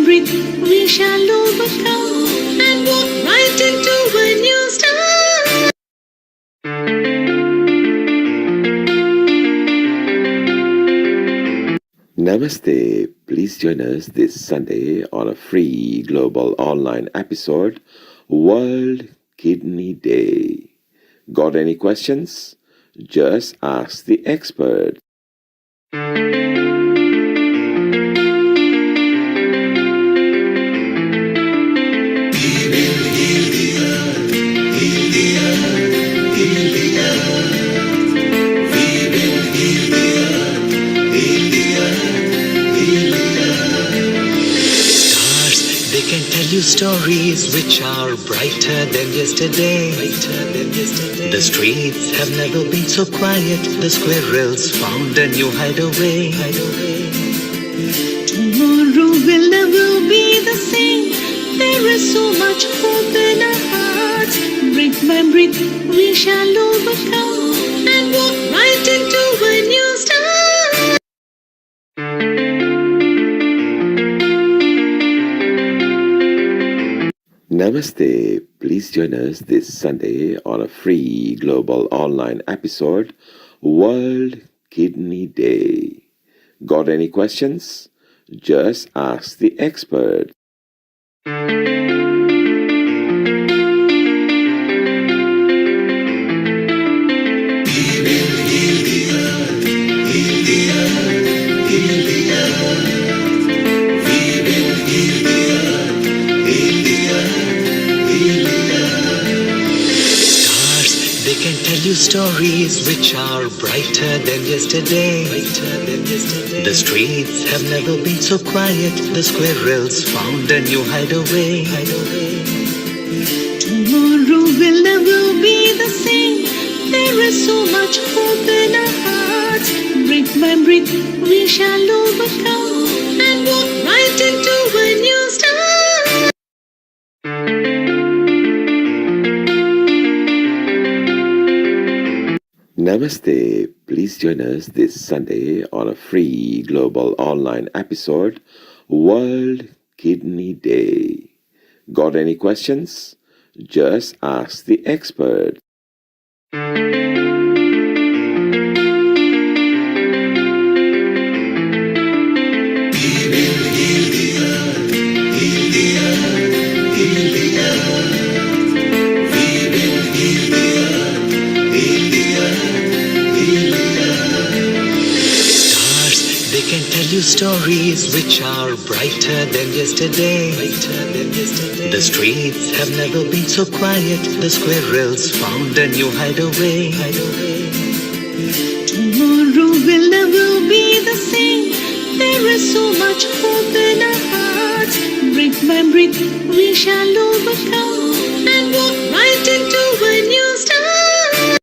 breathe, we shall overcome and walk right into a new start. Namaste. Please join us this Sunday on a free global online episode, World Kidney Day. Got any questions? Just ask the expert. They can tell you stories which are brighter than yesterday. The streets have never been so quiet. The squirrels found a new hideaway. Tomorrow will never be the same. There is so much hope in our hearts. Breathe by breath, we shall overcome and walk right into a new start. Namaste. Please join us this Sunday on a free global online episode, World Kidney Day. Got any questions? Just ask the expert. They can tell you stories which are brighter than yesterday. The streets have never been so quiet. The squirrels found a new hideaway. Tomorrow will never be the same. There is so much hope in our hearts. Breathe by breath, we shall overcome and walk right into a new start. Namaste. Please join us this Sunday on a free global online episode, World Kidney Day. Got any questions? Just ask the expert. They can tell you stories which are brighter than yesterday. The streets have never been so quiet. The squirrels found a new hideaway. Tomorrow will never be the same. There is so much hope in our hearts. Breathe by breath, we shall overcome and walk right into a new start.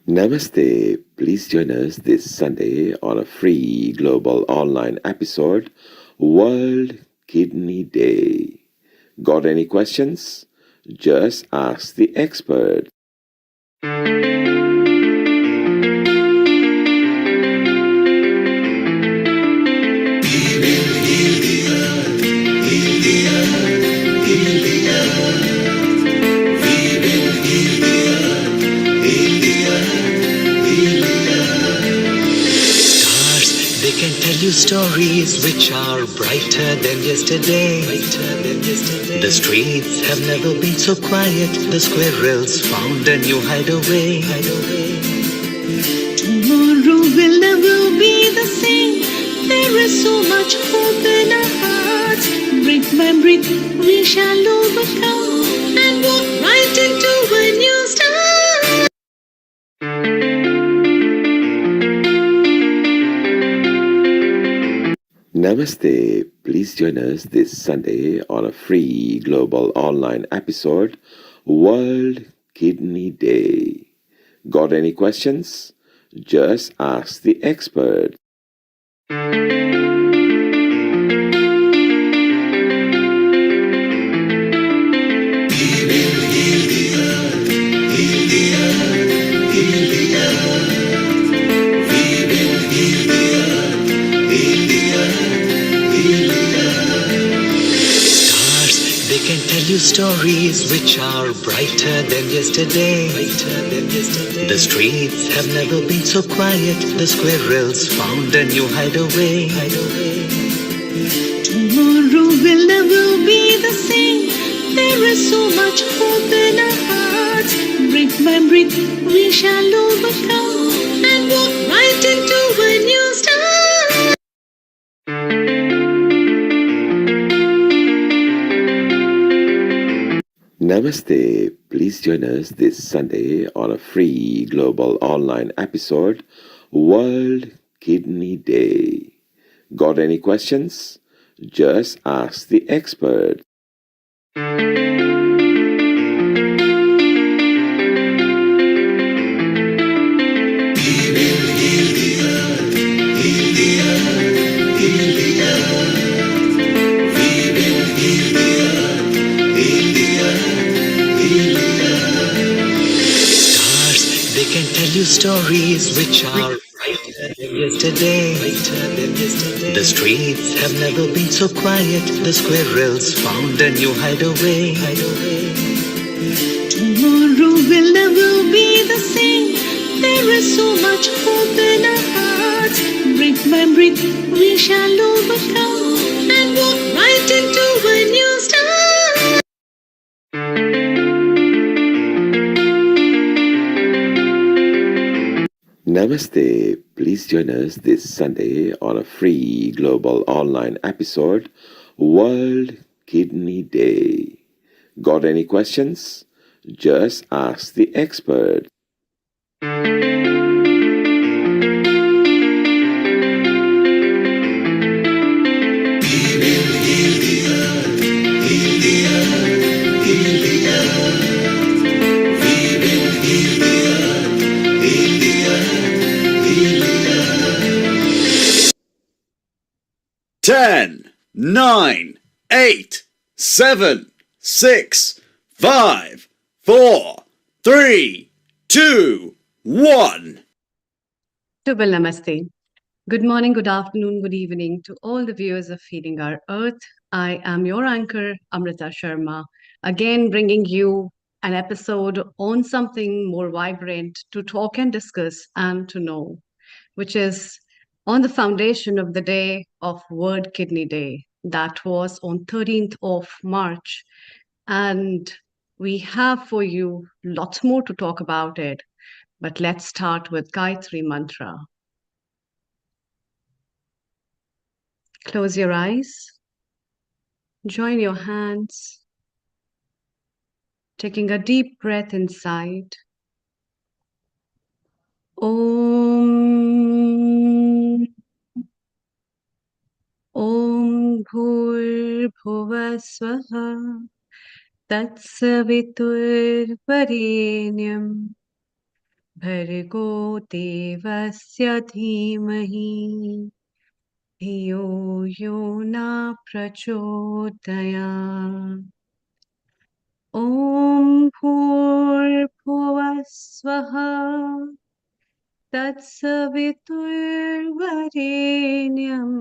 Namaste. Please join us this Sunday on a free global online episode, World Kidney Day. Got any questions? Just ask the expert. They can tell you stories which are brighter than yesterday. The streets have never been so quiet. The squirrels found a new hideaway. Tomorrow will never be the same. There is so much hope in our hearts. Breathe by breath, we shall overcome and walk right into a new start. Namaste. Please join us this Sunday on a free global online episode, World Kidney Day. Got any questions? Just ask the expert. Heal the earth, heal the earth. stories which are brighter than yesterday. The streets have never been so quiet. The squirrels found a new hideaway. Tomorrow will never be the same. There is so much hope in our hearts. Brick by brick, we shall overcome and walk right into a new start. Namaste. Please join us this Sunday on a free global online episode, World Kidney Day. Got any questions? Just ask the expert. Stars, they can tell you stories which are brighter than yesterday. The streets have never been so quiet. The squirrels found a new hideaway. Tomorrow will never be the same. There is so much hope in our hearts. Brick by brick, we shall overcome and walk right into a new start. Namaste. Please join us this Sunday on a free global online episode, World Kidney Day. Got any questions? Just ask the expert. Ten, 9, 8, 7, 6, 5, 4, 3, 2, 1. Tubal Namaste. Good morning, good afternoon, good evening to all the viewers of Feeding Our Earth. I am your anchor, Amrita Sharma, again bringing you an episode on something more vibrant to talk and discuss and to know, which is on the foundation of the day of World Kidney Day. That was on 13th of March. And we have for you lots more to talk about it. But let's start with Gayatri Mantra. Close your eyes, join your hands, taking a deep breath inside. Om Om Bhur Swaha Tatsavitur Varenyam Bhargo Devasya Dhimahi धियो यो न प्रचोदयात् ॐ भूर्भुवः स्वः तत्सवितुर्वरेण्यं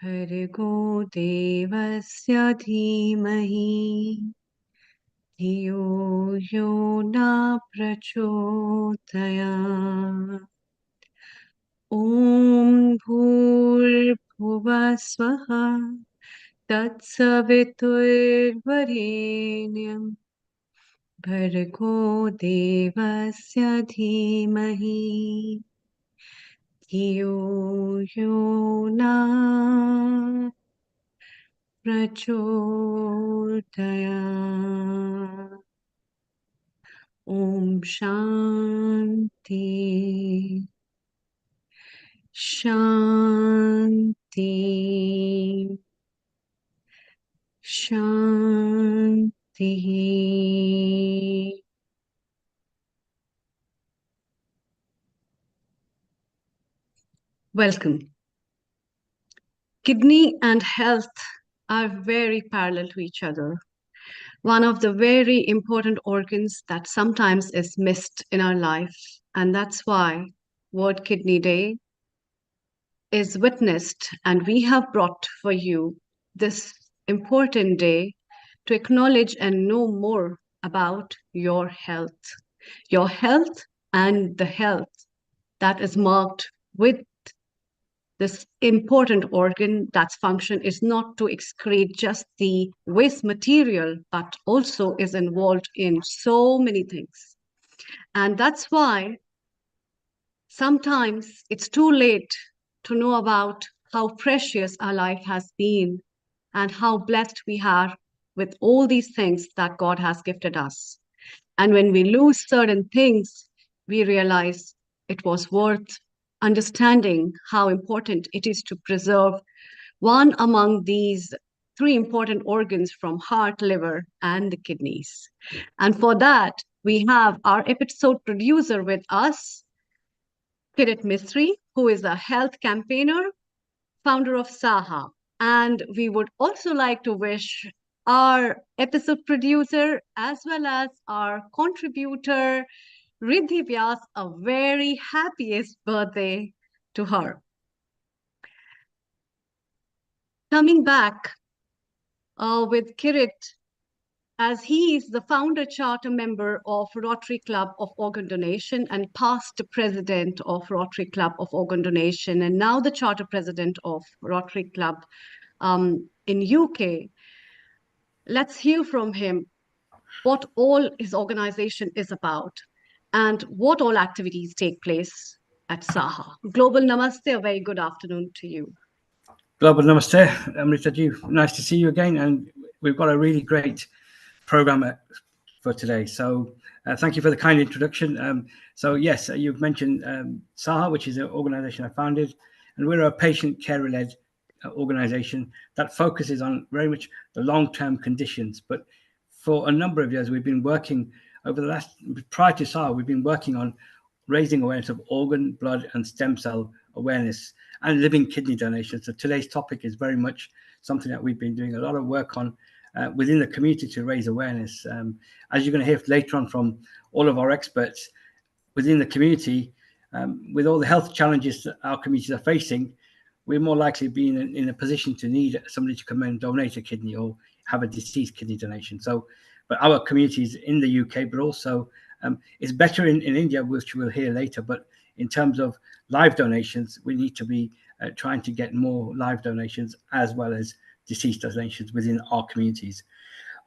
भर्गो देवस्य धीमहि धियो यो न प्रचोदयात् ॐ भूर्भुवः स्वः तत्सवितुर्वरेण्यं भर्गो देवस्य धीमहि धियो यो न प्रचोदयात् ॐ शान्ति Shanti, Shanti. Welcome. Kidney and health are very parallel to each other. One of the very important organs that sometimes is missed in our life, and that's why World Kidney Day is witnessed, and we have brought for you this important day to acknowledge and know more about your health and the health that is marked with this important organ. That's function is not to excrete just the waste material, but also is involved in so many things. And that's why sometimes it's too late to know about how precious our life has been and how blessed we are with all these things that God has gifted us. And when we lose certain things, we realize it was worth understanding how important it is to preserve one among these three important organs from heart, liver, and the kidneys. And for that, we have our episode producer with us, Kirit Mistry, who is a health campaigner, founder of Saha. And we would also like to wish our episode producer as well as our contributor, Riddhi Vyas, a very happiest birthday to her. Coming back with Kirit, as he is the founder charter member of Rotary Club of Organ Donation and past president of Rotary Club of Organ Donation, and now the charter president of Rotary Club in UK. Let's hear from him what all his organization is about and what all activities take place at Saha. Global Namaste, a very good afternoon to you. Global Namaste, Amrita ji. Nice to see you again, and we've got a really great program for today. So thank you for the kind introduction. So yes, you've mentioned Saha, which is an organization I founded, and we're a patient care-led organization that focuses on very much the long-term conditions. But for a number of years, we've been working prior to Saha, we've been working on raising awareness of organ, blood, and stem cell awareness and living kidney donation. So today's topic is very much something that we've been doing a lot of work on within the community to raise awareness. As you're going to hear later on from all of our experts within the community, with all the health challenges that our communities are facing, we're more likely being in a position to need somebody to come and donate a kidney or have a deceased kidney donation. So, but our communities in the UK, but also it's better in India, which we'll hear later. But in terms of live donations, we need to be trying to get more live donations as well as deceased donations within our communities.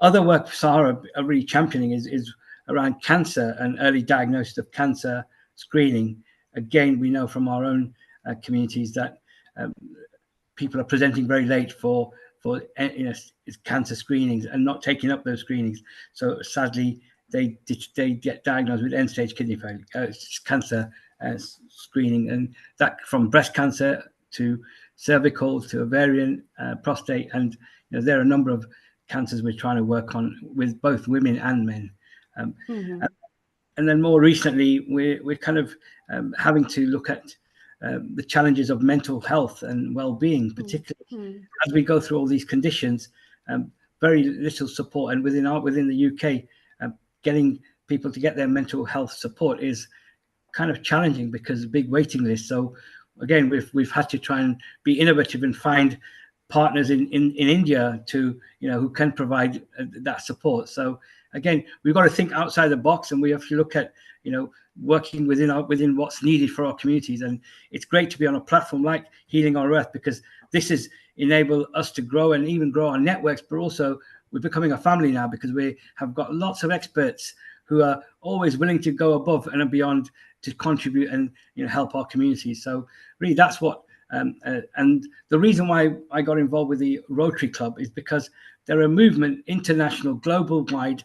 Other work Saha are really championing is around cancer and early diagnosis of cancer screening. Again, we know from our own communities that people are presenting very late for cancer screenings and not taking up those screenings. So sadly, they get diagnosed with end-stage kidney failure, cancer screening, and that from breast cancer to cervical to ovarian, prostate, and there are a number of cancers we're trying to work on with both women and men. And then more recently, we're kind of having to look at the challenges of mental health and well-being, particularly as we go through all these conditions. Very little support, and within the UK, getting people to get their mental health support is kind of challenging because big waiting list. So again, we've had to try and be innovative and find partners in India to who can provide that support. So again, we've got to think outside the box, and we have to look at working within what's needed for our communities. And it's great to be on a platform like Healing Our Earth, because this is enable us to grow and even grow our networks, but also we're becoming a family now because we have got lots of experts who are always willing to go above and beyond to contribute and help our communities. So really, that's what. And the reason why I got involved with the Rotary Club is because they're a movement, international, global wide.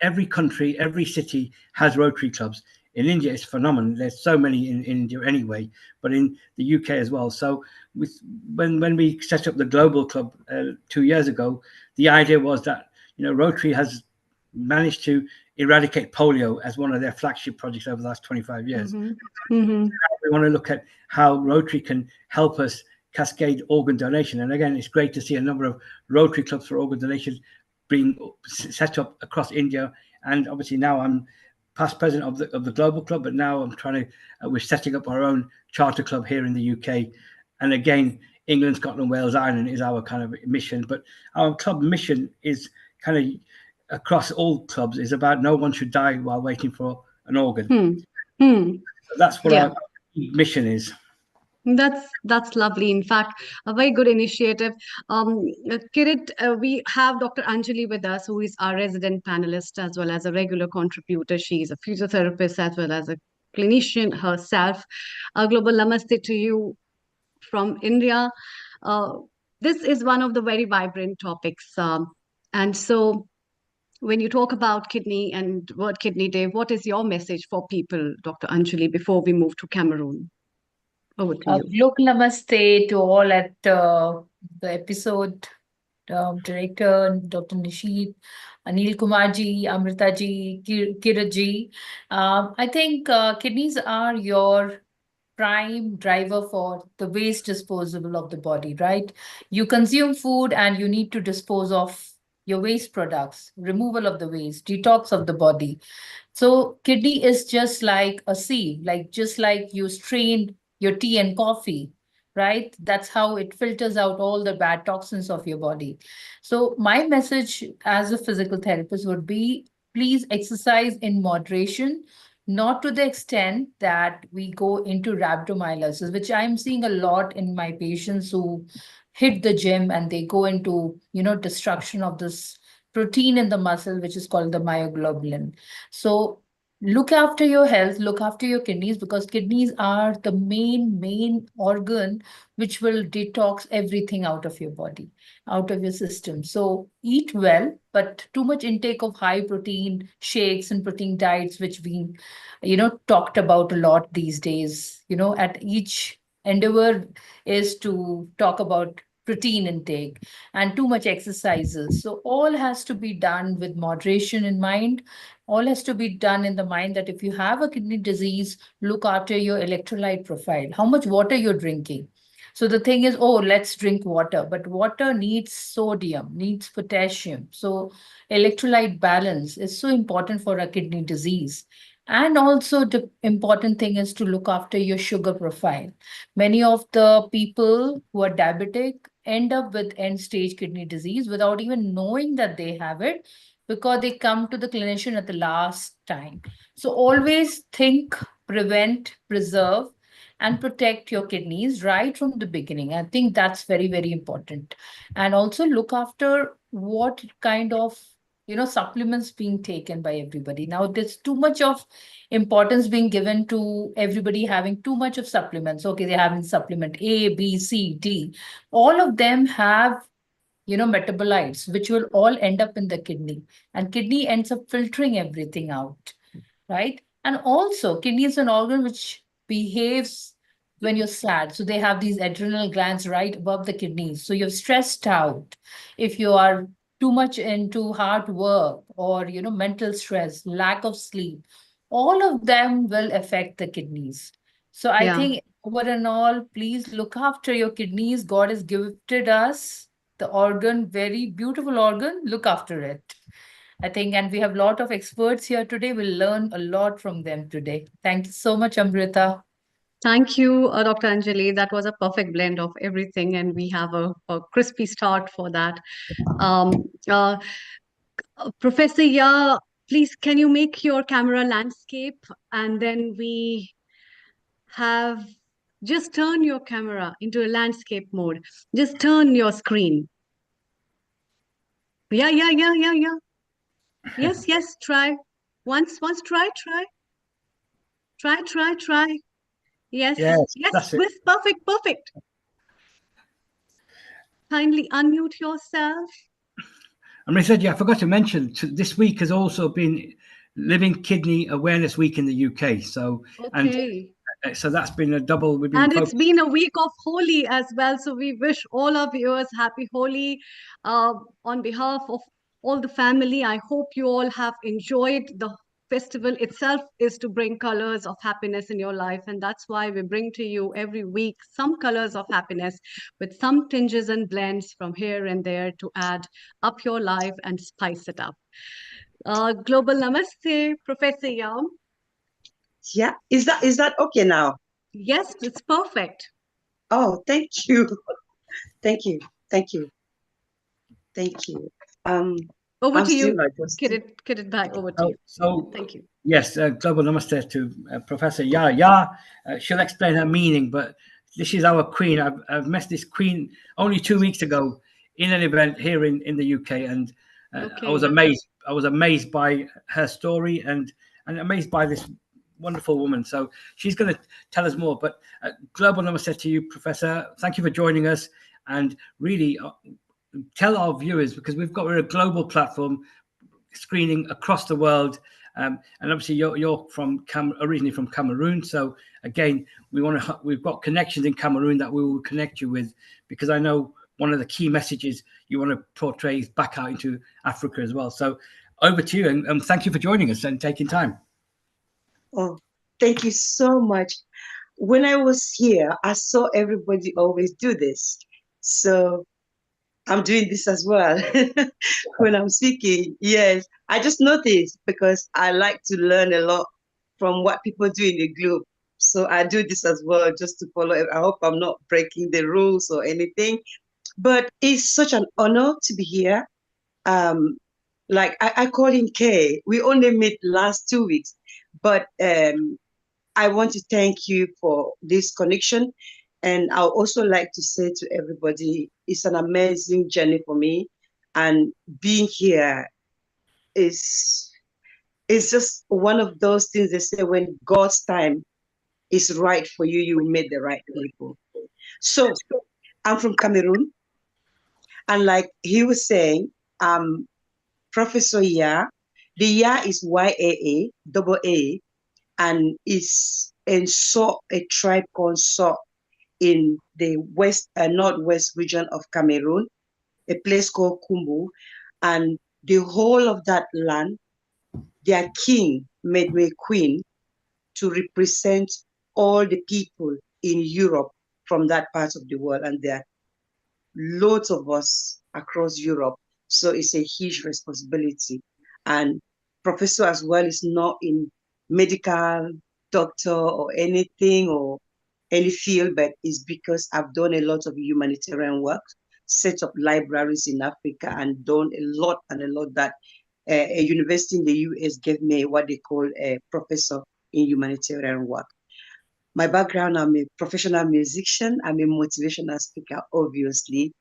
Every country, every city has Rotary clubs. In India, it's phenomenal. There's so many in India anyway, but in the UK as well. So when we set up the global club 2 years ago, the idea was that Rotary has managed to eradicate polio as one of their flagship projects over the last 25 years. We want to look at how Rotary can help us cascade organ donation. And again, it's great to see a number of Rotary clubs for organ donation being set up across India. And obviously now I'm past president of the global club, but now I'm we're setting up our own charter club here in the UK. And again, England, Scotland, Wales, Ireland is our kind of mission, but our club mission is kind of across all clubs is about no one should die while waiting for an organ. So that's what Yeah. our mission is. That's lovely. In fact, a very good initiative. Kirit, we have Dr. Anjali with us, who is our resident panelist as well as a regular contributor. She is a physiotherapist as well as a clinician herself. A global namaste to you from India. Uh, this is one of the very vibrant topics. And so when you talk about kidney and World Kidney Day, what is your message for people, Dr. Anjali, before we move to Cameroon? Over to you. Global namaste to all at the episode director, Dr. Nishit, Anil Kumarji, Amritaji, Kiratji. I think kidneys are your prime driver for the waste disposal of the body, right? You consume food and you need to dispose of your waste products, removal of the waste, detox of the body. So kidney is just like a sieve, like just like you strain your tea and coffee, right? That's how it filters out all the bad toxins of your body. So my message as a physical therapist would be, please exercise in moderation, not to the extent that we go into rhabdomyolysis, which I'm seeing a lot in my patients who hit the gym and they go into, destruction of this protein in the muscle, which is called the myoglobin. So look after your health, look after your kidneys, because kidneys are the main organ which will detox everything out of your body, out of your system. So eat well, but too much intake of high protein shakes and protein diets, which we, talked about a lot these days, at each endeavor is to talk about protein intake and too much exercises. So all has to be done with moderation in mind. All has to be done in the mind that if you have a kidney disease, look after your electrolyte profile, how much water you're drinking. So the thing is, oh, let's drink water, but water needs sodium, needs potassium. So electrolyte balance is so important for a kidney disease. And also the important thing is to look after your sugar profile. Many of the people who are diabetic end up with end stage kidney disease without even knowing that they have it, because they come to the clinician at the last time. So always think, prevent, preserve, and protect your kidneys right from the beginning. I think that's very, very important. And also look after what kind of supplements being taken by everybody. Now there's too much of importance being given to everybody having too much of supplements. Okay, they're having supplement A, B, C, D. All of them have metabolites, which will all end up in the kidney, and kidney ends up filtering everything out, right? And also, kidney is an organ which behaves when you're sad. So they have these adrenal glands right above the kidneys. So you're stressed out. If you are too much into hard work or mental stress, lack of sleep, all of them will affect the kidneys. So I Yeah. think over and all, please look after your kidneys. God has gifted us the organ, very beautiful organ. Look after it. I think, and we have a lot of experts here today. We'll learn a lot from them today. Thank you so much, Amrita. Thank you, Dr. Anjali. That was a perfect blend of everything, and we have a crispy start for that. Um, uh, Professor Ya, please, can you make your camera landscape? And then we have just turn your camera into a landscape mode. Just turn your screen. Yeah, yeah, yeah, yeah, yeah. Yes, yes, try. Once, try. Try. Yes, Yes, yes, that's it. with perfect. Kindly unmute yourself. I forgot to mention, this week has also been Living Kidney Awareness Week in the UK. So, Okay. and so that's been a double. We've been And it's focused. been a week of Holi as well. So we wish all our viewers happy Holi. On behalf of all the family, I hope you all have enjoyed the festival itself is to bring colors of happiness in your life. And that's why we bring to you every week some colors of happiness with some tinges and blends from here and there to add up your life and spice it up. Global Namaste, Professor Yam. Yeah, is that okay now? Yes, it's perfect. Oh, thank you. Thank you. Thank you. Thank you. Over I'm to still you, adjusting. Kirit Bhai, over to you. So Thank you. yes, global namaste to Professor Ya. Ya, she'll explain her meaning, but this is our queen. I've met this queen only 2 weeks ago in an event here in the UK, and I was Okay. amazed. I was amazed by her story and amazed by this wonderful woman. So she's going to tell us more. But global namaste to you, Professor. Thank you for joining us, and really tell our viewers, because we're a global platform screening across the world. And obviously you're from originally from Cameroon. So again, we've got connections in Cameroon that we will connect you with, because I know one of the key messages you want to portray is back out into Africa as well. So over to you, and thank you for joining us and taking time. Oh, thank you so much. When I was here, I saw everybody always do this. So I'm doing this as well when I'm speaking. Yes, I just noticed because I like to learn a lot from what people do in the group. So I do this as well just to follow. I hope I'm not breaking the rules or anything, but it's such an honor to be here. Um, like I call him Kay. We only met last 2 weeks, but I want to thank you for this connection. And I would also like to say to everybody, it's an amazing journey for me. And being here is just one of those things they say when God's time is right for you, you will meet the right people. So I'm from Cameroon. And like he was saying, Professor Ya, the Ya is YAA, double A, and is in So, a tribe called So in the northwest region of Cameroon, a place called Kumbu. And the whole of that land, their king made me queen to represent all the people in Europe from that part of the world. And there are loads of us across Europe. So it's a huge responsibility. And professor as well is not in medical doctor or anything or any field, but it's because I've done a lot of humanitarian work, set up libraries in Africa, and done a lot that a university in the US gave me what they call a professor in humanitarian work. My background, I'm a professional musician. I'm a motivational speaker, obviously,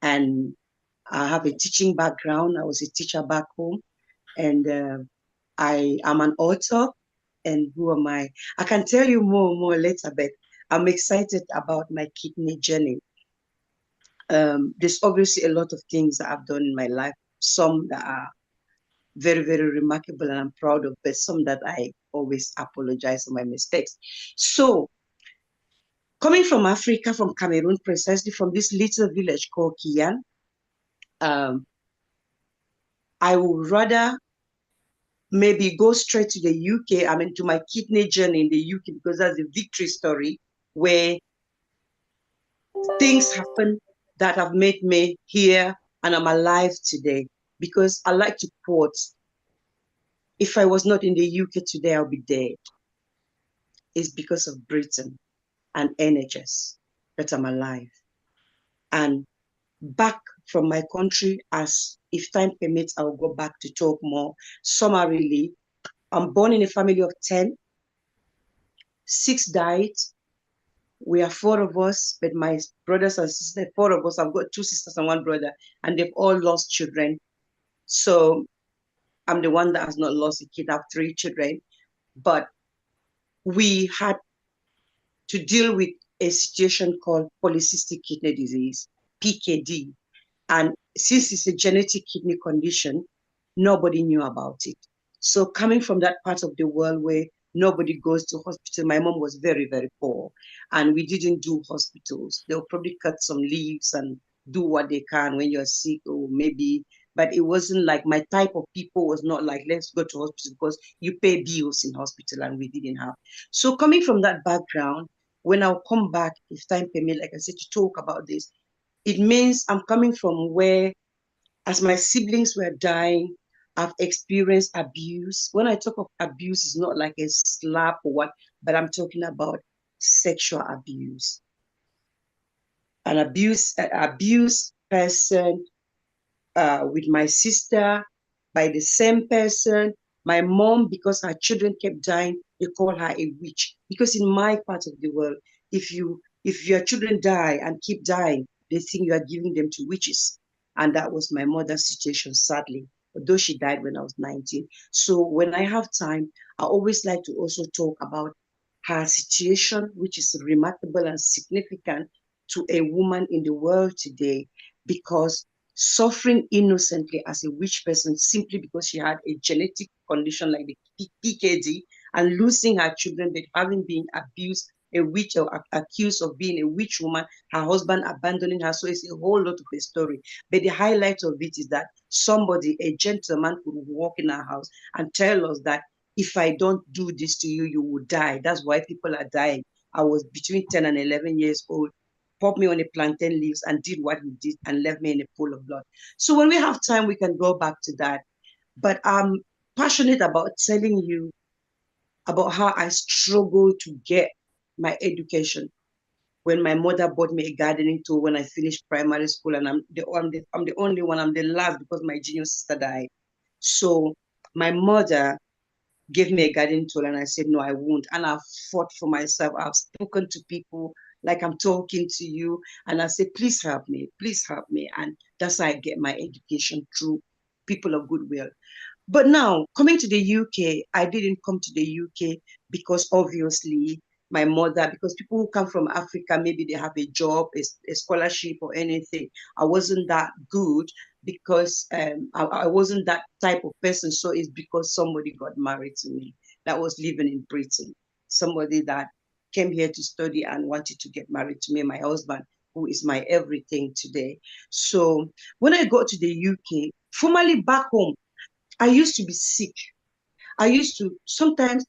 and I have a teaching background. I was a teacher back home, and I am an author. And who am I? I can tell you more later, but I'm excited about my kidney journey. There's obviously a lot of things that I've done in my life, some that are very, very remarkable and I'm proud of, but some that I always apologize for my mistakes. So, coming from Africa, from Cameroon, precisely from this little village called Kiyan, um, I would rather maybe go straight to the UK, I mean, to my kidney journey in the UK, because that's a victory story where things happen that have made me here and I'm alive today. Because I like to quote, if I was not in the UK today, I'll be dead. It's because of Britain and NHS that I'm alive. And back from my country, as if time permits, I'll go back to talk more. Summarily, I'm born in a family of 10. 6 died. We are 4 of us, but my brothers and sisters, 4 of us, I've got 2 sisters and 1 brother, and they've all lost children. So I'm the one that has not lost a kid. I have 3 children, but we had to deal with a situation called polycystic kidney disease, PKD. And since it's a genetic kidney condition, nobody knew about it. So coming from that part of the world where nobody goes to hospital, my mom was very, very poor. And we didn't do hospitals. They'll probably cut some leaves and do what they can when you're sick or maybe, but it wasn't like my type of people was not like, let's go to hospital because you pay bills in hospital and we didn't have. So coming from that background, when I'll come back, if time permit, like I said, to talk about this, it means I'm coming from where, as my siblings were dying, I've experienced abuse. When I talk of abuse, it's not like a slap or what, but I'm talking about sexual abuse. An abuse person with my sister, by the same person. My mom, because her children kept dying, they call her a witch. Because in my part of the world, if your children die and keep dying, they think you are giving them to witches. And that was my mother's situation, sadly, although she died when I was 19. So when I have time, I always like to also talk about her situation, which is remarkable and significant to a woman in the world today, because suffering innocently as a witch person simply because she had a genetic condition like the PKD, and losing her children, but having been abused, a witch, or accused of being a witch woman, her husband abandoning her. So it's a whole lot of a story. But the highlight of it is that somebody, a gentleman, could walk in our house and tell us that if I don't do this to you, you will die. That's why people are dying. I was between 10 and 11 years old, popped me on a plantain leaves and did what he did and left me in a pool of blood. So when we have time, we can go back to that. But I'm passionate about telling you about how I struggled to get my education when my mother bought me a gardening tool when I finished primary school, and I'm the only one. I'm the last because my junior sister died. So my mother gave me a gardening tool, and I said no, I won't. And I've fought for myself. I've spoken to people like I'm talking to you, and I said, please help me. And that's how I get my education through people of goodwill. But now, coming to the UK, I didn't come to the UK because obviously my mother, because people who come from Africa, maybe they have a job, a scholarship, or anything. I wasn't that good because I wasn't that type of person. So it's because somebody got married to me that was living in Britain, somebody that came here to study and wanted to get married to me, my husband, who is my everything today. So when I got to the UK, formerly back home, I used to be sick. I used to sometimes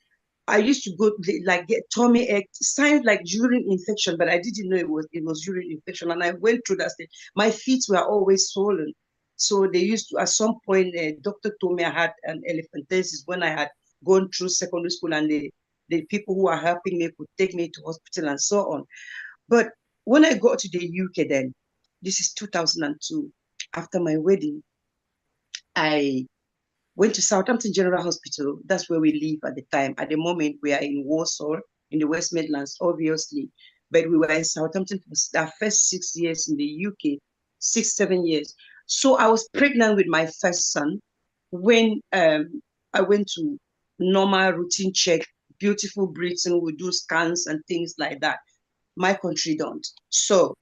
I used to go like get tummy ache, signs like urine infection, but I didn't know it was urine infection. And I went through that stage. My feet were always swollen. So they used to, at some point, a doctor told me I had an elephantiasis when I had gone through secondary school, and the people who are helping me could take me to hospital and so on. But when I got to the UK, then this is 2002, after my wedding, I went to Southampton General Hospital. That's where we live at the time. At the moment, we are in Warsaw, in the West Midlands, obviously. But we were in Southampton for our first 6 years in the UK, 6, 7 years. So I was pregnant with my first son when I went to normal routine check, beautiful Britain, we do scans and things like that. My country don't. So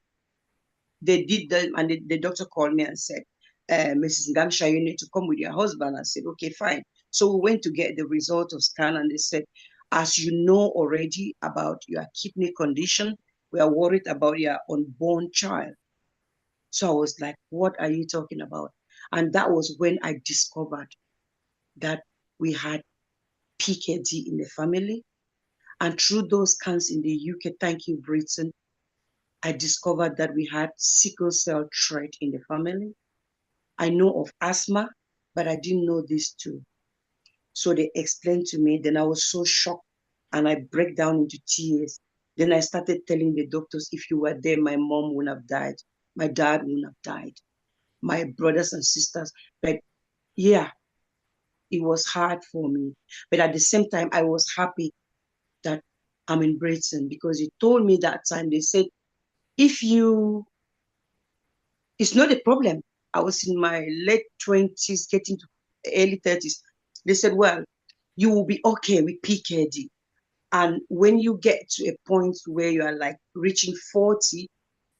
they did that, and the doctor called me and said, Mrs. Ngamsha, you need to come with your husband. I said, okay, fine. So we went to get the result of scan, and they said, as you know already about your kidney condition, we are worried about your unborn child. So I was like, what are you talking about? And that was when I discovered that we had PKD in the family. And through those scans in the UK, thank you, Britain, I discovered that we had sickle cell trait in the family. I know of asthma, but I didn't know these two. So they explained to me. Then I was so shocked and I break down into tears. Then I started telling the doctors, if you were there, my mom wouldn't have died. My dad wouldn't have died. My brothers and sisters. But yeah, it was hard for me. But at the same time, I was happy that I'm in Britain, because he told me that time, they said, if you, it's not a problem. I was in my late 20s, getting to early 30s. They said, well, you will be okay with PKD. And when you get to a point where you are like reaching 40,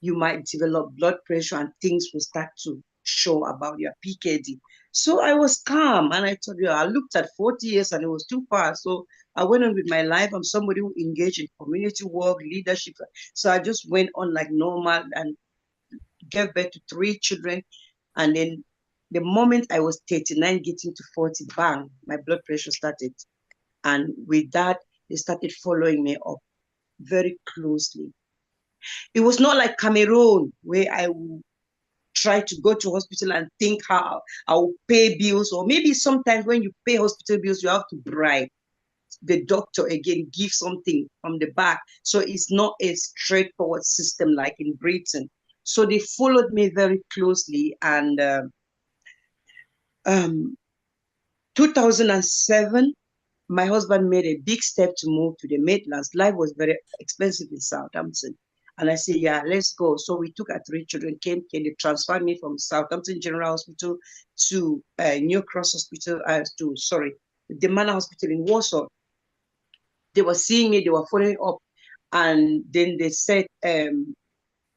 you might develop blood pressure and things will start to show about your PKD. So I was calm, and I told you, I looked at 40 years and it was too far. So I went on with my life. I'm somebody who engaged in community work, leadership. So I just went on like normal and gave birth to 3 children. And then the moment I was 39, getting to 40, bang, my blood pressure started. And with that, they started following me up very closely. It was not like Cameroon, where I would try to go to hospital and think how I will pay bills, or maybe sometimes when you pay hospital bills, you have to bribe the doctor again, give something from the back. So it's not a straightforward system like in Britain. So they followed me very closely, and um, 2007, my husband made a big step to move to the Midlands. Life was very expensive in Southampton. And I said, yeah, let's go. So we took our 3 children, came, they transferred me from Southampton General Hospital to New Cross Hospital, the Manor Hospital in Warsaw. They were seeing me, they were following up. And then they said,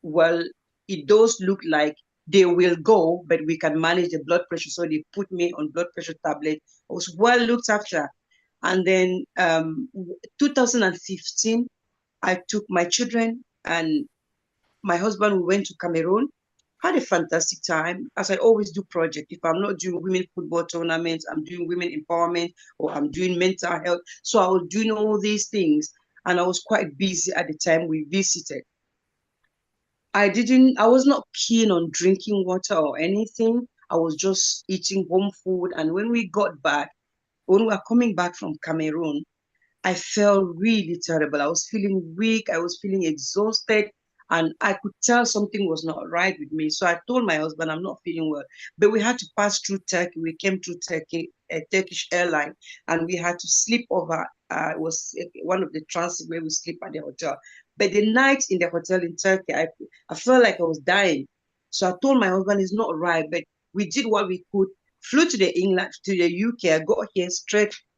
well, it does look like they will go, but we can manage the blood pressure. So they put me on blood pressure tablet. I was well looked after. And then 2015, I took my children and my husband, we went to Cameroon, had a fantastic time. As I always do project. If I'm not doing women football tournaments, I'm doing women empowerment or I'm doing mental health. So I was doing all these things and I was quite busy at the time we visited. I was not keen on drinking water or anything. I was just eating home food. And when we were coming back from Cameroon, I felt really terrible. I was feeling weak. I was feeling exhausted. And I could tell something was not right with me. So I told my husband, I'm not feeling well. But we had to pass through Turkey. We came through Turkey, a Turkish airline, and we had to sleep over. It was one of the transit where we sleep at the hotel. But the night in the hotel in Turkey, I felt like I was dying. So I told my husband, it's not right. But we did what we could, flew to the UK. I got here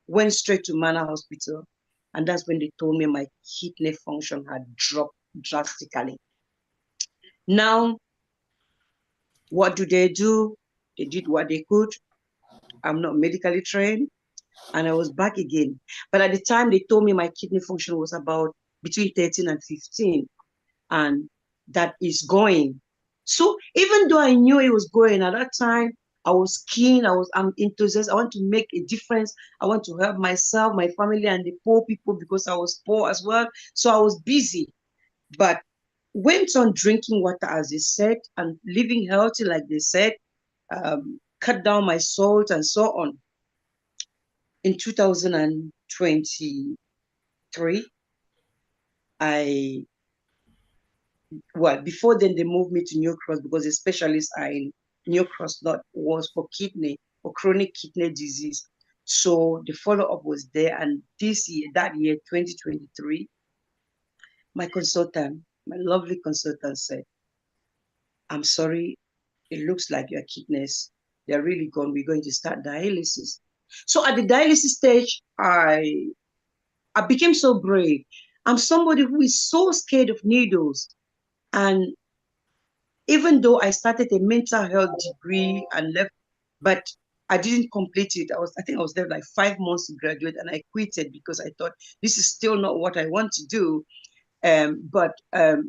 went straight to Manor Hospital. And that's when they told me my kidney function had dropped drastically. Now, what do? They did what they could. I'm not medically trained. And I was back again. But at the time, they told me my kidney function was about between 13 and 15. And that is going. So even though I knew it was going at that time, I was keen, I'm enthusiastic. I want to make a difference. I want to help myself, my family, and the poor people because I was poor as well. So I was busy, but went on drinking water as they said and living healthy like they said, cut down my salt and so on. In 2023, before then they moved me to New Cross because the specialists are in New Cross that was for chronic kidney disease. So the follow-up was there. And that year, 2023, my lovely consultant said, I'm sorry, it looks like your kidneys, they're really gone. We're going to start dialysis. So at the dialysis stage, I became so brave. I'm somebody who is so scared of needles. And even though I started a mental health degree and left, but I didn't complete it. I think I was there like 5 months to graduate and I quitted because I thought this is still not what I want to do. But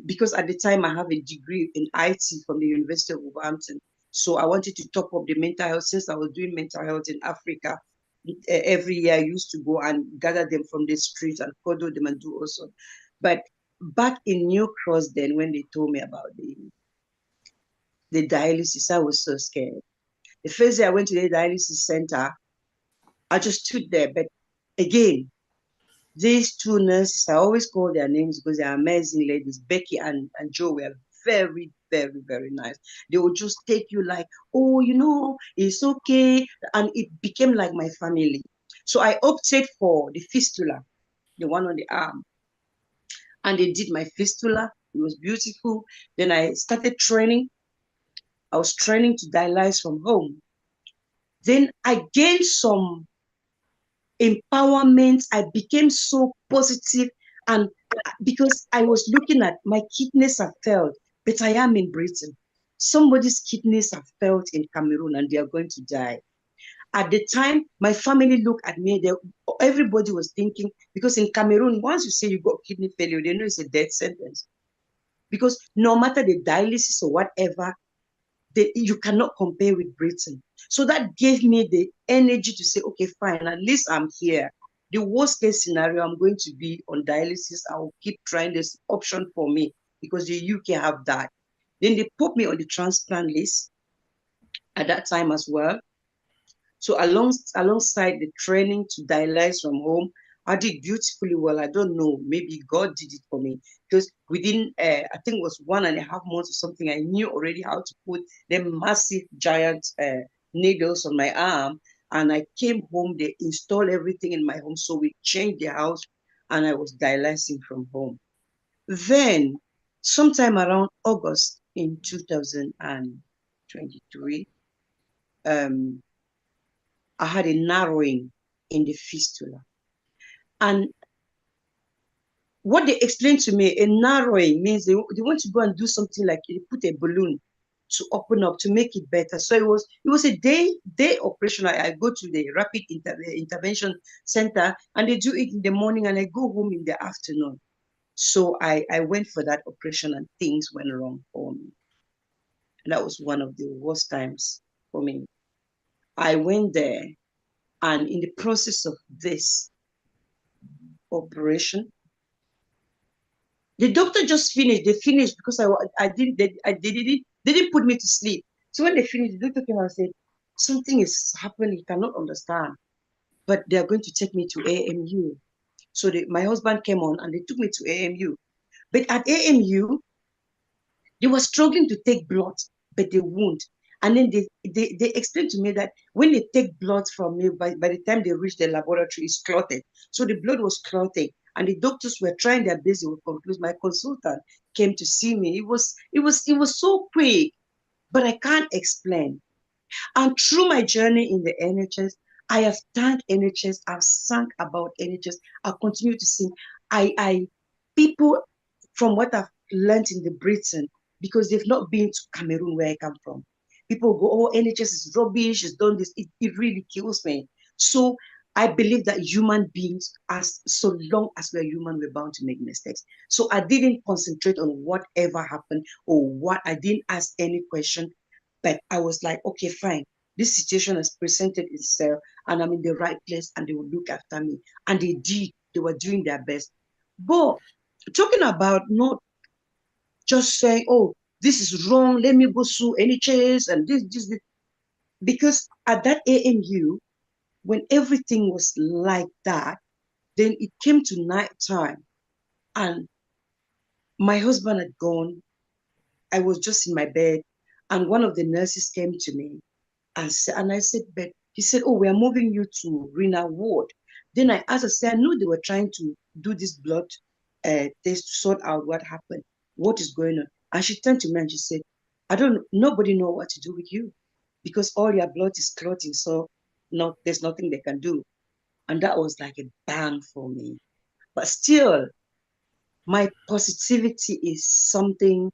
because at the time I have a degree in IT from the University of Wolverhampton. So I wanted to top up the mental health since I was doing mental health in Africa. Every year I used to go and gather them from the streets and cuddle them and do also. But back in New Cross then when they told me about the dialysis, I was so scared. The first day I went to the dialysis center, I just stood there. But again, these 2 nurses, I always call their names because they're amazing ladies. Becky and Joe were very, very, very nice. They would just take you like, oh, it's okay. And it became like my family. So I opted for the fistula, the one on the arm. And they did my fistula. It was beautiful. Then I started training. I was training to dialyze from home. Then I gained some empowerment. I became so positive, and because I was looking at my kidneys have failed, but I am in Britain. Somebody's kidneys have failed in Cameroon and they are going to die. At the time, my family looked at me. Everybody was thinking, because in Cameroon, once you say you got kidney failure, they know it's a death sentence. Because no matter the dialysis or whatever, you cannot compare with Britain. So that gave me the energy to say, okay, fine, at least I'm here. The worst case scenario, I'm going to be on dialysis. I will keep trying this option for me because the UK have that. Then they put me on the transplant list at that time as well. So alongside the training to dialyze from home, I did beautifully well. I don't know, maybe God did it for me because within, I think it was 1.5 months or something, I knew already how to put them massive giant needles on my arm. And I came home, they installed everything in my home. So we changed the house and I was dialyzing from home. Then, sometime around August in 2023, I had a narrowing in the fistula. And what they explained to me, a narrowing means they want to go and do something like you put a balloon to open up to make it better. So it was a day operation. I go to the rapid intervention center and they do it in the morning and I go home in the afternoon. So I went for that operation and things went wrong for me. And that was one of the worst times for me. I went there and in the process of this operation, the doctor just finished. They finished because I didn't they didn't put me to sleep. So when they finished, the doctor came and said, something is happening, he cannot understand. But they are going to take me to AMU. So my husband came on and they took me to AMU. But at AMU, they were struggling to take blood, but they won't. And then they explained to me that when they take blood from me, by the time they reach the laboratory, it's clotted. So the blood was clotting. And the doctors were trying their best to conclude. My consultant came to see me. It was so quick, but I can't explain. And through my journey in the NHS, I have thanked NHS. I've sung about NHS. I'll continue to sing. People, from what I've learned in the Britain, because they've not been to Cameroon where I come from. People go, oh, NHS is rubbish, it's done this. It really kills me. So I believe that human beings, as so long as we're human, we're bound to make mistakes. So I didn't concentrate on whatever happened or what I didn't ask any question, but I was like, okay, fine. This situation has presented itself and I'm in the right place and they will look after me. And they did. They were doing their best. But talking about not just saying, oh, this is wrong, let me go sue NHS and this. Because at that AMU, when everything was like that, then it came to night time and my husband had gone. I was just in my bed and one of the nurses came to me and I said, but he said, oh, we are moving you to renal ward. Then I asked, I said, I knew they were trying to do this blood test to sort out what happened, what is going on. And she turned to me and she said, nobody know what to do with you because all your blood is clotting. So no, there's nothing they can do. And that was like a bang for me. But still, my positivity is something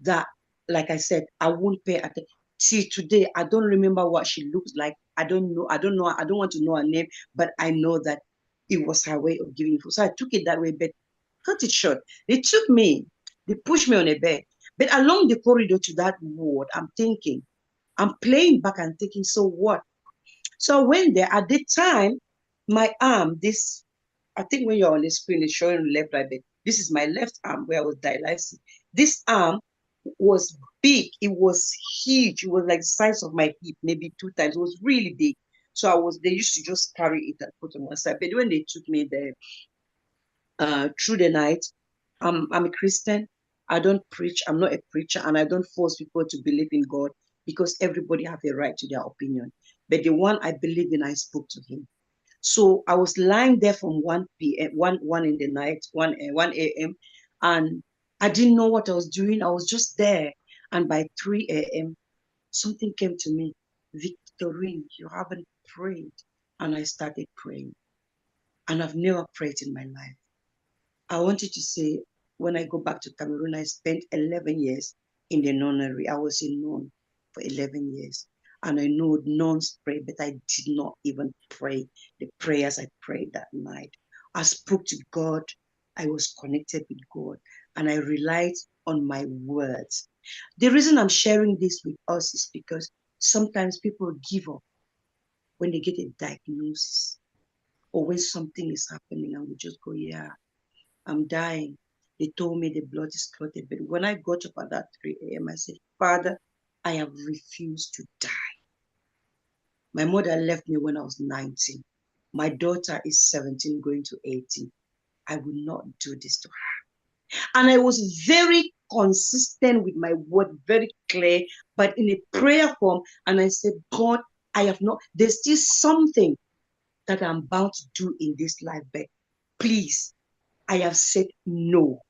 that, like I said, I won't pay attention. See, today, I don't remember what she looks like. I don't know. I don't want to know her name, but I know that it was her way of giving food. So I took it that way, but cut it short. They took me, they pushed me on a bed. But along the corridor to that ward, I'm playing back and thinking, so what? So I went there. At the time, my arm, I think when you're on the screen, it's showing left, right, but this is my left arm where I was dialyzing. This arm was big. It was huge. It was like the size of my hip, maybe 2 times. It was really big. So they used to just carry it and put it on one side. But when they took me there through the night, I'm a Christian. I don't preach. I'm not a preacher, and I don't force people to believe in God because everybody have a right to their opinion. But the one I believe in, I spoke to him. So I was lying there from 1 p.m., 1 in the night, 1 a.m. And I didn't know what I was doing. I was just there. And by 3 a.m., something came to me. Victorine, you haven't prayed. And I started praying. And I've never prayed in my life. I wanted to say, when I go back to Cameroon, I spent 11 years in the nunnery. I was a nun for 11 years. And I know nuns pray, but I did not even pray the prayers I prayed that night. I spoke to God. I was connected with God. And I relied on my words. The reason I'm sharing this with us is because sometimes people give up when they get a diagnosis or when something is happening and we just go, yeah, I'm dying. They told me the blood is clotted. But when I got up at that 3 a.m., I said, Father, I have refused to die. My mother left me when I was 19. My daughter is 17, going to 18. I will not do this to her. And I was very consistent with my word, very clear, but in a prayer form. And I said, God, I have not, there's still something that I'm bound to do in this life, but please, I have said no.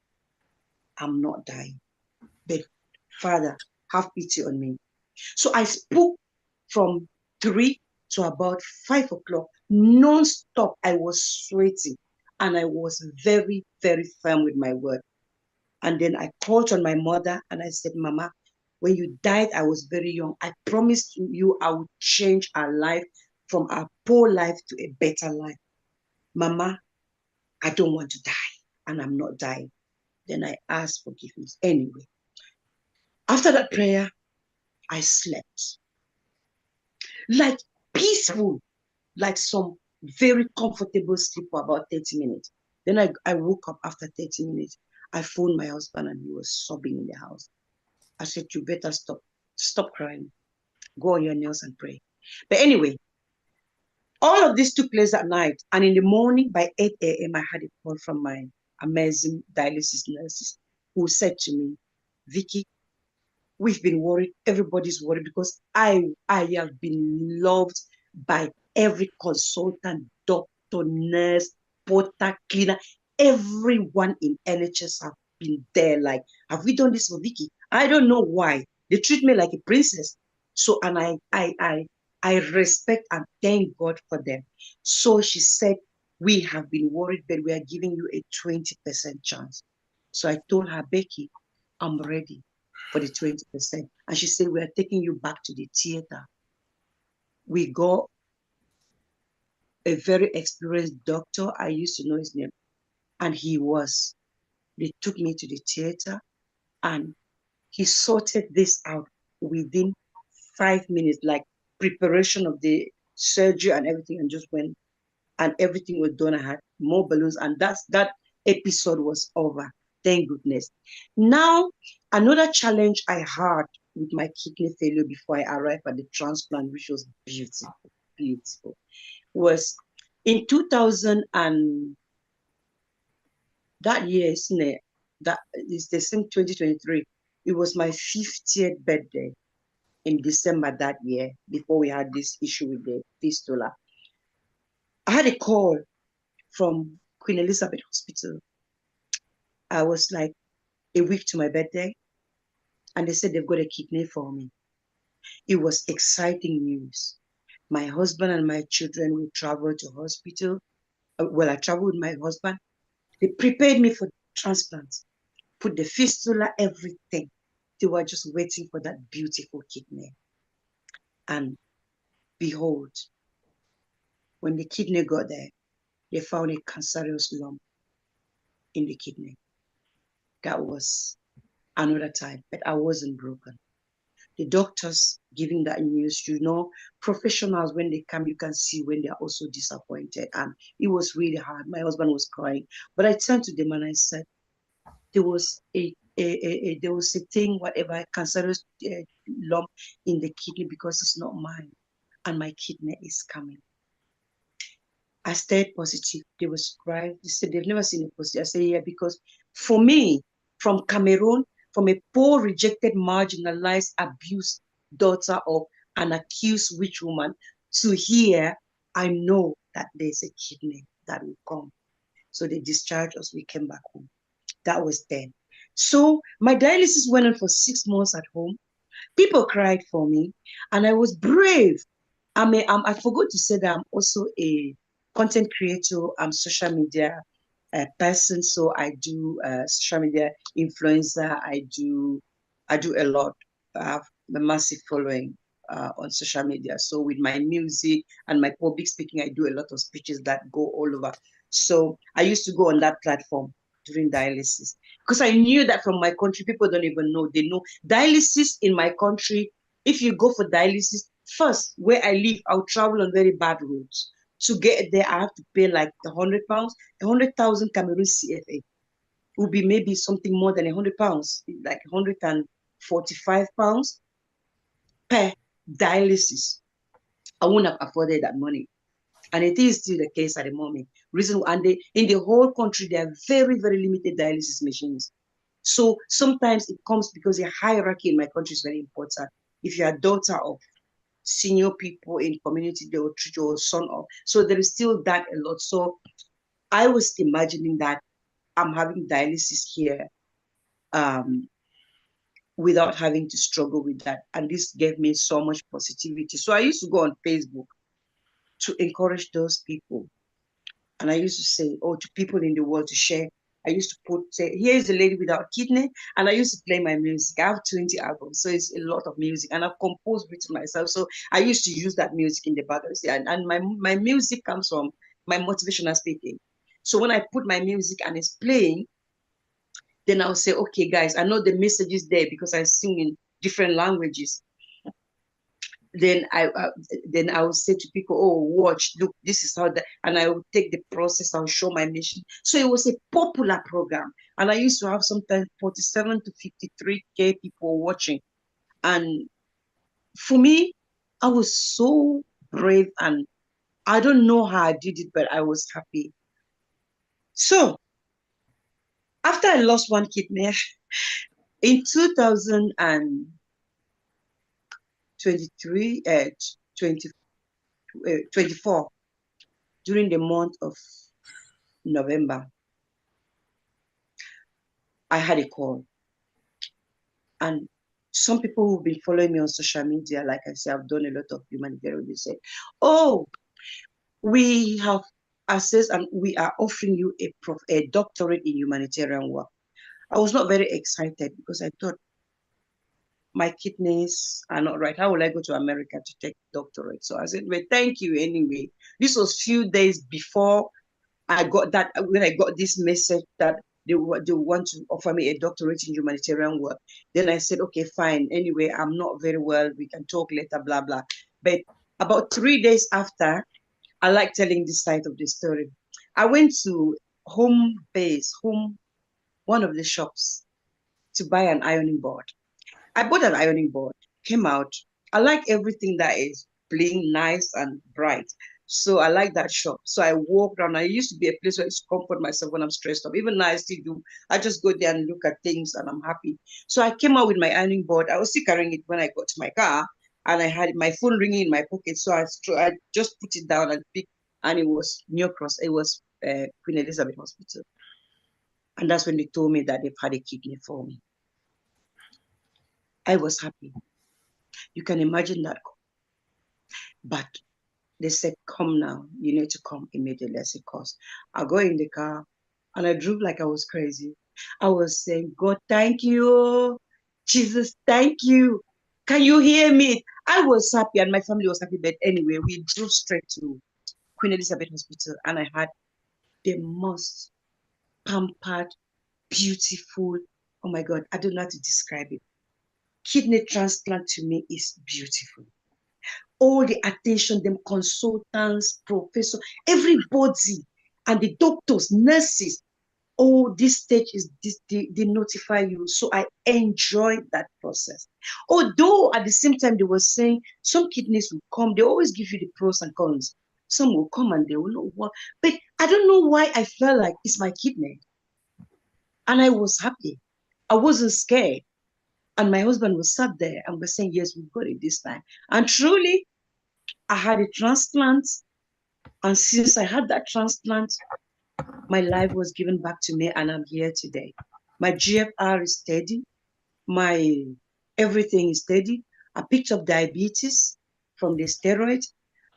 I'm not dying. But Father, have pity on me. So I spoke from 3 to about 5 o'clock, non-stop. I was sweating and I was very, very firm with my word. And then I called on my mother and I said, Mama, when you died, I was very young. I promised you I would change our life from our poor life to a better life. Mama, I don't want to die and I'm not dying. Then I asked forgiveness. Anyway, after that prayer, I slept like peaceful, like some very comfortable sleep for about 30 minutes. Then I woke up after 30 minutes. I phoned my husband and he was sobbing in the house. I said, you better stop crying. Go on your knees and pray. But anyway, all of this took place at night. And in the morning by 8 a.m., I had a call from my amazing dialysis nurses who said to me, Vicky, we've been worried. Everybody's worried because I have been loved by every consultant, doctor, nurse, porter, cleaner, everyone in NHS have been there. Like, have we done this for Vicky? I don't know why. They treat me like a princess. So, and I respect and thank God for them. So she said, we have been worried, but we are giving you a 20% chance. So I told her, Becky, I'm ready for the 20%. And she said, we are taking you back to the theater. We got a very experienced doctor. I used to know his name. And they took me to the theater and he sorted this out within 5 minutes, like preparation of the surgery and everything, and just went and everything was done. I had more balloons and that episode was over. Thank goodness. Now, another challenge I had with my kidney failure before I arrived at the transplant, which was beautiful, was in 2000 and that year, isn't it? That is the same 2023. It was my 50th birthday in December that year, before we had this issue with the fistula. I had a call from Queen Elizabeth Hospital. I was like a week to my birthday, and they said they've got a kidney for me. It was exciting news. My husband and my children will travel to hospital. Well, I traveled with my husband. They prepared me for transplant, put the fistula, everything. They were just waiting for that beautiful kidney. And behold, when the kidney got there, they found a cancerous lump in the kidney. That was another time, but I wasn't broken. The doctors giving that news, professionals, when they come, you can see when they're also disappointed. And it was really hard. My husband was crying. But I turned to them and I said, there was a thing, whatever, a cancerous lump in the kidney because it's not mine. And my kidney is coming. I stayed positive. They were surprised. They said they've never seen a positive. I said, yeah, because for me, from Cameroon, from a poor, rejected, marginalized, abused daughter of an accused witch woman, to here, I know that there's a kidney that will come. So they discharged us. We came back home. That was then. So my dialysis went on for 6 months at home. People cried for me, and I was brave. I forgot to say that I'm also a content creator. I'm social media person, so I do social media influencer. I do a lot. I have a massive following on social media. So with my music and my public speaking, I do a lot of speeches that go all over. So I used to go on that platform during dialysis because I knew that from my country, people don't even know. They know dialysis in my country. If you go for dialysis, first, where I live, I'll travel on very bad roads. To get there, I have to pay like £100, 100,000 Cameroon CFA. Would be maybe something more than £100, like £145 per dialysis. I wouldn't have afforded that money. And it is still the case at the moment. In the whole country, there are very, very limited dialysis machines. So sometimes it comes because the hierarchy in my country is very important. If you're a daughter of senior people in community, they will treat your son off. So there is still that a lot. So I was imagining that I'm having dialysis here without having to struggle with that. And this gave me so much positivity. So I used to go on Facebook to encourage those people. And I used to say, oh, to people in the world to share. I used to say, here's a lady without kidney. And I used to play my music. I have 20 albums, so it's a lot of music. And I've composed it myself. So I used to use that music in the background. And my music comes from my motivational speaking. So when I put my music and it's playing, then I'll say, okay, guys, I know the message is there because I sing in different languages. Then I will say to people, oh, watch, look, this is how that, and I will take the process, I'll show my mission. So it was a popular program. And I used to have sometimes 47 to 53K people watching. And for me, I was so brave, and I don't know how I did it, but I was happy. So after I lost one kidney in 2023, 24, during the month of November, I had a call. And some people who've been following me on social media, like I said, I've done a lot of humanitarian, they say, oh, we have assessed and we are offering you a doctorate in humanitarian work. I was not very excited because I thought my kidneys are not right. How will I go to America to take doctorate? So I said, well, thank you anyway. This was few days before I got that, when I got this message that they want to offer me a doctorate in humanitarian work. Then I said, okay, fine. Anyway, I'm not very well. We can talk later, blah, blah. But about 3 days after, I like telling this side of the story. I went to one of the shops to buy an ironing board. I bought an ironing board, came out. I like everything that is bling, nice and bright. So I like that shop. So I walked around. I used to be a place where I used to comfort myself when I'm stressed up. Even now I still do. I just go there and look at things and I'm happy. So I came out with my ironing board. I was still carrying it when I got to my car, and I had my phone ringing in my pocket. So I just put it down and picked, and it was New Cross. It was Queen Elizabeth Hospital. And that's when they told me that they've had a kidney for me. I was happy. You can imagine that. But they said, come now. You need to come immediately. I said, course. I go in the car and I drove like I was crazy. I was saying, God, thank you. Jesus, thank you. Can you hear me? I was happy and my family was happy. But anyway, we drove straight to Queen Elizabeth Hospital and I had the most pampered, beautiful, oh my God, I don't know how to describe it. Kidney transplant to me is beautiful. All the attention, them consultants, professors, everybody, and the doctors, nurses, oh, this stage is this, they notify you. So I enjoyed that process. Although at the same time they were saying some kidneys will come, they always give you the pros and cons. Some will come and they will not work. But I don't know why I felt like it's my kidney. And I was happy. I wasn't scared. And my husband was sat there and was saying, yes, we've got it this time. And truly, I had a transplant. And since I had that transplant, my life was given back to me and I'm here today. My GFR is steady. My everything is steady. I picked up diabetes from the steroid.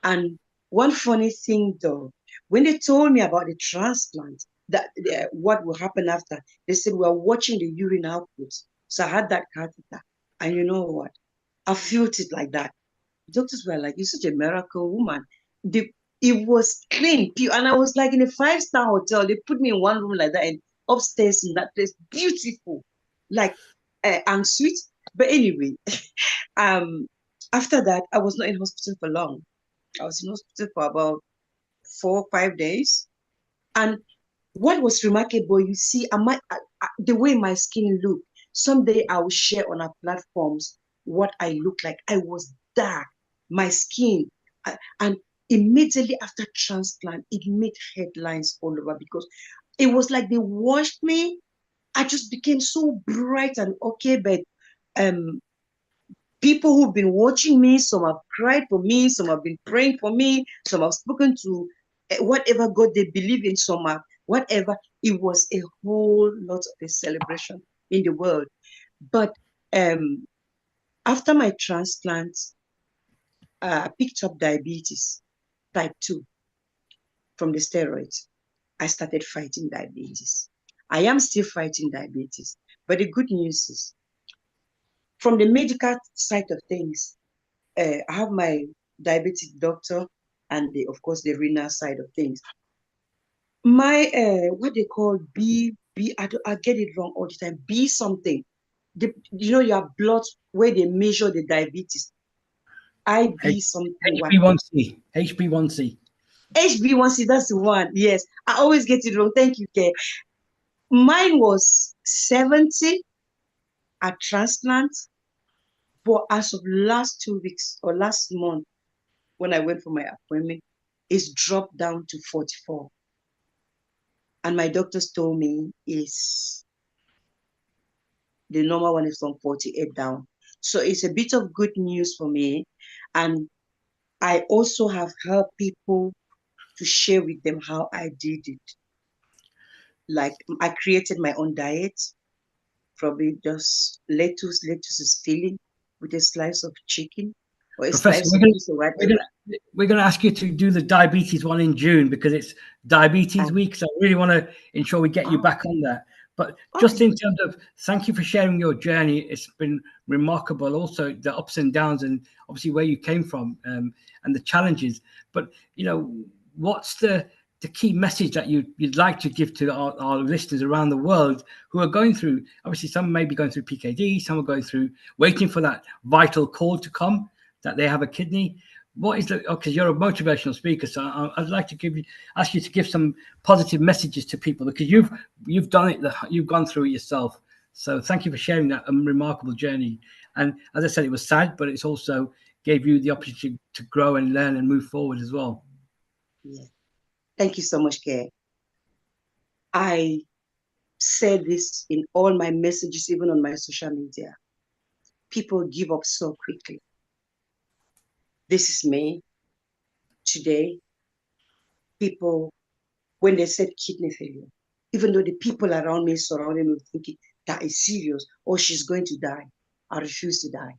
And one funny thing though, when they told me about the transplant, that what will happen after, they said, we're watching the urine output. So I had that catheter. And you know what? I felt it like that. Doctors were like, you're such a miracle woman. It was clean, pure. And I was like in a 5-star hotel. They put me in one room like that and upstairs in that place, beautiful, like en suite. But anyway, after that, I was not in hospital for long. I was in hospital for about 4 or 5 days. And what was remarkable, you see, the way my skin looked, someday I will share on our platforms what I look like. I was dark, my skin. And immediately after transplant, it made headlines all over because it was like they washed me. I just became so bright and okay. But People who've been watching me, some have cried for me, some have been praying for me, some have spoken to whatever God they believe in, some have whatever. It was a whole lot of a celebration in the world. But after my transplant, I picked up diabetes type 2 from the steroids. I started fighting diabetes. I am still fighting diabetes. But the good news is, from the medical side of things, I have my diabetic doctor and of course the renal side of things. My what they call I get it wrong all the time. B something. Your blood where they measure the diabetes. IB something one. HB1C. HB1C. HB1C, that's the one. Yes, I always get it wrong. Thank you, Kay. Mine was 70 at transplant, but as of last 2 weeks or last month, when I went for my appointment, it's dropped down to 44. And my doctors told me is the normal one is from 48 down. So it's a bit of good news for me. And I also have helped people to share with them how I did it. Like I created my own diet, probably just lettuce is filling with a slice of chicken or a Professor, slice of fish or whatever. we're going to ask you to do the diabetes one in June because it's diabetes Ah. week. So I really want to ensure we get you back on that. But just in terms of, thank you for sharing your journey. It's been remarkable. Also the ups and downs and obviously where you came from and the challenges. But, what's the key message that you'd like to give to our listeners around the world who are going through, obviously some may be going through PKD, some are going through waiting for that vital call to come, that they have a kidney. What is because you're a motivational speaker, so I'd like to ask you to give some positive messages to people because you've done it, you've gone through it yourself. So thank you for sharing that remarkable journey. And as I said, it was sad, but it's also gave you the opportunity to grow and learn and move forward as well. Yeah. Thank you so much, Kay. I said this in all my messages, even on my social media. People give up so quickly. This is me. Today, people, when they said kidney failure, even though the people around me surrounding me thinking that is serious or she's going to die, I refuse to die.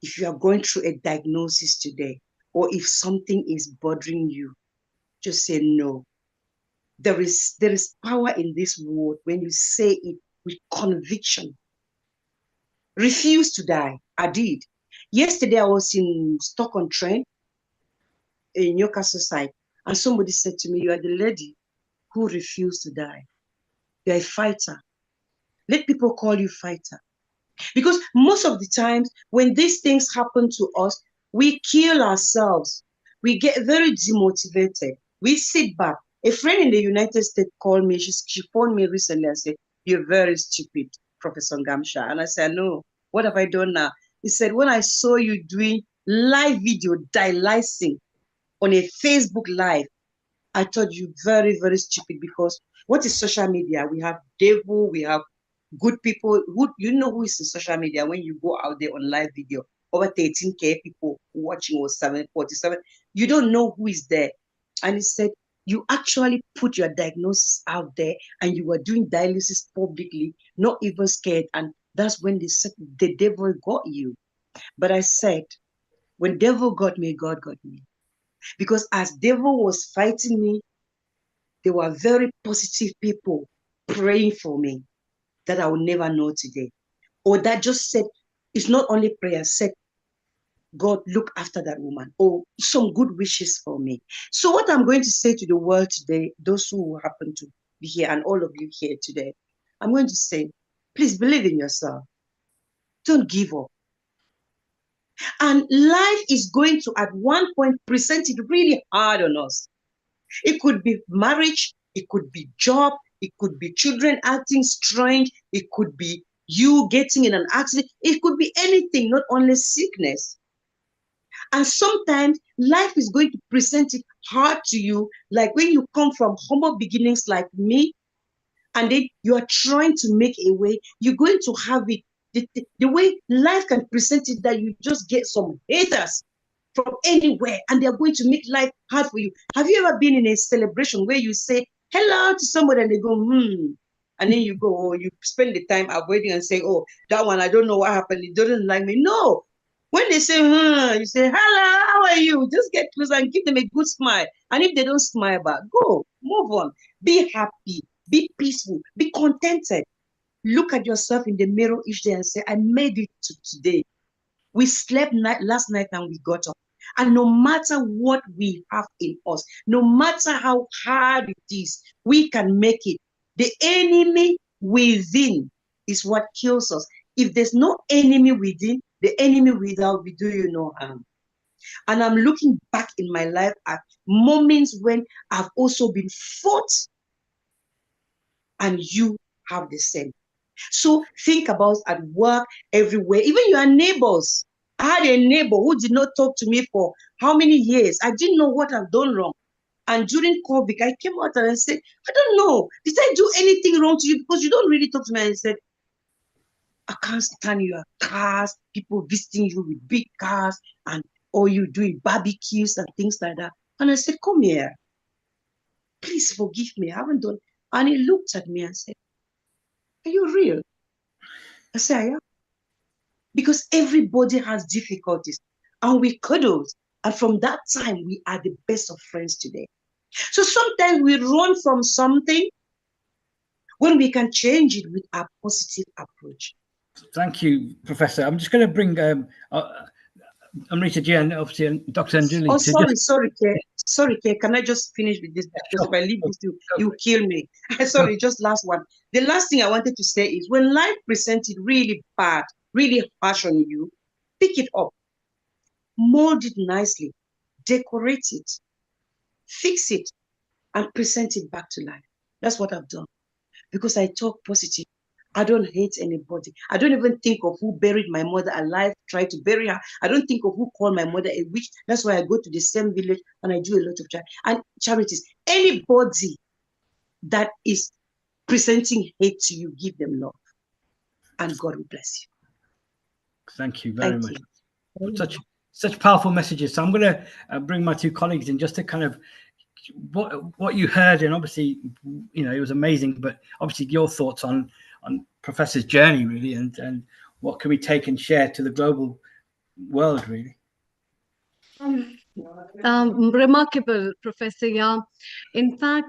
If you are going through a diagnosis today, or if something is bothering you, just say no. There is power in this word when you say it with conviction. Refuse to die. I did. Yesterday I was in Stock-on-Trent in Newcastle side, and somebody said to me, "You are the lady who refused to die. You're a fighter. Let people call you fighter." Because most of the times when these things happen to us, we kill ourselves. We get very demotivated. We sit back. A friend in the United States called me. She phoned me recently and said, "You're very stupid, Professor Gamsha." And I said, "No, what have I done now?" He said, "When I saw you doing live video dialyzing on a Facebook live, I thought you very, very stupid because what is social media? We have devil, we have good people. Who is in social media when you go out there on live video? Over 13K people watching or 747. You don't know who is there." And he said, "You actually put your diagnosis out there and you were doing dialysis publicly, not even scared." And that's when they said the devil got you. But I said, when devil got me, God got me. Because as devil was fighting me, there were very positive people praying for me that I will never know today. Or that just said, it's not only prayer, said, "God, look after that woman." Or some good wishes for me. So what I'm going to say to the world today, those who happen to be here and all of you here today, I'm going to say, please believe in yourself. Don't give up. And life is going to, at one point, present it really hard on us. It could be marriage, it could be job, it could be children acting strange, it could be you getting in an accident, it could be anything, not only sickness. And sometimes life is going to present it hard to you, like when you come from humble beginnings like me, and then you are trying to make a way, you're going to have it the way life can present it, that you just get some haters from anywhere and they're going to make life hard for you. Have you ever been in a celebration where you say hello to somebody and they go, and then you go, or you spend the time avoiding and say, oh, that one, I don't know what happened. It doesn't like me. No. When they say, you say, hello, how are you? Just get close and give them a good smile. And if they don't smile back, go, move on. Be happy, be peaceful, be contented. Look at yourself in the mirror each day and say, I made it to today. We slept last night and we got up. And no matter what we have in us, no matter how hard it is, we can make it. The enemy within is what kills us. If there's no enemy within, the enemy without will do you no harm. And I'm looking back in my life at moments when I've also been fought, and you have the same. So think about at work, everywhere, even your neighbors. I had a neighbor who did not talk to me for how many years? I didn't know what I've done wrong. And during COVID, I came out and I said, I don't know. Did I do anything wrong to you? Because you don't really talk to me. And I said, I can't stand your cars, people visiting you with big cars, and or you doing barbecues and things like that. And I said, come here. Please forgive me. I haven't done. And he looked at me and said, are you real? I said, I am. Because everybody has difficulties and we cuddled. And from that time, we are the best of friends today. So sometimes we run from something when we can change it with a positive approach. Thank you, Professor. I'm just going to bring Amrita Ji and obviously Dr. Anjali. Oh, sorry, Kay. Sorry, Kay. Can I just finish with this? Because if I leave this, you kill me. Sorry, just last one. The last thing I wanted to say is when life presents it really bad, really harsh on you, pick it up, mold it nicely, decorate it, fix it, and present it back to life. That's what I've done. Because I talk positive. I don't hate anybody. I don't even think of who buried my mother alive, tried to bury her. I don't think of who called my mother a witch. That's why I go to the same village and I do a lot of charities. Anybody that is presenting hate to you, give them love. And God will bless you. Thank you very much. Such powerful messages. So I'm going to bring my two colleagues in just to kind of what you heard, and obviously, you know, it was amazing, but obviously your thoughts on Professor's journey, really, and what can we take and share to the global world, really. Remarkable, Professor. Yeah, in fact,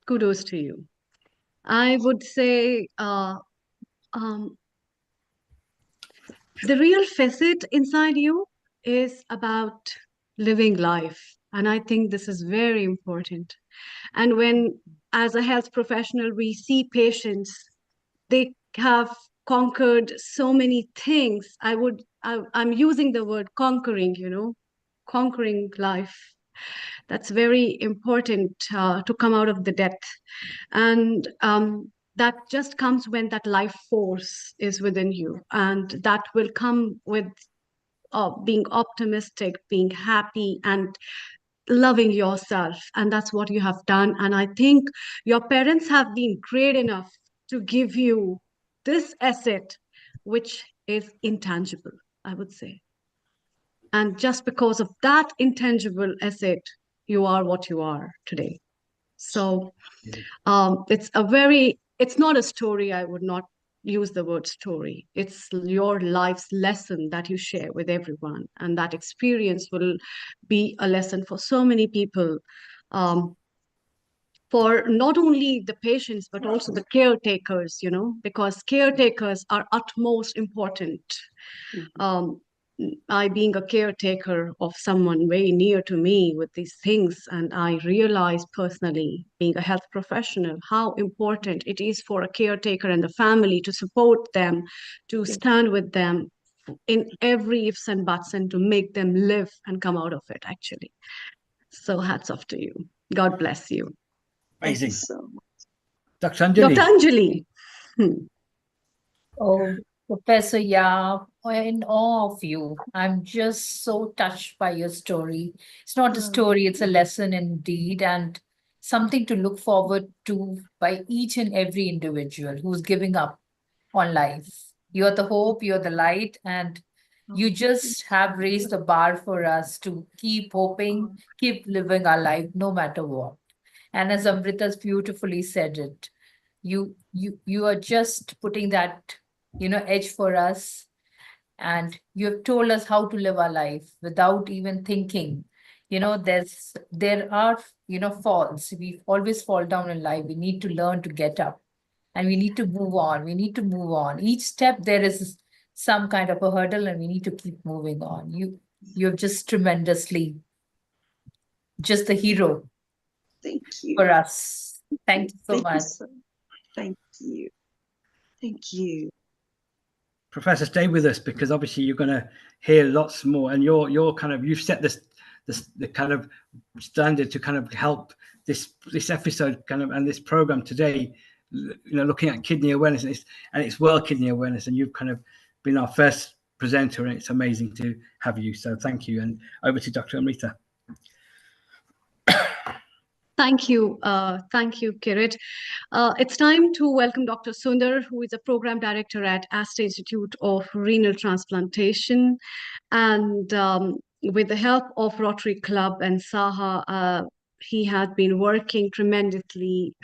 kudos to you. I would say the real facet inside you is about living life. And I think this is very important. And when, as a health professional, we see patients, they have conquered so many things. I'm using the word conquering, you know, conquering life. That's very important to come out of the death. And that just comes when that life force is within you. And that will come with being optimistic, being happy, and loving yourself. And that's what you have done. And I think your parents have been great enough to give you this asset, which is intangible, I would say. And just because of that intangible asset, you are what you are today. So it's not a story. I would not use the word story. It's your life's lesson that you share with everyone. And that experience will be a lesson for so many people, for not only the patients, but also the caretakers, you know, because caretakers are utmost important. I being a caretaker of someone very near to me with these things, and I realize personally, being a health professional, how important it is for a caretaker and the family to support them, to stand with them in every ifs and buts, and to make them live and come out of it, actually. So hats off to you. God bless you. Amazing. So much. Dr. Anjali. Dr. Anjali. Oh, Professor, yeah, in awe of you. I'm just so touched by your story. It's not a story, it's a lesson indeed, and something to look forward to by each and every individual who's giving up on life. You're the hope, you're the light, and you just have raised the bar for us to keep hoping, keep living our life no matter what. And as Amrita's beautifully said it, you are just putting that, edge for us, and you have told us how to live our life without even thinking. There are, falls. We always fall down in life. We need to learn to get up, and we need to move on. We need to move on. Each step there is some kind of a hurdle, and we need to keep moving on. You have just tremendously, just the hero Thank you. for us. Thank you so much. Thank you. Thank you. Professor, stay with us, because obviously you're going to hear lots more, and you're kind of, you've set the kind of standard to kind of help this episode kind of, and this program today, looking at kidney awareness, and it's World Kidney Awareness, and you've kind of been our first presenter, and it's amazing to have you. So thank you, and over to Dr. Amrita. Thank you, Kirit. It's time to welcome Dr. Sundar, who is a program director at Asta Institute of Renal Transplantation. And with the help of Rotary Club and SAHA, he has been working tremendously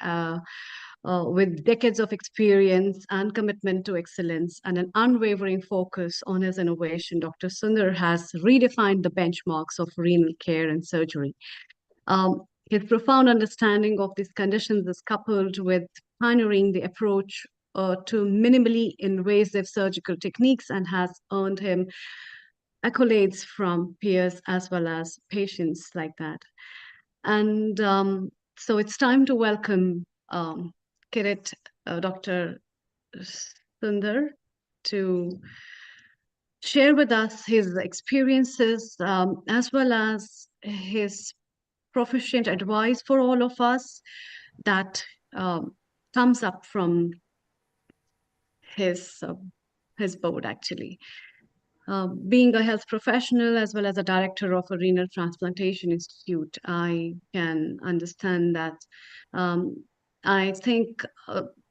with decades of experience and commitment to excellence and an unwavering focus on his innovation. Dr. Sundar has redefined the benchmarks of renal care and surgery. His profound understanding of these conditions is coupled with pioneering the approach to minimally invasive surgical techniques and has earned him accolades from peers as well as patients like that. And so it's time to welcome Kirit, Dr. Sundar, to share with us his experiences as well as his proficient advice for all of us that comes up from his board, actually. Being a health professional as well as a director of a renal transplantation institute, I can understand that. I think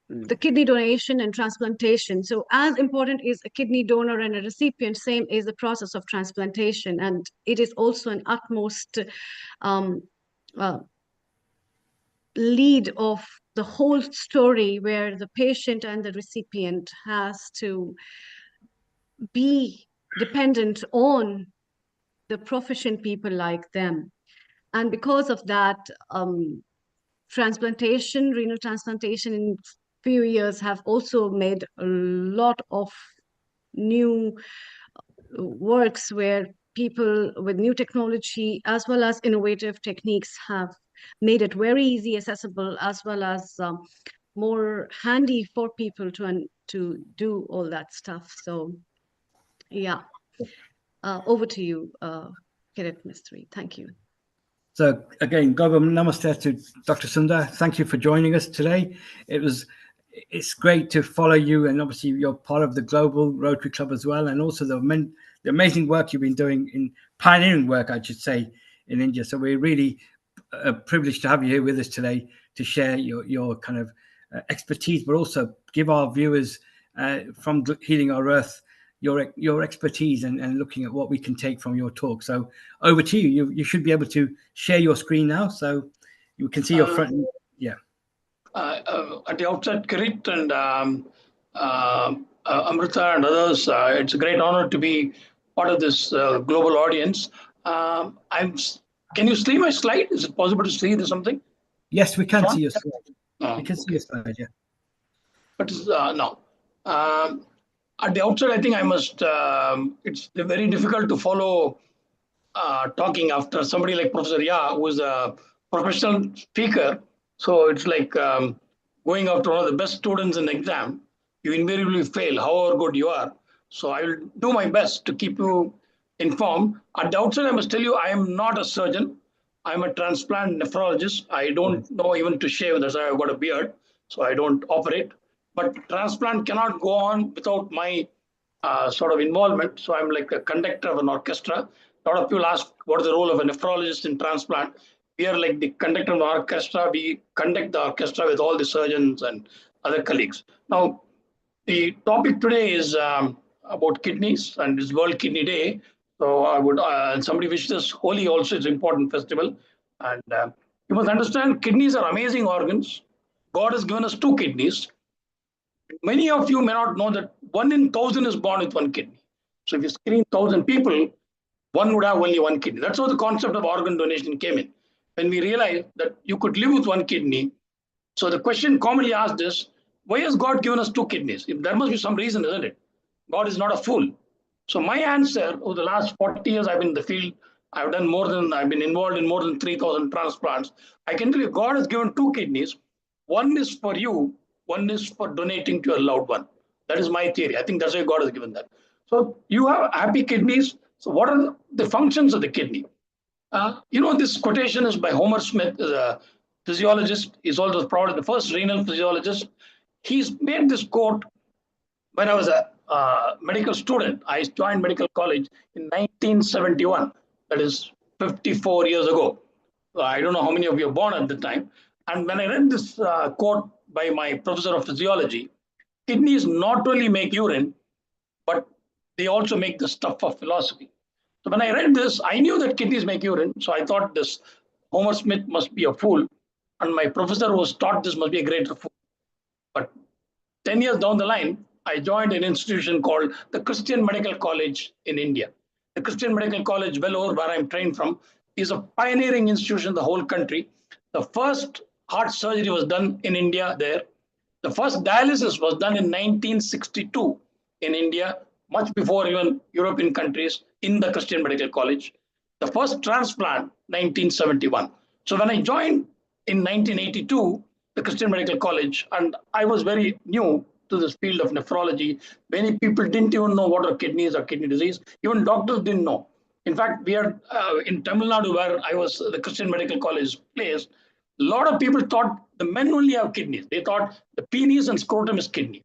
the kidney donation and transplantation. So as important is a kidney donor and a recipient, same is the process of transplantation. And it is also an utmost lead of the whole story, where the patient and the recipient has to be dependent on the proficient people like them. And because of that, transplantation, renal transplantation in few years have also made a lot of new works where people with new technology as well as innovative techniques have made it very easy, accessible, as well as more handy for people to do all that stuff. So yeah, over to you, Kirit Mistry. Thank you. So again, Gobam Namaste to Dr. Sundar. Thank you for joining us today. It's great to follow you, and obviously you're part of the Global Rotary Club as well, and also the amazing work you've been doing in pioneering work, I should say, in India. So we're really privileged to have you here with us today to share your kind of expertise, but also give our viewers from Healing Our Earth your expertise and looking at what we can take from your talk. So over to you. You should be able to share your screen now, so you can see your front. Yeah. At the outset, Kirit and Amrita and others, it's a great honor to be part of this global audience. Can you see my slide? Is it possible to see something? Yes, we can see your slide. We can see your slide, yeah. But no. At the outset, I think I must, it's very difficult to follow talking after somebody like Professor Ya, who is a professional speaker. So it's like going after one of the best students in the exam. You invariably fail, however good you are. So I will do my best to keep you informed. At the outset, I must tell you, I am not a surgeon. I'm a transplant nephrologist. I don't know even to shave. That's why I've got a beard. So I don't operate. But transplant cannot go on without my sort of involvement. So I'm like a conductor of an orchestra. A lot of people ask, what is the role of a nephrologist in transplant? We are like the conductor of the orchestra. We conduct the orchestra with all the surgeons and other colleagues. Now, The topic today is about kidneys, and it's World Kidney Day. So I would, somebody wished us Holi also, it's an important festival. And you must understand, kidneys are amazing organs. God has given us two kidneys. Many of you may not know that 1 in 1,000 is born with one kidney. So if you screen 1,000 people, one would have only one kidney. That's how the concept of organ donation came in. When we realized that you could live with one kidney. So the question commonly asked is, why has God given us two kidneys? If there must be some reason, isn't it? God is not a fool. So my answer, over the last 40 years I've been in the field, I've been involved in more than 3,000 transplants. I can tell you, God has given two kidneys. One is for you, one is for donating to your loved one. That is my theory. I think that's why God has given that. So you have happy kidneys. So what are the functions of the kidney? This quotation is by Homer Smith, a physiologist. He's also probably the first renal physiologist. He's made this quote when I was a medical student. I joined medical college in 1971. That is 54 years ago. I don't know how many of you were born at the time. And when I read this quote by my professor of physiology, kidneys not only make urine, but they also make the stuff of philosophy. So when I read this, I knew that kidneys make urine. So I thought this Homer Smith must be a fool. And my professor who was taught this must be a greater fool. But 10 years down the line, I joined an institution called the Christian Medical College in India. The Christian Medical College, well over where I'm trained from, is a pioneering institution in the whole country. The first heart surgery was done in India there. The first dialysis was done in 1962 in India, much before even European countries, in the Christian Medical College. The first transplant, 1971. So when I joined in 1982, the Christian Medical College, and I was very new to this field of nephrology. Many people didn't even know what are kidneys or kidney disease. Even doctors didn't know. In fact, we are in Tamil Nadu, where I was, the Christian Medical College placed. A lot of people thought the men only have kidneys. They thought the penis and scrotum is kidney.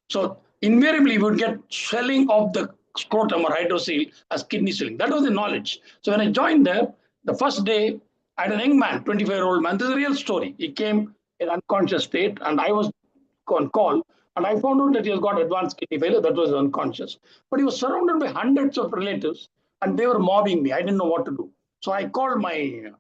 So invariably, we would get swelling of the scrotum or hydrocele as kidney swelling. That was the knowledge. So when I joined there, the first day, I had a young man, 25-year-old man. This is a real story. He came in unconscious state, and I was on call. And I found out that he has got advanced kidney failure. That was unconscious. But he was surrounded by hundreds of relatives, and they were mobbing me. I didn't know what to do. So I called my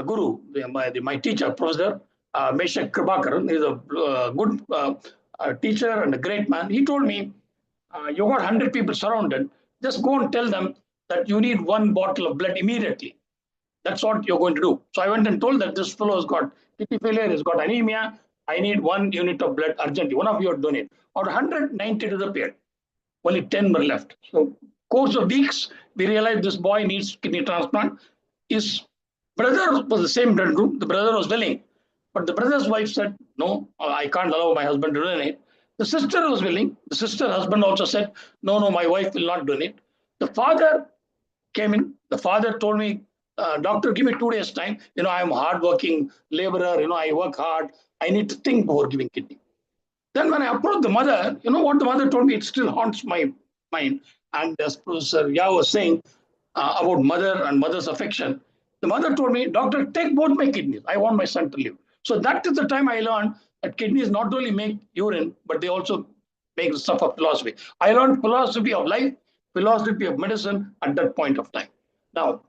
guru, my teacher, Professor Meshak Kribakaran. He's a good teacher and a great man. He told me, you got 100 people surrounded. Just go and tell them that you need one bottle of blood immediately. That's what you're going to do. So I went and told that this fellow has got kidney failure, he's got anemia. I need 1 unit of blood urgently. One of you donate. Out of 190 disappeared. Only 10 were left. So course of weeks, we realized this boy needs kidney transplant. His brother was the same blood group. The brother was willing. But the brother's wife said, no, I can't allow my husband to donate. The sister was willing. The sister's husband also said, no, my wife will not donate. The father came in. The father told me, doctor, give me 2 days time. I'm a hardworking laborer. I work hard. I need to think before giving kidney. Then when I approached the mother, what the mother told me, it still haunts my mind. And as Professor Yao was saying about mother and mother's affection, the mother told me, doctor, take both my kidneys. I want my son to live. So that is the time I learned that kidneys not only make urine, but they also make the stuff of philosophy. I learned philosophy of life, philosophy of medicine at that point of time. Now,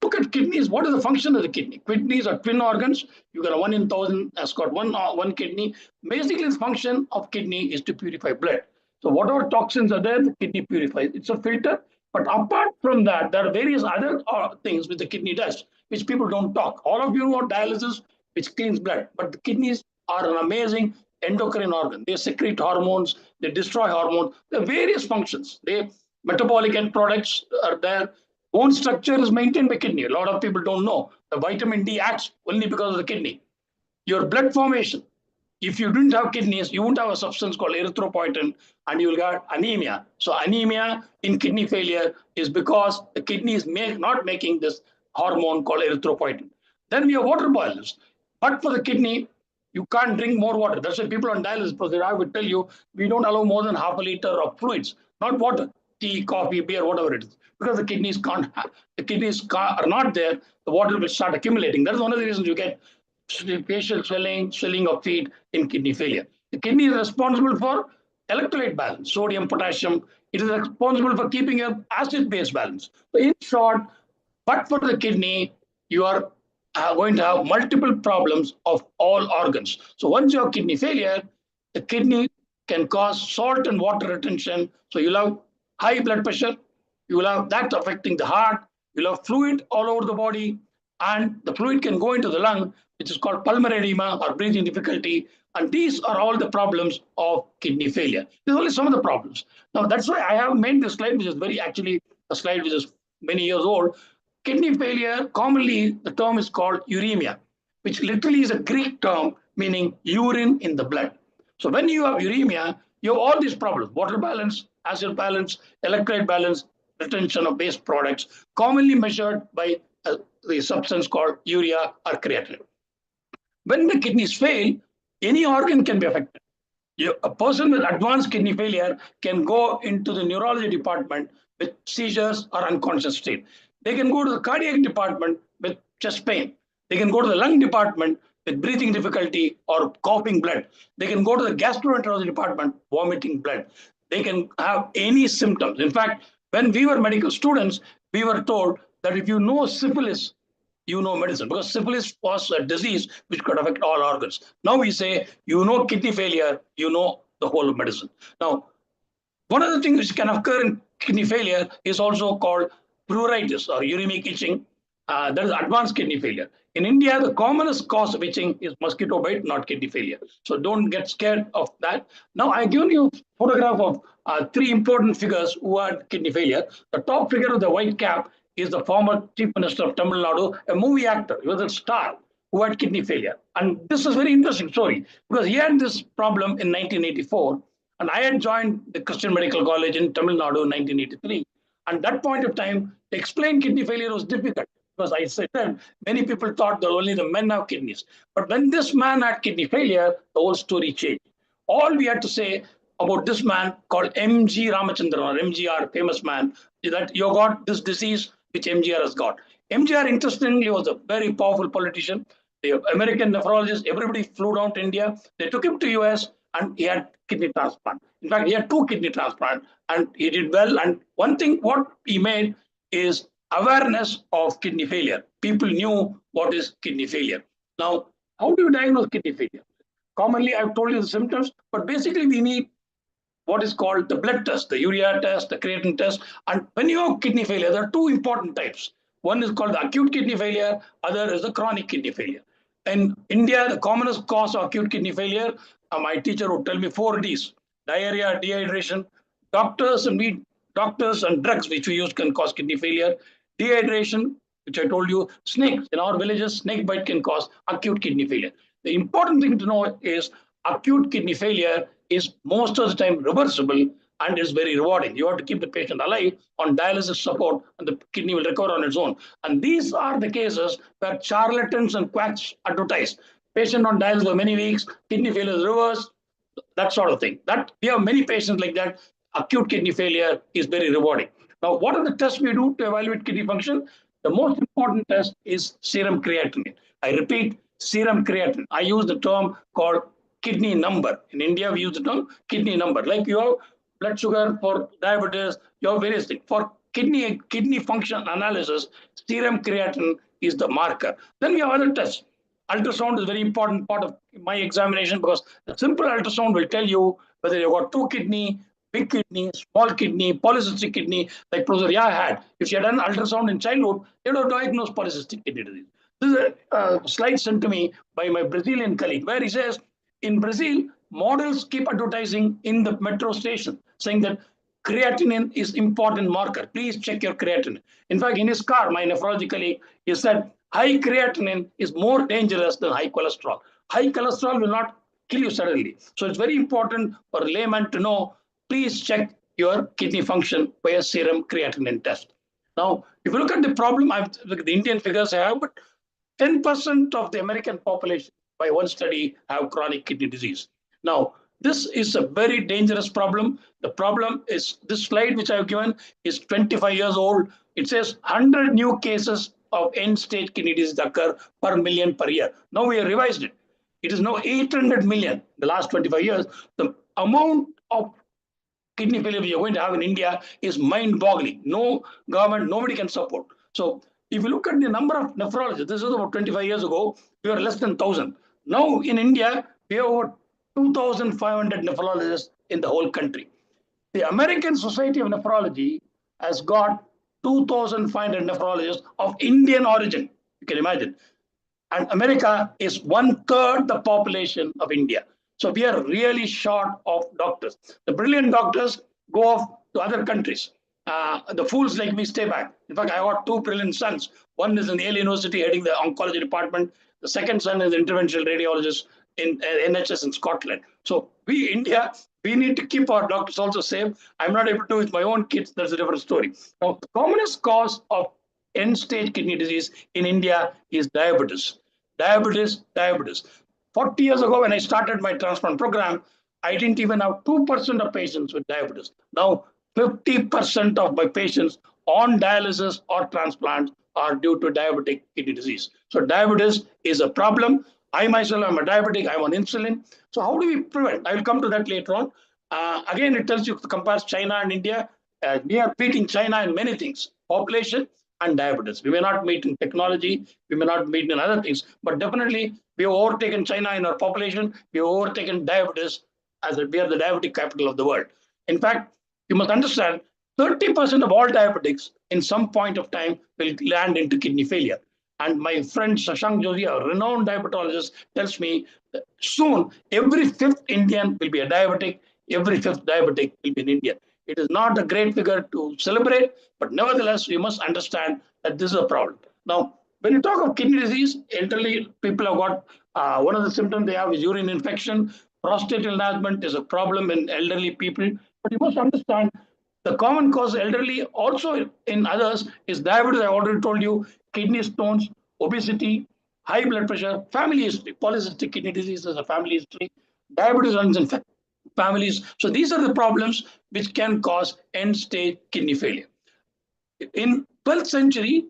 look at kidneys. What is the function of the kidney? Kidneys are twin organs. You got a 1 in 1,000 has got one kidney. Basically, the function of kidney is to purify blood. So whatever toxins are there, the kidney purifies. It's a filter. But apart from that, there are various other things which the kidney does, which people don't talk. All of you know dialysis, which cleans blood. But the kidneys are an amazing endocrine organ. They secrete hormones. They destroy hormones. There are various functions. Metabolic end products are there. Bone structure is maintained by kidney. A lot of people don't know. The vitamin D acts only because of the kidney. Your blood formation. If you didn't have kidneys, you won't have a substance called erythropoietin and you'll get anemia. So anemia in kidney failure is because the kidney is not making this hormone called erythropoietin. Then we have water boilers. But for the kidney, you can't drink more water. That's why people on dialysis, I would tell you, we don't allow more than half a liter of fluids, not water, tea, coffee, beer, whatever it is. Because the kidneys are not there, the water will start accumulating. That is one of the reasons you get facial swelling of feet in kidney failure. The kidney is responsible for electrolyte balance, sodium, potassium. It is responsible for keeping your acid-base balance. So in short, but for the kidney, you are going to have multiple problems of all organs. So once you have kidney failure, the kidney can cause salt and water retention. So you'll have high blood pressure, you will have that affecting the heart, you'll have fluid all over the body, and the fluid can go into the lung, which is called pulmonary edema or breathing difficulty. And these are all the problems of kidney failure. These are only some of the problems. Now, that's why I have made this slide, which is actually a slide which is many years old. Kidney failure, commonly the term is called uremia, which literally is a Greek term meaning urine in the blood. So when you have uremia, you have all these problems: water balance, acid balance, electrolyte balance, retention of base products, commonly measured by the substance called urea or creatinine. When the kidneys fail, any organ can be affected. A person with advanced kidney failure can go into the neurology department with seizures or unconscious state. They can go to the cardiac department with chest pain. They can go to the lung department with breathing difficulty or coughing blood. They can go to the gastroenterology department, vomiting blood. They can have any symptoms. In fact, when we were medical students, we were told that if you know syphilis, you know medicine, because syphilis was a disease which could affect all organs. Now we say, you know kidney failure, you know the whole of medicine. Now, one of the things which can occur in kidney failure is also called pruritus or uremic itching. That is advanced kidney failure. In India, the commonest cause of itching is mosquito bite, not kidney failure. So don't get scared of that. Now, I've given you a photograph of three important figures who had kidney failure. The top figure with the white cap is the former Chief Minister of Tamil Nadu, a movie actor. He was a star who had kidney failure. And this is a very interesting story because he had this problem in 1984. And I had joined the Christian Medical College in Tamil Nadu in 1983. And that point of time, to explain kidney failure was difficult because I said many people thought that only the men have kidneys. But when this man had kidney failure, the whole story changed. All we had to say about this man called MG Ramachandran or MGR, famous man, is that you got this disease which MGR has got. MGR, interestingly, was a very powerful politician. The American nephrologist, everybody flew down to India. They took him to US and he had kidney transplant. In fact, he had 2 kidney transplants and he did well. And one thing what he made is awareness of kidney failure. People knew what is kidney failure. Now, how do you diagnose kidney failure? Commonly, I've told you the symptoms, but basically we need what is called the blood test, the urea test, the creatinine test. And when you have kidney failure, there are 2 important types. One is called the acute kidney failure, other is the chronic kidney failure. In India, the commonest cause of acute kidney failure, my teacher would tell me 4 Ds: diarrhea, dehydration, doctors and drugs which we use can cause kidney failure. Dehydration, which I told you, snakes in our villages, snake bite can cause acute kidney failure. The important thing to know is acute kidney failure is most of the time reversible and is very rewarding. You have to keep the patient alive on dialysis support and the kidney will recover on its own. And these are the cases where charlatans and quacks advertise. Patient on dialysis for many weeks, kidney failure is reversed, that sort of thing. That we have many patients like that. Acute kidney failure is very rewarding. Now, what are the tests we do to evaluate kidney function? The most important test is serum creatinine. I repeat, serum creatinine. I use the term called kidney number. In India, we use the term kidney number. Like you have blood sugar for diabetes, you have various things. For kidney function analysis, serum creatinine is the marker. Then we have other tests. Ultrasound is a very important part of my examination because the simple ultrasound will tell you whether you've got 2 kidney, big kidney, small kidney, polycystic kidney, like Professor Ya had. If she had done ultrasound in childhood, they would have diagnosed polycystic kidney disease. This is a slide sent to me by my Brazilian colleague where he says, in Brazil, models keep advertising in the metro station saying that creatinine is important marker. Please check your creatinine. In fact, in his car, my nephrology colleague, he said, high creatinine is more dangerous than high cholesterol. High cholesterol will not kill you suddenly. So it's very important for a layman to know, please check your kidney function by a serum creatinine test. Now, if you look at the problem, the Indian figures I have, but 10% of the American population by one study have chronic kidney disease. Now, this is a very dangerous problem. The problem is this slide which I have given is 25 years old. It says 100 new cases of end-stage kidney disease occur per million per year. Now we have revised it. It is now 800 million. The last 25 years, the amount of kidney failure we are going to have in India is mind-boggling. No government, nobody can support. So if you look at the number of nephrologists, this was about 25 years ago, we were less than 1,000. Now in India, we have over 2,500 nephrologists in the whole country. The American Society of Nephrology has got 2,500 nephrologists of Indian origin. You can imagine. And America is 1/3 the population of India. So we are really short of doctors. The brilliant doctors go off to other countries. The fools like me stay back. In fact, I got two brilliant sons. One is in Yale University heading the oncology department. The second son is an interventional radiologist in NHS in Scotland. So we, India, we need to keep our doctors also safe. I'm not able to with my own kids. That's a different story. Now, the commonest cause of end-stage kidney disease in India is diabetes. Diabetes. 40 years ago, when I started my transplant program, I didn't even have 2% of patients with diabetes. Now, 50% of my patients on dialysis or transplant are due to diabetic kidney disease. So diabetes is a problem. I myself am a diabetic. I'm on insulin. So how do we prevent? I will come to that later on. Again, it tells you to compare China and India. We are beating China in many things: population and diabetes. We may not meet in technology, we may not meet in other things, but definitely we have overtaken China in our population. We have overtaken diabetes as we are the diabetic capital of the world. In fact, you must understand 30% of all diabetics in some point of time will land into kidney failure. And my friend Shashank Joshi, a renowned diabetologist, tells me that soon every fifth Indian will be a diabetic, every fifth diabetic will be an Indian. It is not a great figure to celebrate, but nevertheless, we must understand that this is a problem. Now, when you talk of kidney disease, elderly people have got one of the symptoms they have is urine infection. Prostate enlargement is a problem in elderly people. But you must understand the common cause elderly also in others is diabetes. I already told you, kidney stones, obesity, high blood pressure, family history. Polycystic kidney disease is a family history. Diabetes runs in families. So these are the problems which can cause end-stage kidney failure. In 12th century,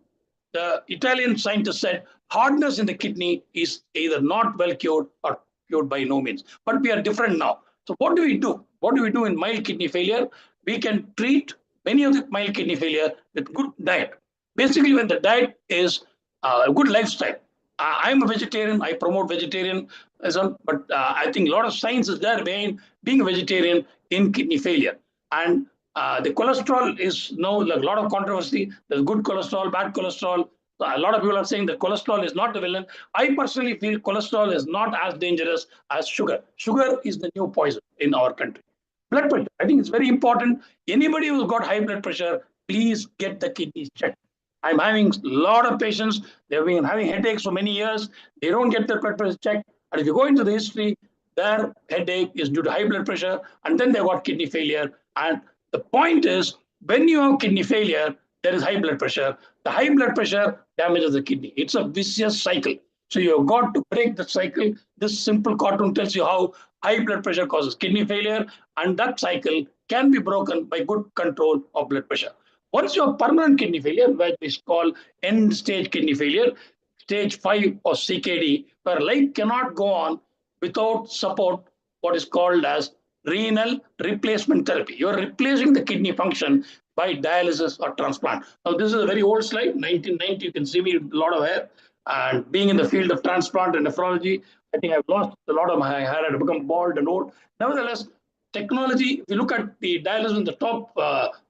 the Italian scientist said hardness in the kidney is either not well cured or cured by no means. But we are different now. So what do we do? What do we do in mild kidney failure? We can treat many of the mild kidney failure with good diet. Basically, when the diet is a good lifestyle. I'm a vegetarian. I promote vegetarianism, but I think a lot of science is there behind being a vegetarian in kidney failure. And the cholesterol is now a lot of controversy. There's good cholesterol, bad cholesterol. A lot of people are saying that cholesterol is not the villain. I personally feel cholesterol is not as dangerous as sugar. Sugar is the new poison in our country. Blood pressure. I think it's very important. Anybody who's got high blood pressure, please get the kidneys checked. I'm having a lot of patients, they've been having headaches for many years. They don't get their blood pressure checked. And if you go into the history, their headache is due to high blood pressure, and then they got kidney failure. And the point is, when you have kidney failure, there is high blood pressure. The high blood pressure damages the kidney. It's a vicious cycle. So you've got to break the cycle. This simple cartoon tells you how high blood pressure causes kidney failure, and that cycle can be broken by good control of blood pressure. Once you have permanent kidney failure, which is called end-stage kidney failure, stage 5 or CKD, where life cannot go on without support, what is called as renal replacement therapy. You're replacing the kidney function by dialysis or transplant. Now, this is a very old slide, 1990. You can see me with a lot of hair. And being in the field of transplant and nephrology, I think I've lost a lot of my hair. I've become bald and old. Nevertheless, technology, if you look at the dialysis in the top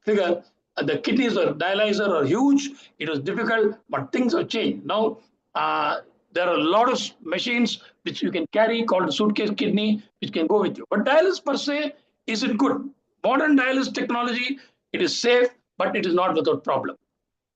figure, the kidneys or dialyzer are huge. It was difficult, but things have changed. Now, there are a lot of machines which you can carry called a suitcase kidney, which can go with you. But dialysis per se isn't good. Modern dialysis technology, it is safe, but it is not without problem.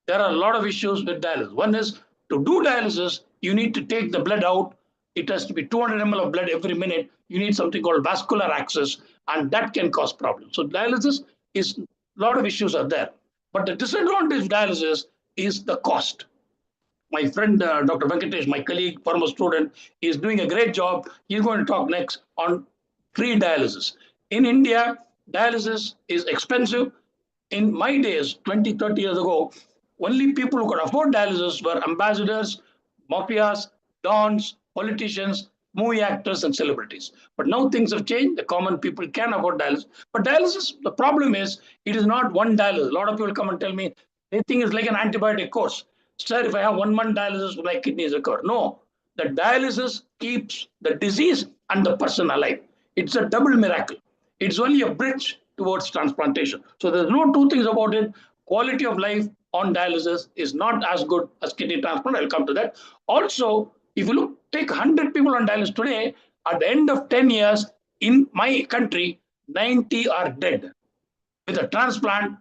There are a lot of issues with dialysis. One is to do dialysis, you need to take the blood out. It has to be 200 ml of blood every minute. You need something called vascular access, and that can cause problems. So dialysis is, a lot of issues are there. But the disadvantage of dialysis is the cost. My friend, Dr. Venkatesh, my colleague, former student, is doing a great job. He's going to talk next on free dialysis. In India, dialysis is expensive. In my days, 20, 30 years ago, only people who could afford dialysis were ambassadors, mafias, dons, politicians. movie actors and celebrities. But now things have changed. The common people can afford dialysis. But dialysis, the problem is, it is not one dialysis. A lot of people come and tell me they think it's like an antibiotic course. Sir, if I have 1 month dialysis, my kidneys recover. No, the dialysis keeps the disease and the person alive. It's a double miracle. It's only a bridge towards transplantation. So there's no two things about it. Quality of life on dialysis is not as good as kidney transplant. I'll come to that. Also, if you look, take 100 people on dialysis today, at the end of 10 years, in my country, 90 are dead. With a transplant,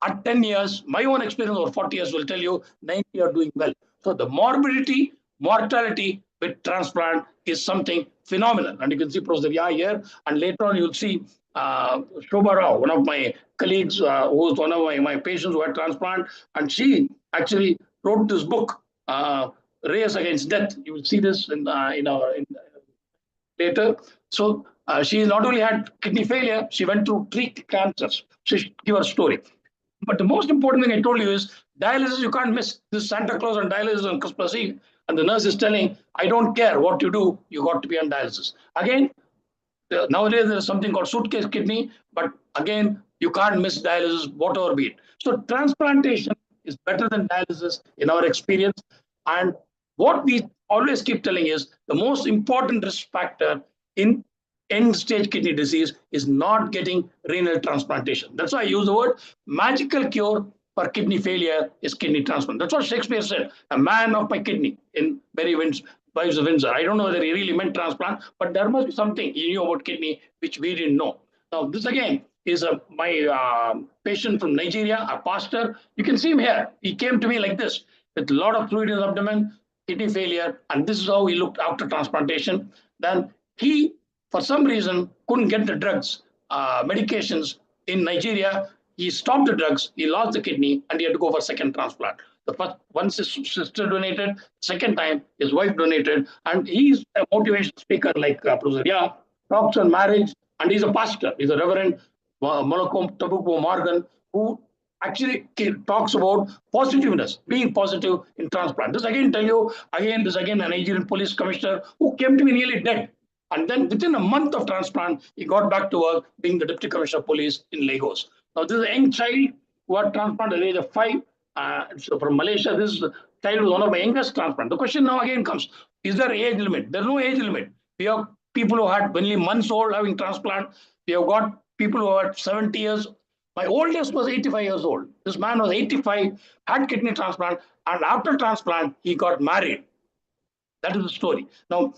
at 10 years, my own experience over 40 years will tell you 90 are doing well. So the morbidity, mortality with transplant is something phenomenal. And you can see Professor Yah here, and later on you'll see Shobha Rao, one of my colleagues, who was one of my patients who had transplant, and she actually wrote this book, Race Against Death. You will see this in later. So she not only had kidney failure, she went through 3 cancers. So she give her story. But the most important thing I told you is dialysis you can't miss. This Santa Claus on dialysis on Christmas Eve, and the nurse is telling, I don't care what you do, you got to be on dialysis. Again, nowadays there is something called suitcase kidney, but again, you can't miss dialysis, whatever be it. So transplantation is better than dialysis in our experience. And what we always keep telling is the most important risk factor in end-stage kidney disease is not getting renal transplantation. That's why I use the word magical cure for kidney failure is kidney transplant. That's what Shakespeare said, a man of my kidney in Merry Wives of Windsor. I don't know whether he really meant transplant, but there must be something he knew about kidney which we didn't know. Now, this again is my patient from Nigeria, a pastor. You can see him here. He came to me like this with a lot of fluid in his abdomen, kidney failure, and this is how he looked after transplantation. Then he, for some reason, couldn't get the drugs, medications in Nigeria. He stopped the drugs, he lost the kidney, and he had to go for second transplant. The first, once his sister donated, second time his wife donated, and he's a motivational speaker like Professor Yah, talks on marriage, and he's a pastor. He's a Reverend Moloko Tabuko Morgan, who actually talks about positiveness, being positive in transplant. This again tell you, this again a Nigerian police commissioner who came to me nearly dead. And then within a month of transplant, he got back to work being the Deputy Commissioner of Police in Lagos. Now, this is a young child who had transplanted at the age of 5. So from Malaysia, this child was one of my youngest transplant. The question now again comes, is there age limit? There's no age limit. We have people who had only months old having transplant. We have got people who are 70 years. My oldest was 85 years old. This man was 85, had kidney transplant, and after transplant, he got married. That is the story. Now,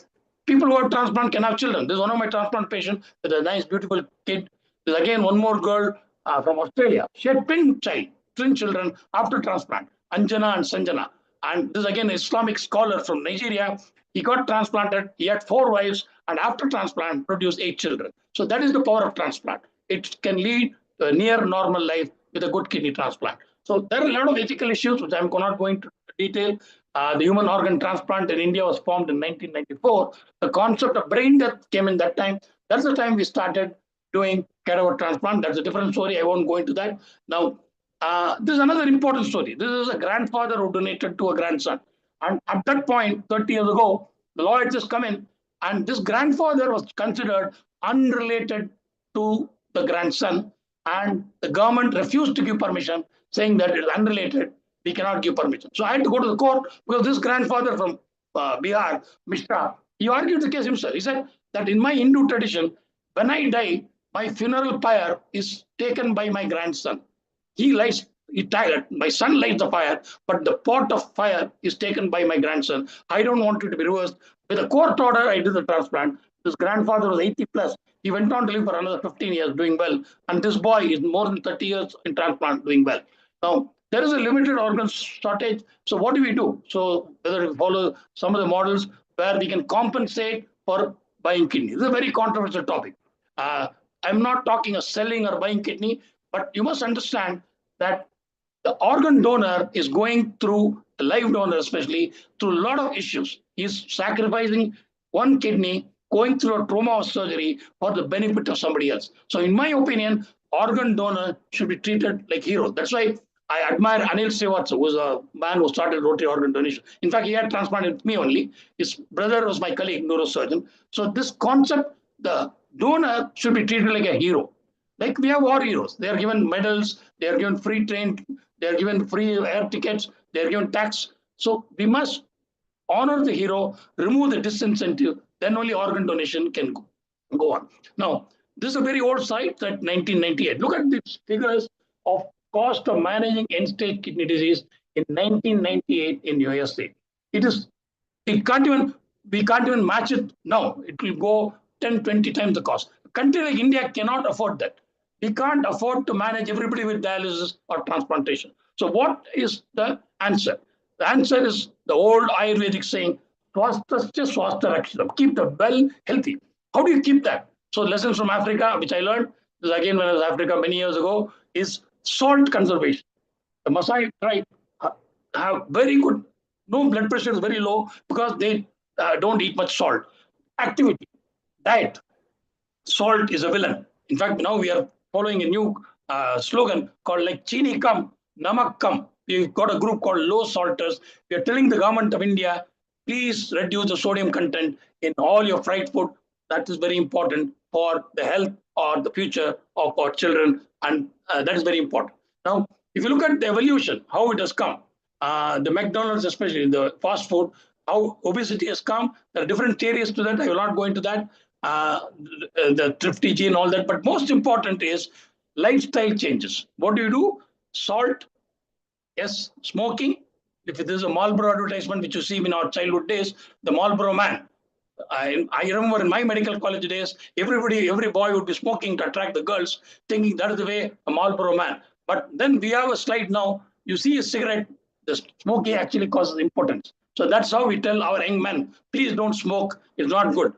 people who have transplant can have children. This is one of my transplant patients with a nice, beautiful kid. There's again one more girl from Australia. She had twin children after transplant, Anjana and Sanjana. And this is again an Islamic scholar from Nigeria. He got transplanted. He had 4 wives, and after transplant, produced 8 children. So that is the power of transplant. It can lead to a near normal life with a good kidney transplant. So there are a lot of ethical issues, which I'm not going to detail. The human organ transplant in India was formed in 1994. The concept of brain death came in that time. That's the time we started doing cadaver transplant. That's a different story. I won't go into that. Now, this is another important story. This is a grandfather who donated to a grandson. And at that point, 30 years ago, the law had just come in, and this grandfather was considered unrelated to the grandson, and the government refused to give permission, saying that it is unrelated. We cannot give permission. So I had to go to the court because this grandfather from Bihar, Mishra, he argued the case himself. He said that in my Hindu tradition, when I die, my funeral pyre is taken by my grandson. My son lights the fire, but the pot of fire is taken by my grandson. I don't want it to be reversed. With a court order, I did the transplant. This grandfather was 80 plus. He went on to live for another 15 years doing well. And this boy is more than 30 years in transplant doing well. Now, there is a limited organ shortage. So what do we do? So whether we follow some of the models where we can compensate for buying kidney. This is a very controversial topic. I'm not talking of selling or buying kidney, but you must understand that the organ donor is going through, the live donor especially, through a lot of issues. He's sacrificing one kidney, going through a trauma of surgery for the benefit of somebody else. So in my opinion, organ donor should be treated like heroes. That's why I admire Anil Srivatsa, who was a man who started rotary organ donation. In fact, he had transplanted with me only. His brother was my colleague, neurosurgeon. So this concept, the donor should be treated like a hero. Like we have war heroes. They are given medals, they are given free train, they are given free air tickets, they are given tax. So we must honor the hero, remove the disincentive, then only organ donation can go on. Now, this is a very old site that 1998. Look at these figures of cost of managing end-stage kidney disease in 1998 in USA. It can't even, we can't even match it now. It will go 10, 20 times the cost. A country like India cannot afford that. We can't afford to manage everybody with dialysis or transplantation. So what is the answer? The answer is the old Ayurvedic saying, keep the well healthy. How do you keep that? So lessons from Africa, which I learned, this again when I was in Africa many years ago, is salt conservation. The Maasai tribe have very good, no blood pressure is very low because they don't eat much salt. Activity, diet, salt is a villain. In fact, now we are following a new slogan called like Chini Kam, Namak Kam. We've got a group called Low Salters. We are telling the government of India, please reduce the sodium content in all your fried food. That is very important for the health or the future of our children, and that is very important. Now, if you look at the evolution, how it has come, the McDonald's, especially the fast food, how obesity has come. There are different theories to that. I will not go into that. The thrifty gene, all that. But most important is lifestyle changes. What do? Salt, yes, smoking. If it is a Marlboro advertisement, which you see in our childhood days, the Marlboro man. I remember in my medical college days, every boy would be smoking to attract the girls, thinking that is the way a Marlboro man. But then we have a slide now. You see a cigarette, the smoking actually causes impotence. So that's how we tell our young men, please don't smoke. It's not good.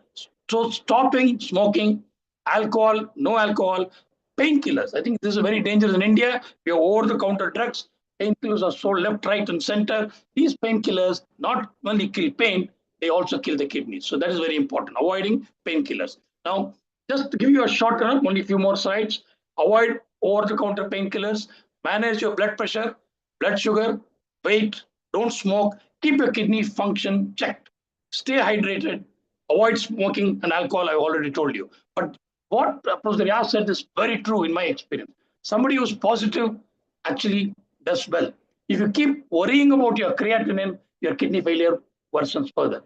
So stopping smoking, alcohol, no alcohol, painkillers. I think this is very dangerous in India. We have over-the-counter drugs. Painkillers are sold left, right, and center. These painkillers not only kill pain, they also kill the kidneys. So that is very important, avoiding painkillers. Now, just to give you a short run, only a few more slides. Avoid over-the-counter painkillers. Manage your blood pressure, blood sugar, weight. Don't smoke. Keep your kidney function checked. Stay hydrated. Avoid smoking and alcohol, I've already told you. But what Professor Yas said is very true in my experience. Somebody who's positive actually does well. If you keep worrying about your creatinine, your kidney failure worsens further.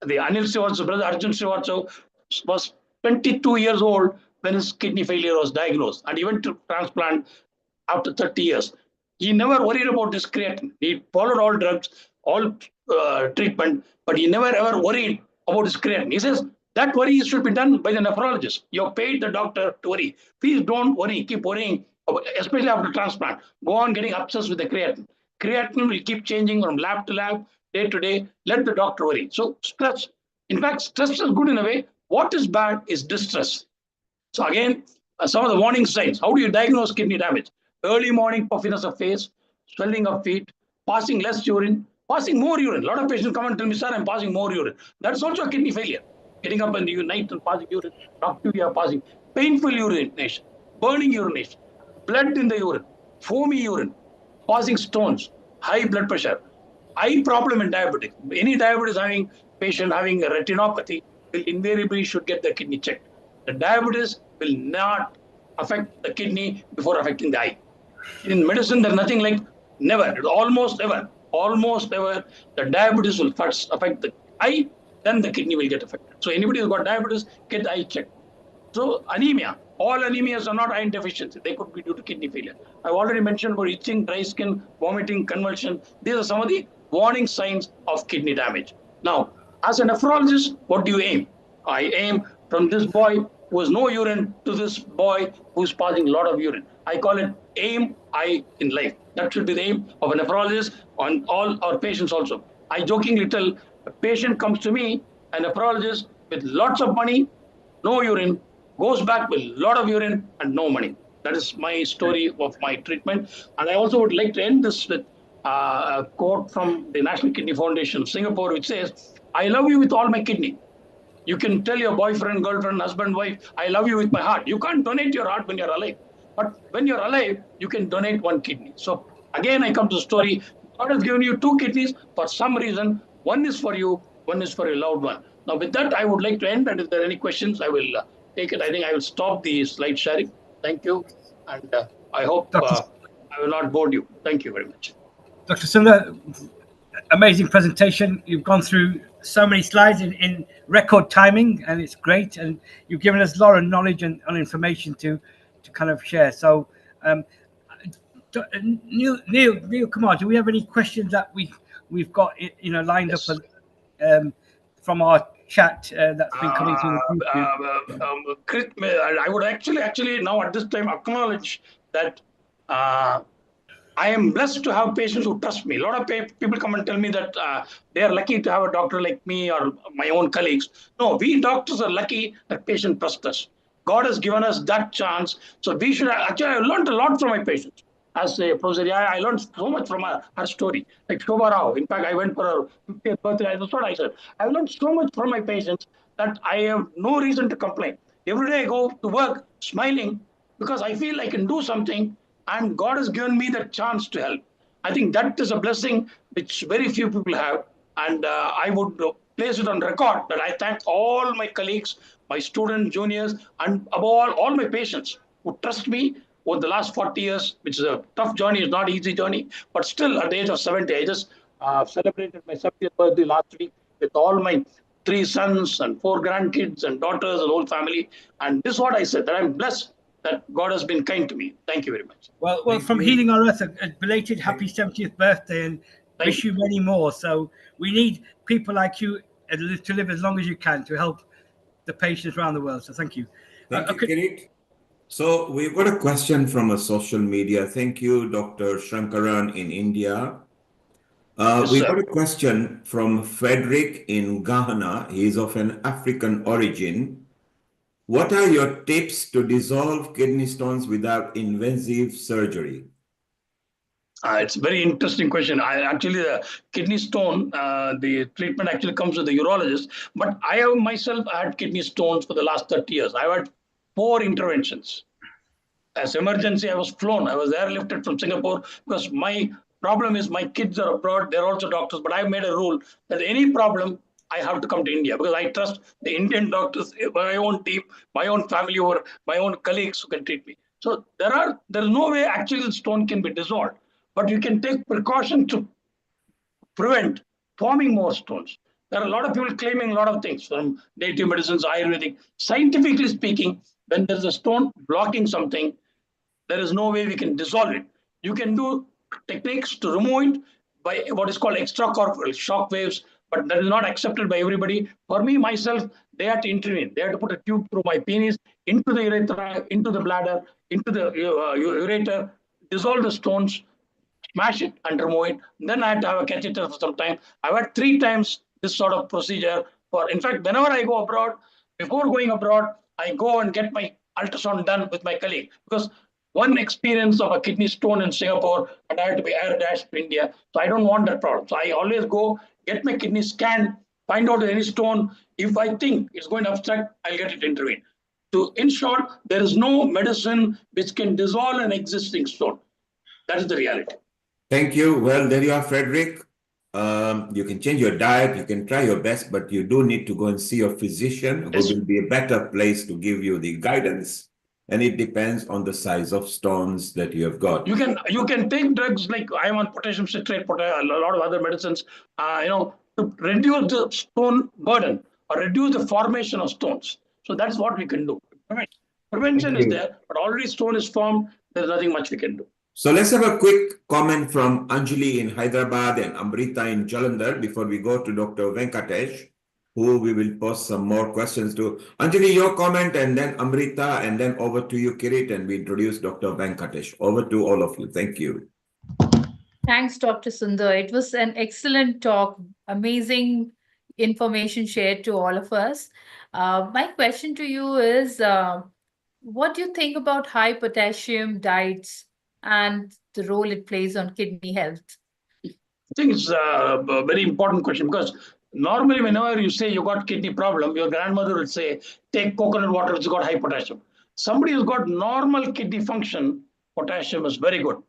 The Anil Srivatsa, brother Arjun Srivatsa, was 22 years old when his kidney failure was diagnosed, and he went to transplant after 30 years. He never worried about his creatinine. He followed all drugs, all treatment, but he never ever worried about his creatinine. He says that worry should be done by the nephrologist. You have paid the doctor to worry. Please don't worry. Keep worrying, especially after transplant. Go on getting obsessed with the creatinine. Creatinine will keep changing from lab to lab, day to day. Let the doctor worry. So stress. In fact, stress is good in a way. What is bad is distress. So again, some of the warning signs. How do you diagnose kidney damage? Early morning puffiness of face, swelling of feet, passing less urine, passing more urine. A lot of patients come and tell me, sir, I'm passing more urine. That's also a kidney failure. Getting up in the night and passing urine, doctor, we are passing. Painful urination, burning urination, blood in the urine, foamy urine, passing stones, high blood pressure, eye problem in diabetic. Any diabetes having patient having a retinopathy will invariably should get the kidney checked. The diabetes will not affect the kidney before affecting the eye. In medicine, there's nothing like never, almost ever, the diabetes will first affect the eye, then the kidney will get affected. So anybody who's got diabetes, get the eye checked. So anemia, all anemias are not iron deficiency. They could be due to kidney failure. I've already mentioned about itching, dry skin, vomiting, convulsion. These are some of the warning signs of kidney damage. Now, as a nephrologist, what do you aim? I aim from this boy who has no urine to this boy who's passing a lot of urine. I call it aim I in life. That should be the aim of a nephrologist on all our patients also. I jokingly tell a patient comes to me, a nephrologist with lots of money, no urine, goes back with a lot of urine and no money. That is my story of my treatment. And I also would like to end this with a quote from the National Kidney Foundation of Singapore, which says, I love you with all my kidney. You can tell your boyfriend, girlfriend, husband, wife, I love you with my heart. You can't donate your heart when you're alive. But when you're alive, you can donate one kidney. So Again, I come to the story. God has given you two kidneys for some reason. One is for you, one is for your loved one. Now, with that, I would like to end. And if there are any questions, I will take it. I think I will stop the slide sharing. Thank you. And I hope Dr. I will not bore you. Thank you very much. Dr. Sundar, amazing presentation. You've gone through so many slides in record timing, and it's great. And you've given us a lot of knowledge and information to kind of share. So, Neil, come on. Do we have any questions that we've got lined Yes. up from our chat that's been coming through the I would actually now at this time acknowledge that I am blessed to have patients who trust me. A lot of people come and tell me that they are lucky to have a doctor like me or my own colleagues. No, we doctors are lucky that patients trust us. God has given us that chance. So we should actually, I learned a lot from my patients. As a professor, I learned so much from her story. Like Shobha Rao. In fact, I went for her 50th birthday. That's what I said. I learned so much from my patients that I have no reason to complain. Every day I go to work smiling because I feel I can do something and God has given me the chance to help. I think that is a blessing which very few people have. And I would place it on record that I thank all my colleagues, my students, juniors, and above all my patients who trust me over the last 40 years, which is a tough journey, it's not an easy journey, but still at the age of 70, I just celebrated my 70th birthday last week with all my 3 sons and 4 grandkids and daughters and whole family. And this is what I said, that I'm blessed that God has been kind to me. Thank you very much. Well, from Healing Our Earth, a belated happy 70th birthday, and wish you many more. So we need people like you to live as long as you can to help the patients around the world. So thank you. Thank you, Kirit. So we've got a question from a social media. Thank you, Dr. Shankaran in India. We've got a question from Frederick in Ghana. He's of an African origin. What are your tips to dissolve kidney stones without invasive surgery? It's a very interesting question. Actually, the kidney stone, the treatment actually comes with the urologist. But I have myself had kidney stones for the last 30 years. I've had 4 interventions. As emergency, I was flown. I was airlifted from Singapore because my problem is my kids are abroad. They're also doctors. But I've made a rule that any problem, I have to come to India because I trust the Indian doctors, my own team, my own family, or my own colleagues who can treat me. So there's no way actually the stone can be dissolved, but you can take precaution to prevent forming more stones. There are a lot of people claiming a lot of things from native medicines, Ayurvedic. Scientifically speaking, when there's a stone blocking something, there is no way we can dissolve it. You can do techniques to remove it by what is called extracorporeal shock waves, but that is not accepted by everybody. For me, myself, they had to intervene. They had to put a tube through my penis, into the urethra, into the bladder, into the ureter, dissolve the stones, smash it and remove it. Then I had to have a catheter for some time. I've had 3 times this sort of procedure. In fact, whenever I go abroad, before going abroad, I go and get my ultrasound done with my colleague because one experience of a kidney stone in Singapore and I had to be air dashed to India. So I don't want that problem. So I always go get my kidney scanned, find out any stone. If I think it's going to obstruct, I'll get it intervened. In short, there is no medicine which can dissolve an existing stone. That is the reality. Thank you. Well, there you are, Frederick. You can change your diet, you can try your best, but you do need to go and see your physician who will be a better place to give you the guidance. And it depends on the size of stones that you have got. You can take drugs like I'm on potassium citrate, a lot of other medicines, to reduce the stone burden or reduce the formation of stones. So that's what we can do. Prevention is there, but already stone is formed. There's nothing much we can do. So let's have a quick comment from Anjali in Hyderabad and Amrita in Jalandhar before we go to Dr. Venkatesh, who we will pose some more questions to. Anjali, your comment, and then Amrita, and then over to you, Kirit, and we introduce Dr. Venkatesh. Over to all of you. Thank you. Thanks, Dr. Sundar. It was an excellent talk, amazing information shared to all of us. My question to you is, what do you think about high potassium diets and the role it plays on kidney health? I think it's a very important question because normally whenever you say you got kidney problem, your grandmother will say, take coconut water, it's got high potassium. Somebody who's got normal kidney function, potassium is very good.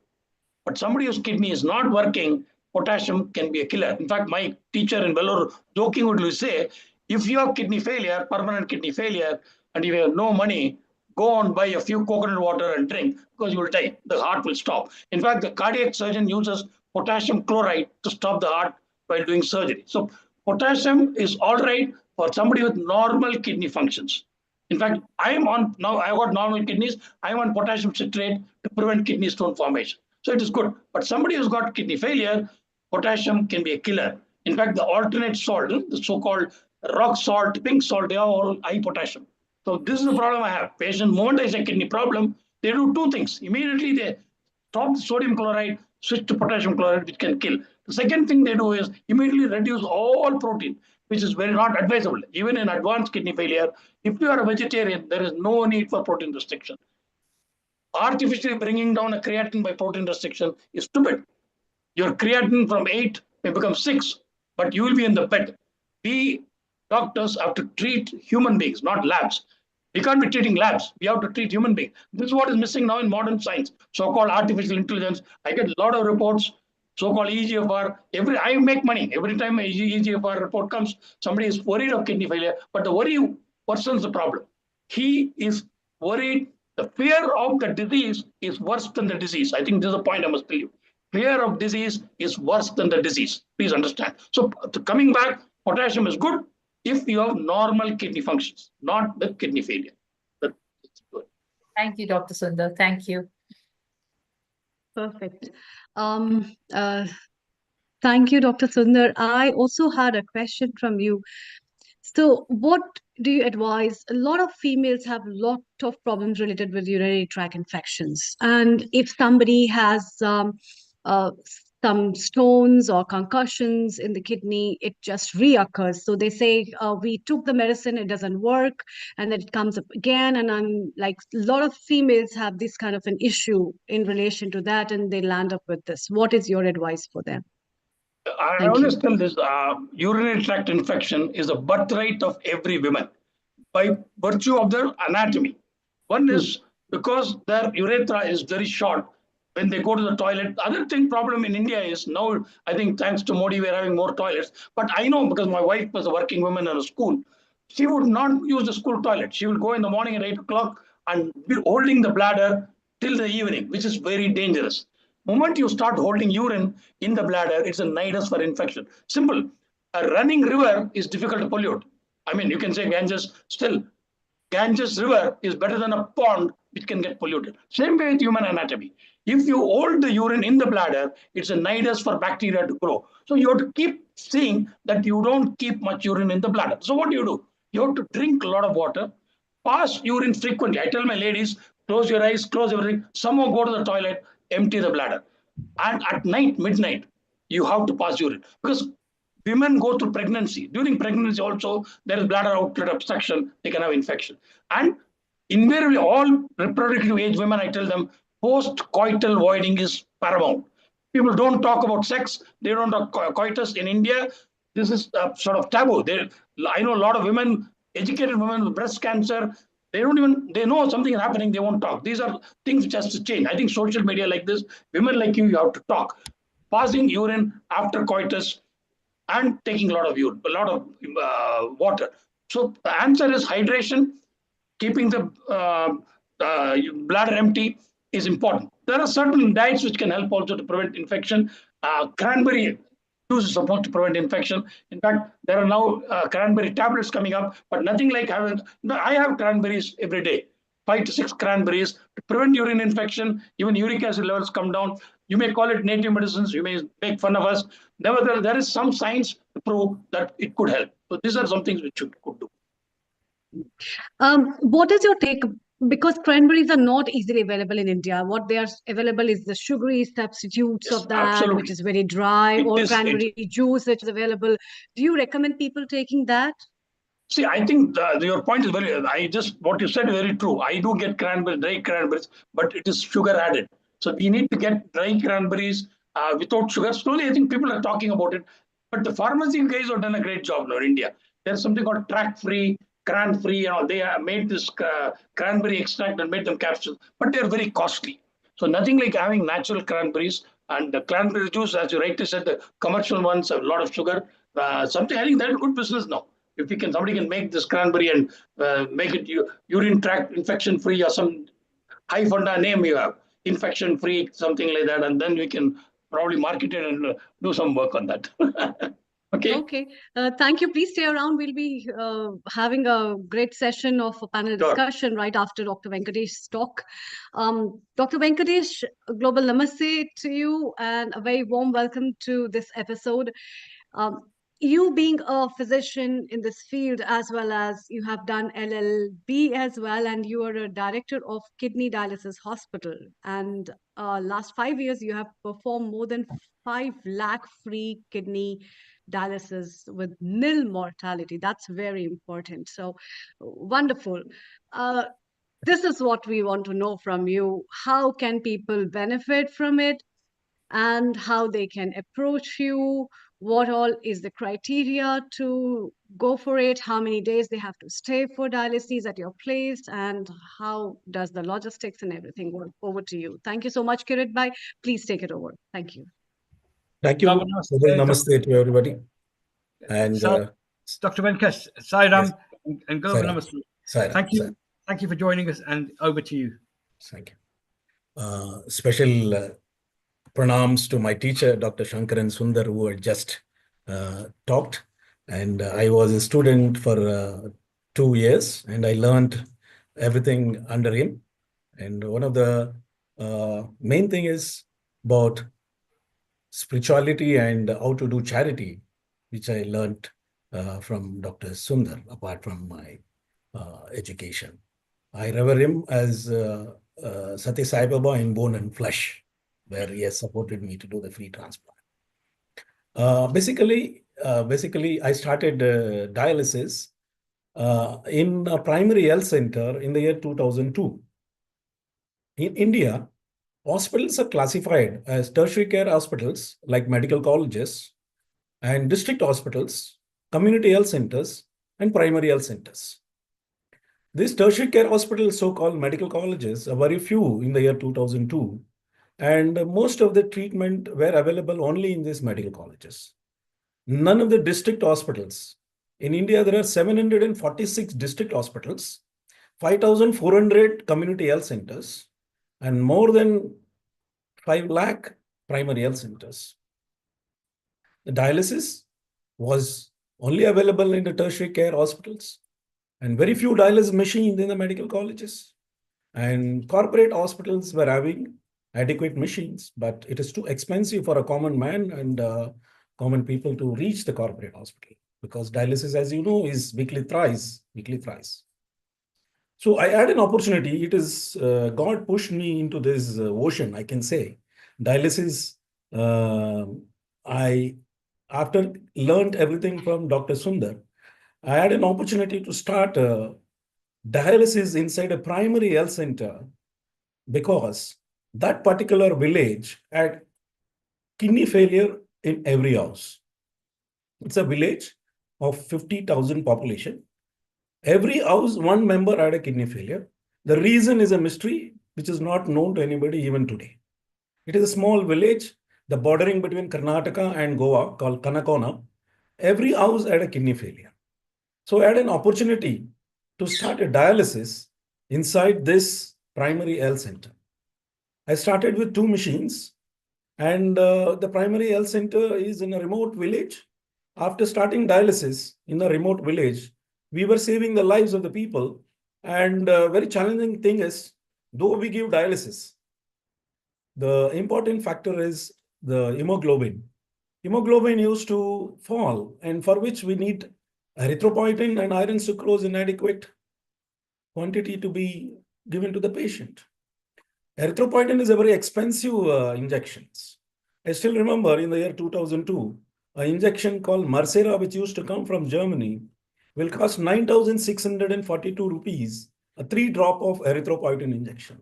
But somebody whose kidney is not working, potassium can be a killer. In fact, my teacher in Vellore joking would say, if you have kidney failure, permanent kidney failure, and you have no money, go and buy a few coconut water and drink because you will die. The heart will stop. In fact, the cardiac surgeon uses potassium chloride to stop the heart while doing surgery. So potassium is all right for somebody with normal kidney functions. In fact, I am on now. I got normal kidneys. I am on potassium citrate to prevent kidney stone formation. So it is good. But somebody who's got kidney failure, potassium can be a killer. In fact, the alternate salt, the so-called rock salt, pink salt, they are all high potassium. So this is the problem I have. Patient, moment I say kidney problem, they do two things. Immediately they stop the sodium chloride, switch to potassium chloride, which can kill. The second thing they do is immediately reduce all protein, which is very not advisable. Even in advanced kidney failure, if you are a vegetarian, there is no need for protein restriction. Artificially bringing down a creatinine by protein restriction is stupid. Your creatinine from 8 may become 6, but you will be in the bed. We doctors have to treat human beings, not labs. We can't be treating labs. We have to treat human beings. This is what is missing now in modern science, so-called artificial intelligence. I get a lot of reports, so-called EGFR. I make money. Every time an EGFR report comes, somebody is worried of kidney failure, but the worry worsens the problem. He is worried. The fear of the disease is worse than the disease. I think this is a point I must tell you. Fear of disease is worse than the disease. Please understand. So coming back, potassium is good if you have normal kidney functions, not the kidney failure. That's good. Thank you, Dr. Sundar. Thank you. Perfect. Thank you, Dr. Sundar. I also had a question from you. So what do you advise? A lot of females have a lot of problems related with urinary tract infections. And if somebody has some stones or concussions in the kidney, it just reoccurs. So they say, we took the medicine, it doesn't work, and then it comes up again. And I'm like, a lot of females have this kind of an issue in relation to that, and they land up with this. What is your advice for them? I always tell this, urinary tract infection is a birthright of every woman by virtue of their anatomy. One is because their urethra is very short when they go to the toilet. The other thing problem in India is now, I think thanks to Modi, we're having more toilets. But I know because my wife was a working woman in a school, she would not use the school toilet. She will go in the morning at 8 o'clock and be holding the bladder till the evening, which is very dangerous. Moment you start holding urine in the bladder, it's a nidus for infection. Simple. A running river is difficult to pollute. I mean, you can say Ganges, still, Ganges river is better than a pond which can get polluted. Same way with human anatomy. If you hold the urine in the bladder, it's a nidus for bacteria to grow. So you have to keep seeing that you don't keep much urine in the bladder. So what do? You have to drink a lot of water, pass urine frequently. I tell my ladies, close your eyes, close everything. Somehow go to the toilet, empty the bladder. And at night, midnight, you have to pass urine. Because women go through pregnancy. During pregnancy also, there is bladder outlet obstruction. They can have infection. And invariably, all reproductive age women, I tell them, post-coital voiding is paramount. People don't talk about sex. They don't talk coitus in India. This is sort of taboo. I know a lot of women, educated women with breast cancer, they know something is happening, they won't talk. These are things which has to change. I think social media like this, women like you have to talk. Passing urine after coitus and taking a lot of water. So the answer is hydration, keeping the bladder empty is important. There are certain diets which can help also to prevent infection. Cranberry juice is supposed to prevent infection. In fact, there are now cranberry tablets coming up, but nothing like having. I have cranberries every day, 5 to 6 cranberries to prevent urine infection. Even uric acid levels come down. You may call it native medicines. You may make fun of us. Nevertheless, there is some science to prove that it could help. So these are some things which you could do. What is your take? Because cranberries are not easily available in India. What they are available is the sugary substitutes of that, absolutely. which is very dry, or cranberry juice, which is available. Do you recommend people taking that? See, I think your point is what you said is very true. I do get dry cranberries, but it is sugar added. So we need to get dry cranberries without sugar. Slowly, I think people are talking about it. But the pharmacy guys have done a great job now in India. There's something called track-free, cran-free, they have made this cranberry extract and made them capsules, but they're very costly. So nothing like having natural cranberries And the cranberry juice, as you rightly said, the commercial ones have a lot of sugar. Something I think that's good business now. If somebody can make this cranberry and make it urine tract infection free or some high funda name you have, infection free, something like that, and then we can probably market it and do some work on that. Okay. Okay. Thank you. Please stay around. We'll be having a great session of a panel Sure. discussion right after Dr. Venkatesh's talk. Dr. Venkatesh, global namaste to you and a very warm welcome to this episode. Um, you being a physician in this field, as well as you have done LLB as well, and you are a director of Kidney Dialysis Hospital. And last 5 years, you have performed more than 5 lakh free kidney dialysis with nil mortality. That's very important. So wonderful. This is what we want to know from you. How can people benefit from it and how they can approach you? What all is the criteria to go for it? How many days they have to stay for dialysis at your place? And how does the logistics and everything work? Over to you. Thank you so much, Kirit Bhai. Please take it over. Thank you. Thank you. Namaste to everybody. And so, Dr. Venkatesh, Sairam, yes. and Global Sairam. Namaste. Sairam. Thank you. Sairam. Thank you for joining us, and over to you. Thank you. Special pranams to my teacher, Dr. Shankaran Sundar, who had just talked. And I was a student for 2 years, and I learned everything under him. And one of the main thing is about spirituality and how to do charity, which I learned from Dr. Sundar, apart from my education. I revere him as Satya Sai Baba in bone and flesh, where he has supported me to do the free transplant. Basically, I started dialysis in a primary health center in the year 2002. In India, hospitals are classified as tertiary care hospitals like medical colleges and district hospitals, community health centers, and primary health centers. These tertiary care hospitals, so-called medical colleges, are very few in the year 2002, and most of the treatment were available only in these medical colleges. None of the district hospitals. In India, there are 746 district hospitals, 5,400 community health centers, and more than 5 lakh primary health centers. The dialysis was only available in the tertiary care hospitals and very few dialysis machines in the medical colleges. And corporate hospitals were having adequate machines, but it is too expensive for a common man and common people to reach the corporate hospital because dialysis, as you know, is weekly thrice. So I had an opportunity. It is God pushed me into this ocean, I can say. Dialysis, after learned everything from Dr. Sundar, I had an opportunity to start dialysis inside a primary health center because that particular village had kidney failure in every house. It's a village of 50,000 population. Every house, one member had a kidney failure. The reason is a mystery which is not known to anybody even today. It is a small village, the bordering between Karnataka and Goa called Kanakona. Every house had a kidney failure. So I had an opportunity to start a dialysis inside this primary health center. I started with 2 machines, and the primary health center is in a remote village. After starting dialysis in a remote village, we were saving the lives of the people. And very challenging thing is, though we give dialysis, the important factor is the hemoglobin. Hemoglobin used to fall, and for which we need erythropoietin and iron sucrose in adequate quantity to be given to the patient. Erythropoietin is a very expensive injections. I still remember in the year 2002, an injection called Marcera, which used to come from Germany, will cost 9,642 rupees, a 3-drop of erythropoietin injection.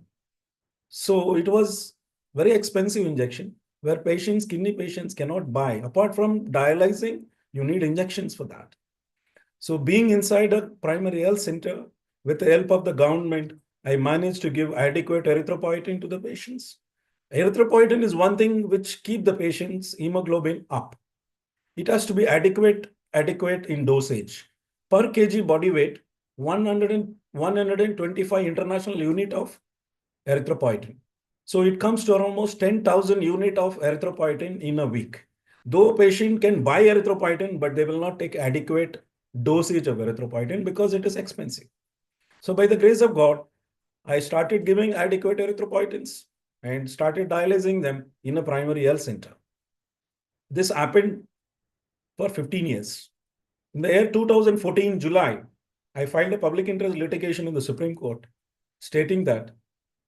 So it was very expensive injection where kidney patients cannot buy. Apart from dialyzing, you need injections for that. So being inside a primary health center, with the help of the government, I managed to give adequate erythropoietin to the patients. Erythropoietin is one thing which keep the patient's hemoglobin up. It has to be adequate in dosage. Per kg body weight, 125 international unit of erythropoietin. So it comes to almost 10,000 unit of erythropoietin in a week. Though patient can buy erythropoietin, but they will not take adequate dosage of erythropoietin because it is expensive. So by the grace of God, I started giving adequate erythropoietins and started dialyzing them in a primary health center. This happened for 15 years. In the year 2014, July, I filed a public interest litigation in the Supreme Court stating that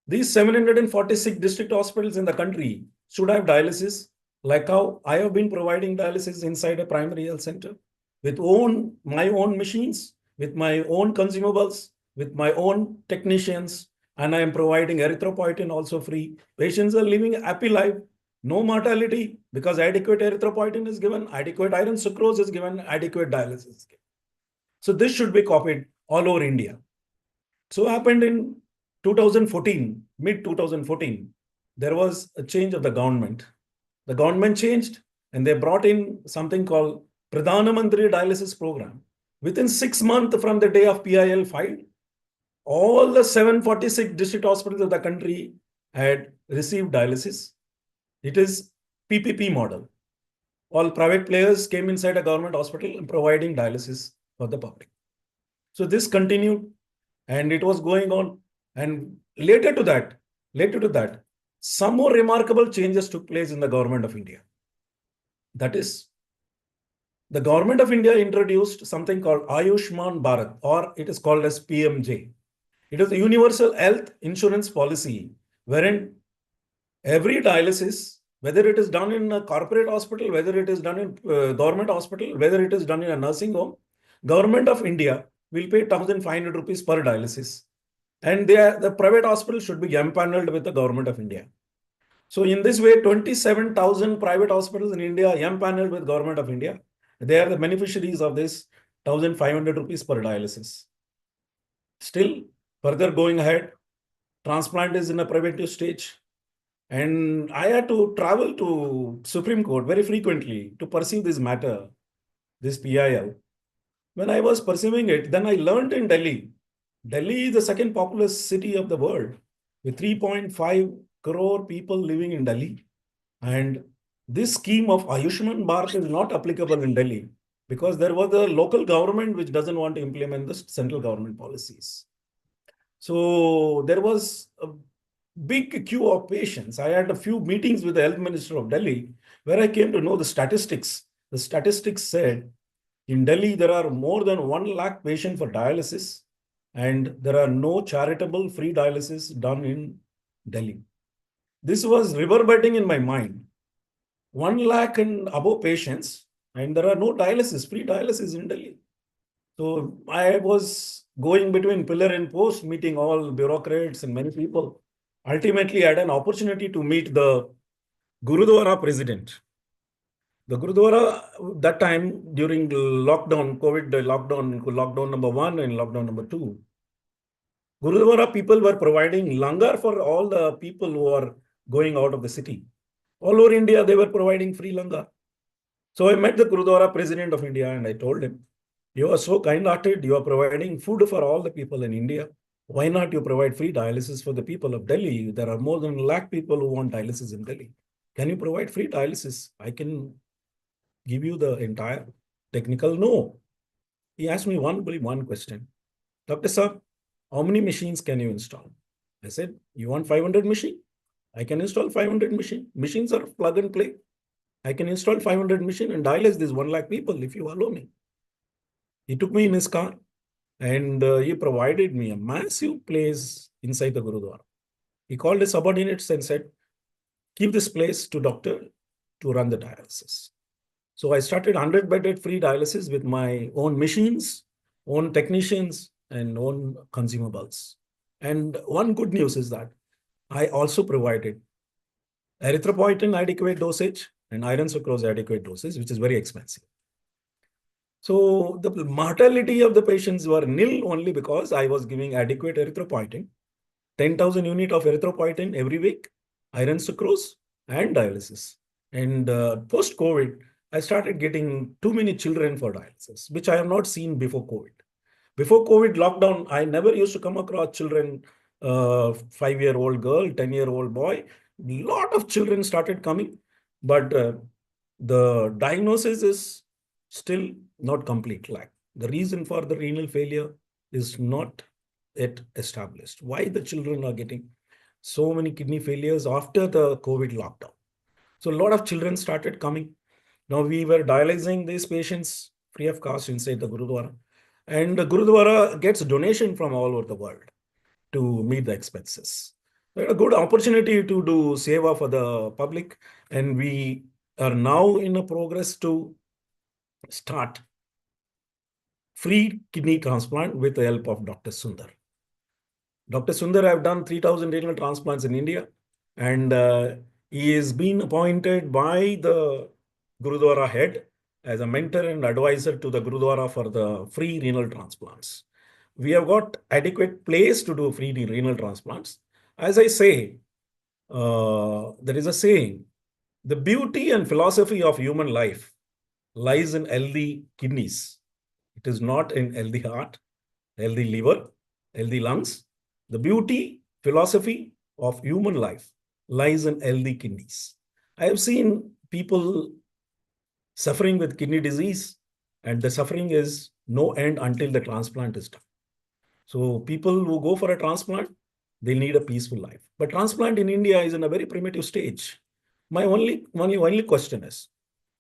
these 746 district hospitals in the country should have dialysis, like how I have been providing dialysis inside a primary health center with my own machines, with my own consumables, with my own technicians, and I am providing erythropoietin also free. Patients are living a happy life, no mortality because adequate erythropoietin is given, adequate iron sucrose is given, adequate dialysis is given. So this should be copied all over India. So happened in 2014, mid 2014, there was a change of the government. The government changed and they brought in something called Pradhana Mantri Dialysis Program. Within 6 months from the day of PIL filed, all the 746 district hospitals of the country had received dialysis. It is PPP model. All private players came inside a government hospital and providing dialysis for the public. So this continued and it was going on. And later to that, some more remarkable changes took place in the government of India. That is, the government of India introduced something called Ayushman Bharat, or it is called as PMJ. It is a universal health insurance policy wherein every dialysis, whether it is done in a corporate hospital, whether it is done in government hospital, whether it is done in a nursing home, government of India will pay 1,500 rupees per dialysis. And the private hospital should be empaneled with the government of India. So in this way, 27,000 private hospitals in India empaneled with government of India. They are the beneficiaries of this 1,500 rupees per dialysis. Still, further going ahead, transplant is in a preventive stage. And I had to travel to Supreme Court very frequently to pursue this matter, this PIL. When I was pursuing it, then I learned in Delhi. Delhi is the second populous city of the world with 3.5 crore people living in Delhi. And this scheme of Ayushman Bharat is not applicable in Delhi because there was a local government which doesn't want to implement the central government policies. So there was a big queue of patients. I had a few meetings with the health minister of Delhi where I came to know the statistics. The statistics said in Delhi, there are more than 1 lakh patients for dialysis and there are no charitable free dialysis done in Delhi. This was reverberating in my mind. 1 lakh and above patients and there are no dialysis, free dialysis in Delhi. So I was going between pillar and post, meeting all bureaucrats and many people. Ultimately, I had an opportunity to meet the Gurudwara president. The Gurudwara, that time during lockdown, COVID lockdown number 1 and lockdown number 2, Gurudwara people were providing langar for all the people who are going out of the city. All over India, they were providing free langar. So I met the Gurudwara president of India and I told him, you are so kind-hearted, you are providing food for all the people in India. Why not you provide free dialysis for the people of Delhi? There are more than 1 lakh people who want dialysis in Delhi. Can you provide free dialysis? I can give you the entire technical no. He asked me one question. Dr. Sir, how many machines can you install? I said, you want 500 machine? I can install 500 machine. Machines are plug and play. I can install 500 machine and dialyze this 1 lakh people if you allow me. He took me in his car and he provided me a massive place inside the Gurudwara. He called his subordinates and said, keep this place to doctor to run the dialysis. So I started 100-bedded free dialysis with my own machines, own technicians, and own consumables. And one good news is that I also provided erythropoietin adequate dosage and iron sucrose adequate dosage, which is very expensive. So the mortality of the patients were nil only because I was giving adequate erythropoietin, 10,000 unit of erythropoietin every week, iron sucrose, and dialysis. And post-COVID, I started getting too many children for dialysis, which I have not seen before COVID. Before COVID lockdown, I never used to come across children, 5-year-old girl, 10-year-old boy. A lot of children started coming, but the diagnosis is still not complete. Like the reason for the renal failure is not yet established. Why the children are getting so many kidney failures after the COVID lockdown? So a lot of children started coming. Now we were dialyzing these patients free of cost inside the Gurudwara. And the Gurudwara gets donation from all over the world to meet the expenses. A good opportunity to do seva for the public. And we are now in a progress to start free kidney transplant with the help of Dr. Sundar. Dr. Sundar have done 3,000 renal transplants in India, and he is being appointed by the Gurudwara head as a mentor and advisor to the Gurudwara for the free renal transplants. We have got adequate place to do free renal transplants. As I say, there is a saying, the beauty and philosophy of human life lies in healthy kidneys. It is not in healthy heart, healthy liver, healthy lungs. The beauty, philosophy of human life lies in healthy kidneys. I have seen people suffering with kidney disease, and the suffering is no end until the transplant is done. So people who go for a transplant, they need a peaceful life. But transplant in India is in a very primitive stage. My only question is,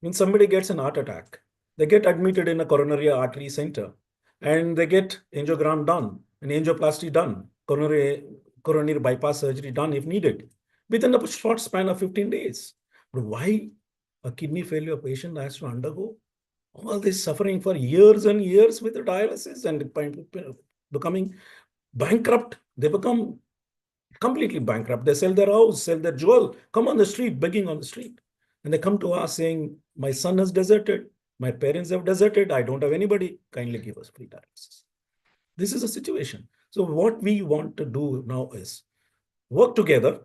when somebody gets an heart attack, they get admitted in a coronary artery center, and they get angiogram done, an angioplasty done, coronary bypass surgery done if needed, within a short span of 15 days. But why a kidney failure patient has to undergo all this suffering for years and years with the dialysis and becoming bankrupt? They become completely bankrupt. They sell their house, sell their jewel, come on the street, begging on the street. And they come to us saying, my son has deserted, my parents have deserted, I don't have anybody, kindly give us free dialysis. This is a situation. So what we want to do now is work together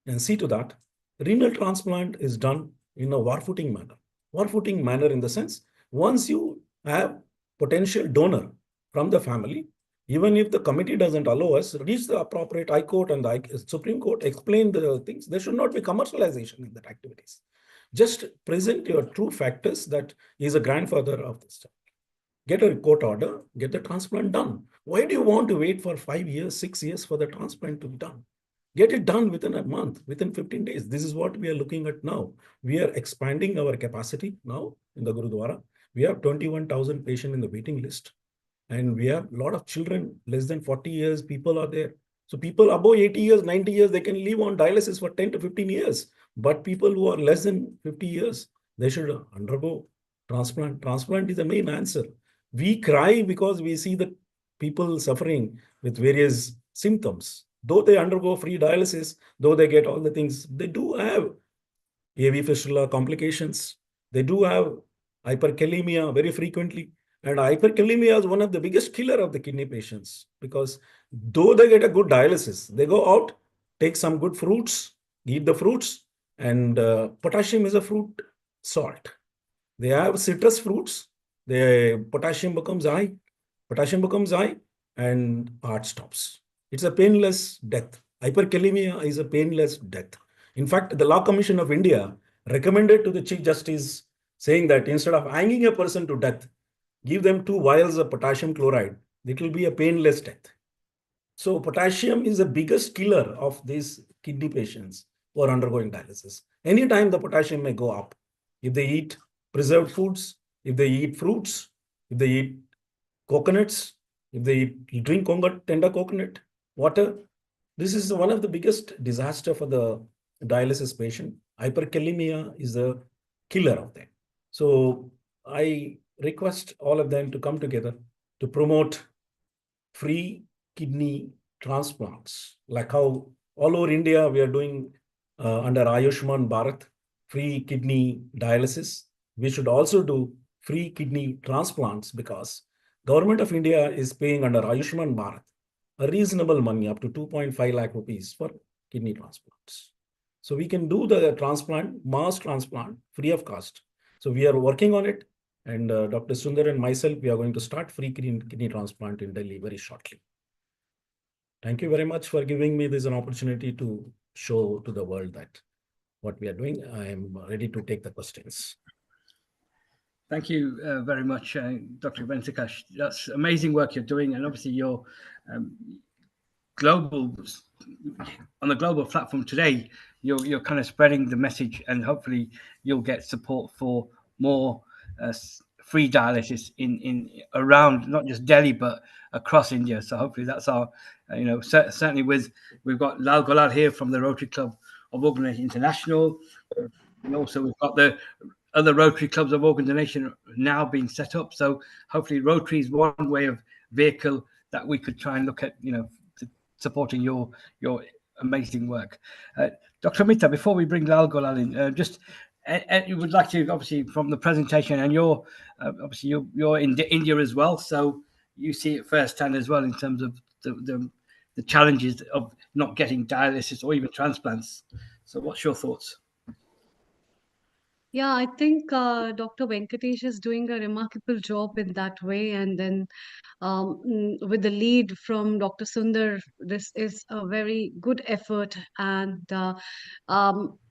and see to that renal transplant is done in a war-footing manner. War-footing manner in the sense, once you have potential donor from the family, even if the committee doesn't allow us, reach the appropriate High Court and the Supreme Court, explain the things. There should not be commercialization in that activities. Just present your true factors that he is a grandfather of this child. Get a court order, get the transplant done. Why do you want to wait for 5 years, 6 years for the transplant to be done? Get it done within a month, within 15 days. This is what we are looking at now. We are expanding our capacity now in the Gurudwara. We have 21,000 patients in the waiting list. And we have a lot of children, less than 40 years, people are there. So people above 80 years, 90 years, they can live on dialysis for 10 to 15 years. But people who are less than 50 years, they should undergo transplant. Transplant is the main answer. We cry because we see the people suffering with various symptoms. Though they undergo free dialysis, though they get all the things, they do have AV fistula complications. They do have hyperkalemia very frequently. And hyperkalemia is one of the biggest killer of the kidney patients, because though they get a good dialysis, they go out, take some good fruits, eat the fruits, and potassium is a fruit salt. They have citrus fruits, the potassium becomes high, and heart stops. It's a painless death. Hyperkalemia is a painless death. In fact, the Law Commission of India recommended to the Chief Justice saying that instead of hanging a person to death, give them 2 vials of potassium chloride. It will be a painless death. So potassium is the biggest killer of these kidney patients who are undergoing dialysis. Anytime the potassium may go up. If they eat preserved foods, if they eat fruits, if they eat coconuts, if they drink tender coconut water, this is one of the biggest disaster for the dialysis patient. Hyperkalemia is the killer of them. So I request all of them to come together to promote free kidney transplants, like how all over India we are doing under Ayushman Bharat, free kidney dialysis. We should also do free kidney transplants, because Government of India is paying under Ayushman Bharat a reasonable money up to 2.5 lakh rupees for kidney transplants. So we can do the transplant, mass transplant, free of cost. So we are working on it. And Dr. Sundar and myself, we are going to start free kidney transplant in Delhi very shortly. Thank you very much for giving me this an opportunity to show to the world that what we are doing. I am ready to take the questions. Thank you very much, Dr. Venkatesh. That's amazing work you're doing, and obviously you're global on the global platform today. You're kind of spreading the message, and hopefully you'll get support for more free dialysis in around not just Delhi but across India. So hopefully that's our, certainly we've got Lal Golad here from the Rotary Club of Organ Donation International. And also we've got the other Rotary Clubs of Organ Donation now being set up. So hopefully Rotary is one way of vehicle that we could try and look at, supporting your amazing work. Dr. Mita, before we bring Lal Golal in, you would like to, obviously, from the presentation, and you're in India as well, so you see it firsthand as well in terms of the challenges of not getting dialysis or even transplants. So what's your thoughts? Yeah, I think Dr. Venkatesh is doing a remarkable job in that way. And then with the lead from Dr. Sundar, this is a very good effort. And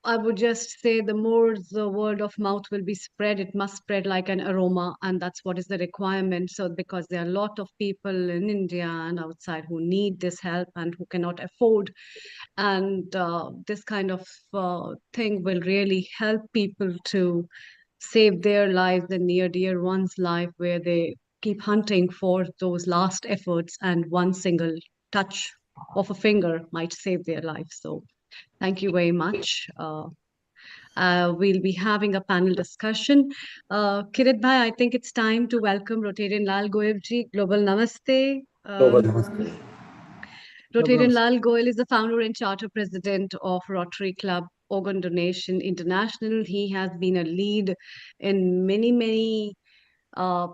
I would just say the more the word of mouth will be spread, it must spread like an aroma. And that's what is the requirement. So because there are a lot of people in India and outside who need this help and who cannot afford, and this kind of thing will really help people to save their lives and near dear one's life, where they keep hunting for those last efforts, and one single touch of a finger might save their life. So thank you very much. We'll be having a panel discussion. Kirit Bhai, I think it's time to welcome Rotarian Lal Goyal ji. Global Namaste. Rotarian Lal Goyal is the founder and charter president of Rotary Club Organ Donation International. He has been a lead in many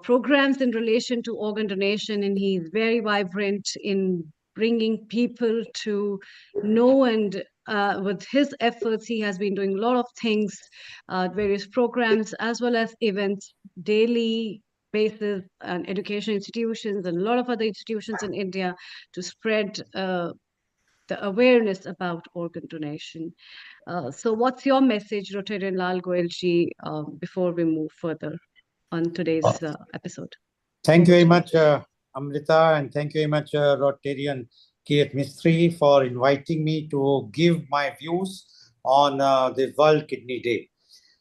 programs in relation to organ donation, and he's very vibrant in bringing people to know. And with his efforts, he has been doing a lot of things, various programs as well as events, daily basis, and education institutions and a lot of other institutions in India to spread the awareness about organ donation. So what's your message, Rotarian Lal Goyal ji, before we move further on today's episode? Thank you very much, Amrita, and thank you very much, Rotarian Kirit Mistry, for inviting me to give my views on the World Kidney Day.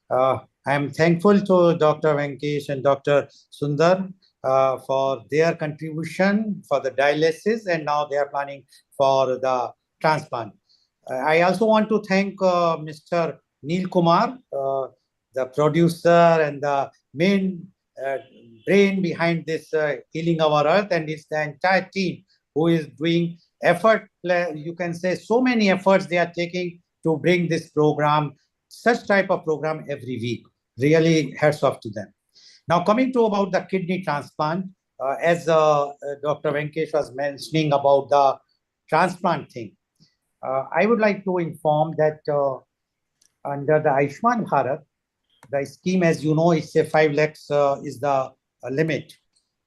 I am thankful to Dr. Venkesh and Dr. Sundar for their contribution for the dialysis, and now they are planning for the transplant. I also want to thank Mr. Neil Kumar, the producer and the main brain behind this Healing Our Earth, and it's the entire team who is doing effort. You can say so many efforts they are taking to bring this program, such type of program every week. Really hats off to them. Now coming to about the kidney transplant, as Dr. Venkesh was mentioning about the transplant thing, I would like to inform that under the Ayushman Bharat, the scheme, as you know, it's a 5 lakhs is the limit.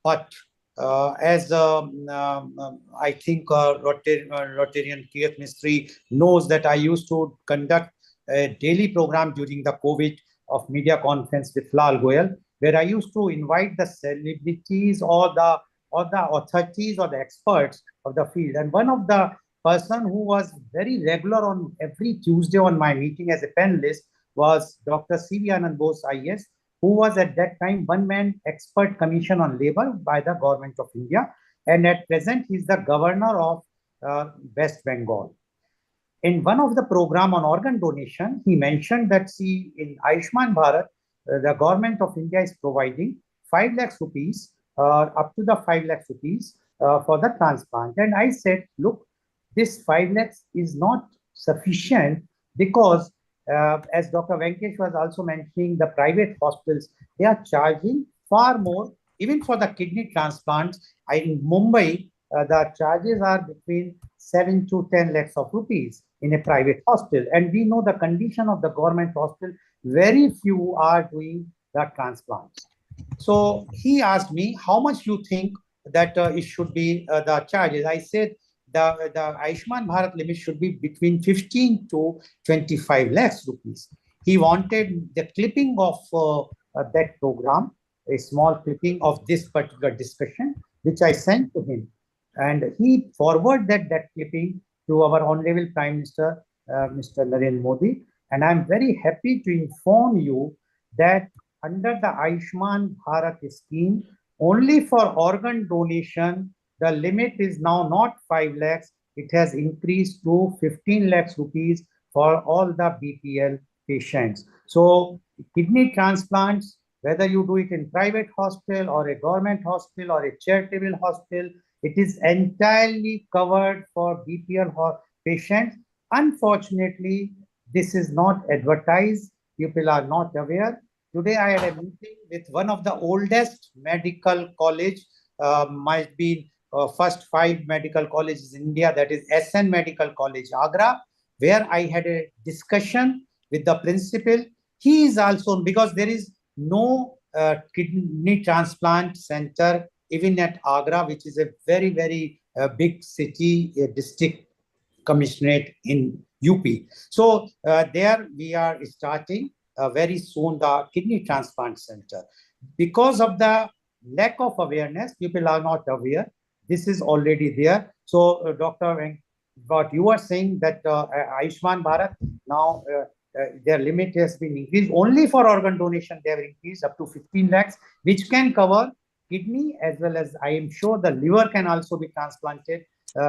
But as I think Rotarian Kirit Mistry knows that I used to conduct a daily program during the COVID of media conference with Lal Goyal, where I used to invite the celebrities or the authorities or the experts of the field. And one of the person who was very regular on every Tuesday on my meeting as a panelist was Dr. C.V. Anand Bose, IS, who was at that time one-man expert commission on labor by the government of India. And at present, he's the governor of West Bengal. In one of the program on organ donation, he mentioned that, see, in Ayushman Bharat, the government of India is providing 5 lakhs rupees, up to the 5 lakhs rupees for the transplant. And I said, look, this 5 lakhs is not sufficient because as Dr. Venkesh was also mentioning, the private hospitals, they are charging far more, even for the kidney transplants. In Mumbai, the charges are between 7 to 10 lakhs of rupees in a private hospital. And we know the condition of the government hospital, very few are doing the transplants. So he asked me, how much you think that it should be the charges? I said the Ayushman Bharat limit should be between 15 to 25 lakhs rupees. He wanted the clipping of that program, a small clipping of this particular discussion, which I sent to him. And he forwarded that clipping to our Honorable Prime Minister, Mr. Narendra Modi. And I'm very happy to inform you that under the Ayushman Bharat scheme, only for organ donation, the limit is now not 5 lakhs, it has increased to 15 lakhs rupees for all the BPL patients. So kidney transplants, whether you do it in private hospital or a government hospital or a charitable hospital, it is entirely covered for BPL patients. Unfortunately, this is not advertised. People are not aware. Today, I had a meeting with one of the oldest medical college, might be first 5 medical colleges in India, that is SN Medical College, Agra, where I had a discussion with the principal. He is also, because there is no kidney transplant center even at Agra, which is a very, very big city, district commissionerate in UP. So there we are starting very soon the kidney transplant center. Because of the lack of awareness, people are not aware. This is already there. So Dr. what you are saying that Ayushman Bharat now their limit has been increased. Only for organ donation they have increased up to 15 lakhs, which can cover kidney as well as, I am sure, the liver can also be transplanted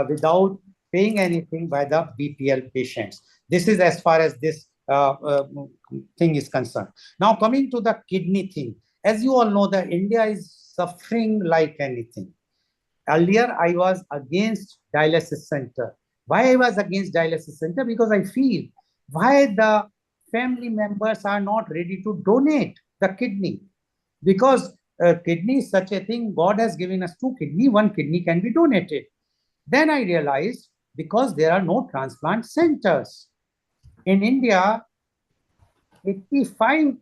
without paying anything by the BPL patients. This is as far as this thing is concerned. Now coming to the kidney thing, as you all know, that India is suffering like anything. Earlier, I was against dialysis center. Why I was against dialysis center? Because I feel why the family members are not ready to donate the kidney. Because kidney is such a thing, God has given us 2 kidney, 1 kidney can be donated. Then I realized because there are no transplant centers. In India, 85%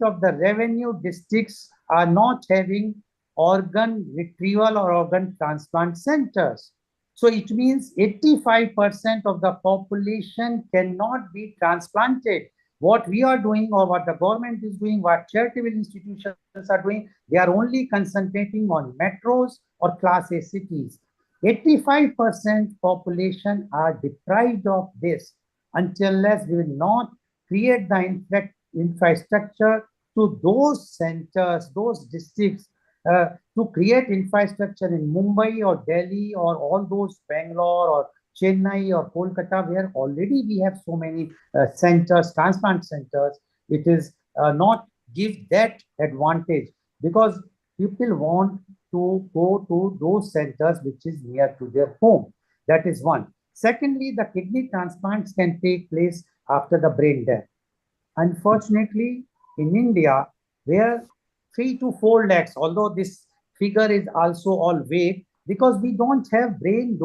of the revenue districts are not having organ retrieval or organ transplant centers. So it means 85% of the population cannot be transplanted. What we are doing, or what the government is doing, what charitable institutions are doing, they are only concentrating on metros or class A cities. 85% population are deprived of this unless we will not create the infrastructure to those centers, those districts, to create infrastructure in Mumbai or Delhi or all those Bangalore or Chennai or Kolkata, where already we have so many centers, transplant centers. It is not give that advantage because people want to go to those centers which is near to their home. That is one. Secondly, the kidney transplants can take place after the brain death. Unfortunately, in India, where 3 to 4 lakhs, although this figure is also all vague, because we don't have brain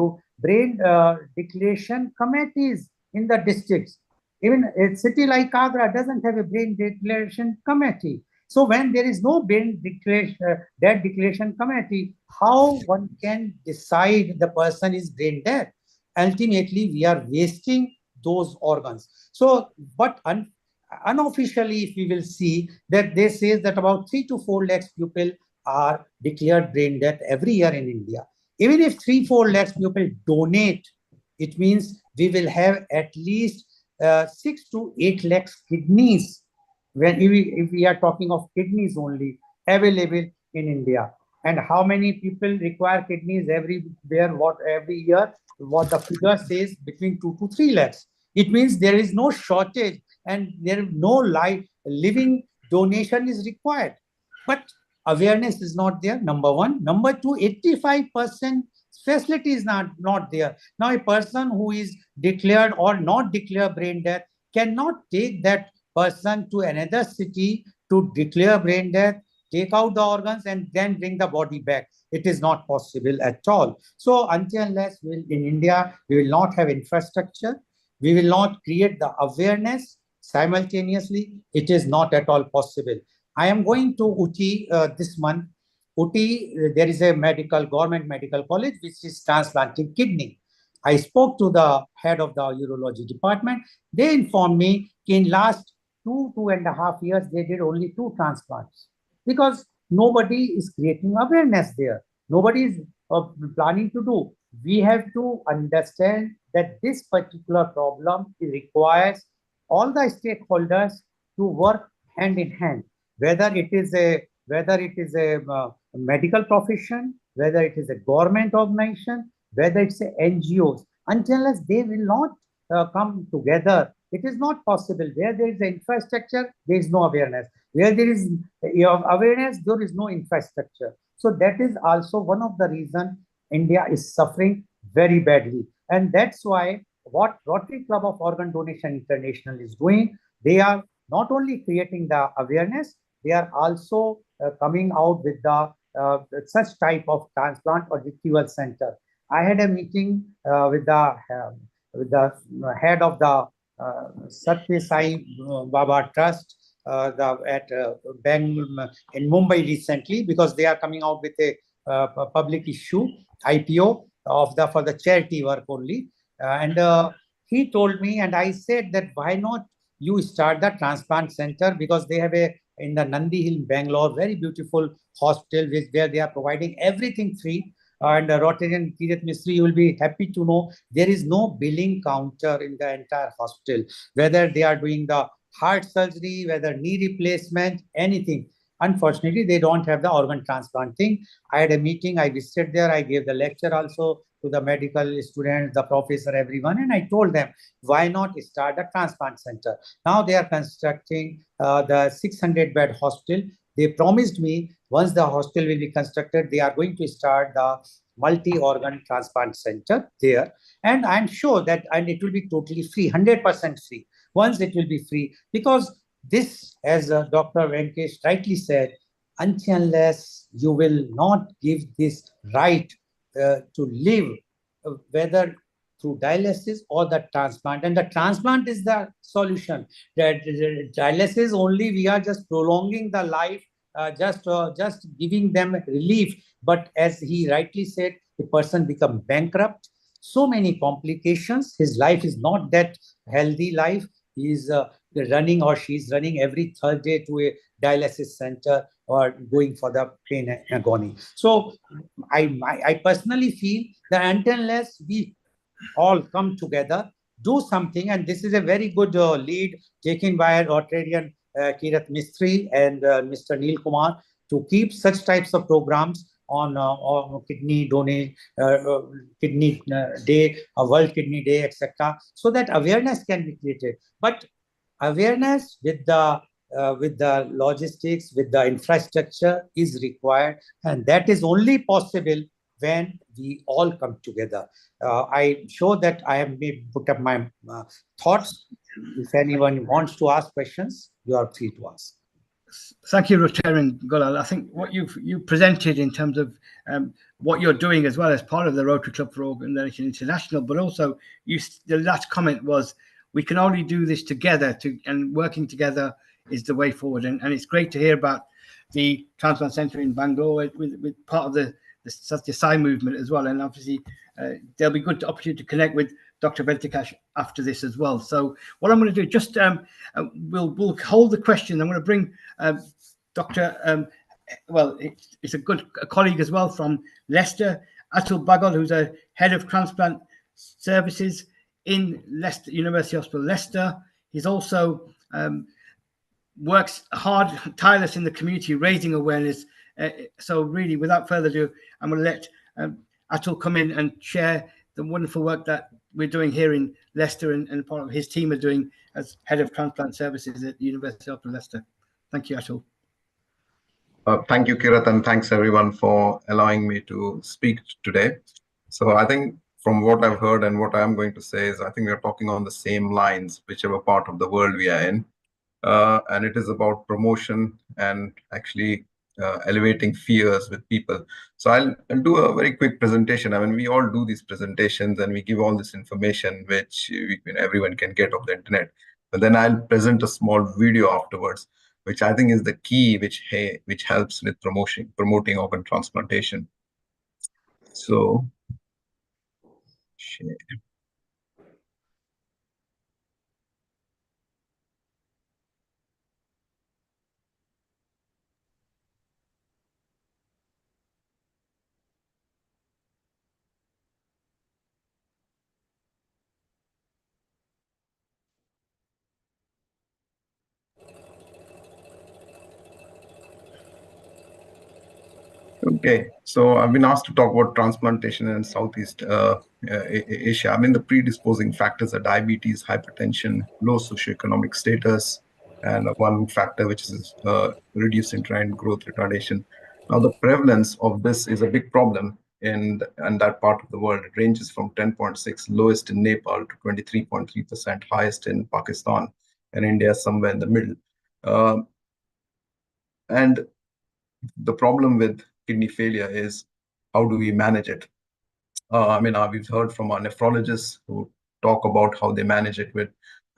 declaration committees in the districts. Even a city like Agra doesn't have a brain declaration committee. So when there is no brain death declaration committee, how one can decide the person is brain dead? Ultimately, we are wasting those organs. So, but unofficially, if we will see that they say that about 3 to 4 lakhs people are declared brain death every year in India. Even if 3-4 lakhs people donate, it means we will have at least 6 to 8 lakhs kidneys when if we are talking of kidneys only available in India. And how many people require kidneys everywhere, what every year? What the figure says, between 2 to 3 lakhs. It means there is no shortage and there is no living donation is required. But awareness is not there, number one. Number two, 85% facility is not there. Now, a person who is declared or not declared brain death cannot take that person to another city to declare brain death, take out the organs and then bring the body back. It is not possible at all. So until unless in India, we will not have infrastructure, we will not create the awareness simultaneously, it is not at all possible. I am going to Uti this month. Uti, there is a government medical college which is transplanting kidney. I spoke to the head of the urology department. They informed me in last 2.5 years, they did only 2 transplants because nobody is creating awareness there. Nobody is planning to do. We have to understand that this particular problem requires all the stakeholders to work hand in hand, whether it is a medical profession, whether it is a government organization, whether it's a NGOs. Until they will not come together, it is not possible. Where there is infrastructure, there is no awareness. Where there is awareness, there is no infrastructure. So that is also one of the reasons India is suffering very badly. And that's why what Rotary Club of Organ Donation International is doing, they are not only creating the awareness, they are also coming out with the such type of transplant or retrieval center. I had a meeting with the head of the Satya Sai Baba Trust in Mumbai recently, because they are coming out with a public issue IPO for the charity work only. And he told me, and I said that why not you start the transplant center, because they have in the Nandi Hill, Bangalore, very beautiful hospital where they are providing everything free. And Rotarian Kirat Mistry, you will be happy to know there is no billing counter in the entire hospital, whether they are doing the heart surgery, whether knee replacement, anything. Unfortunately, they don't have the organ transplanting. I had a meeting, I visited there, I gave the lecture also to the medical students, the professor, everyone, and I told them, why not start a transplant center? Now they are constructing the 600-bed hospital. They promised me once the hospital will be constructed, they are going to start the multi-organ transplant center there. And I'm sure that it will be totally free, 100% free. Once it will be free, because this, as Dr. Venkesh rightly said, unless you will not give this right to live, whether through dialysis or the transplant, and the transplant is the solution. That dialysis only, we are just prolonging the life, just giving them relief. But as he rightly said, the person become bankrupt, so many complications. His life is not that healthy life. He is running, or she is running every third day to a dialysis center or going for the pain and agony. So I personally feel that unless we all come together, do something, and this is a very good lead taken by Rotarian Kirat Mistry and Mr. Neil Kumar to keep such types of programs on kidney donate, kidney day, World Kidney Day, etc., so that awareness can be created. But awareness with the logistics, with the infrastructure is required, and that is only possible when we all come together. I'm sure that I have put up my thoughts. If anyone wants to ask questions, you are free to ask. Thank you, Rotarian Gulal. I think what you presented in terms of what you're doing as well as part of the Rotary Club for Organ Donation International, but also the last comment was, we can only do this together, and working together is the way forward. And it's great to hear about the transplant center in Bangalore with part of the Satya Sai movement as well. And obviously, there'll be good opportunity to connect with Dr. Venkatesh after this as well. So what I'm going to do, just we'll hold the question. I'm going to bring Dr. Well, it's a good colleague as well from Leicester, Atul Bagal, who's a head of transplant services in Leicester University Hospital, Leicester. He's also works hard, tireless in the community, raising awareness. So really, without further ado, I'm going to let Atul come in and share the wonderful work that we're doing here in Leicester, and part of his team are doing as head of transplant services at the University of Leicester. Thank you, Atul. Thank you, Kirat, and thanks everyone for allowing me to speak today. So I think from what I've heard and what I'm going to say is, I think we're talking on the same lines, whichever part of the world we are in. And it is about promotion and actually elevating fears with people. So I'll do a very quick presentation. I mean, we all do these presentations and we give all this information which everyone can get off the internet. But then I'll present a small video afterwards, which I think is the key, which helps with promoting organ transplantation. So, share. Okay, so I've been asked to talk about transplantation in Southeast Asia. I mean, the predisposing factors are diabetes, hypertension, low socioeconomic status, and one factor which is reduced intrauterine growth retardation. Now, the prevalence of this is a big problem in that part of the world. It ranges from 10.6, lowest in Nepal, to 23.3%, highest in Pakistan, and India somewhere in the middle. And the problem with kidney failure is, how do we manage it? I mean, we've heard from our nephrologists who talk about how they manage it with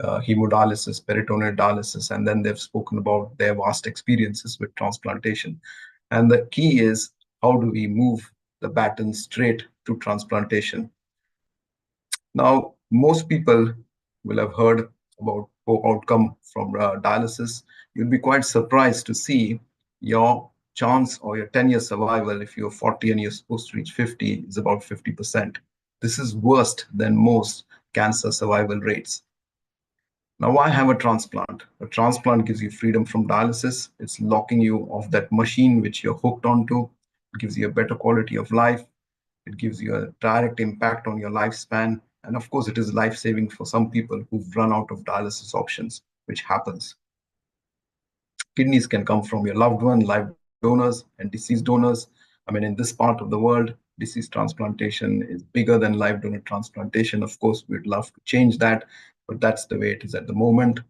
hemodialysis, peritoneal dialysis, and then they've spoken about their vast experiences with transplantation. And the key is, how do we move the baton straight to transplantation? Now, most people will have heard about poor outcome from dialysis. You'll be quite surprised to see your chance or your 10-year survival, if you're 40 and you're supposed to reach 50, is about 50%. This is worse than most cancer survival rates. Now, why have a transplant? A transplant gives you freedom from dialysis. It's locking you off that machine which you're hooked onto. It gives you a better quality of life. It gives you a direct impact on your lifespan. And of course, it is life-saving for some people who've run out of dialysis options, which happens. Kidneys can come from your loved one, live donors, and deceased donors. I mean, in this part of the world, deceased transplantation is bigger than live donor transplantation. Of course, we'd love to change that, but that's the way it is at the moment.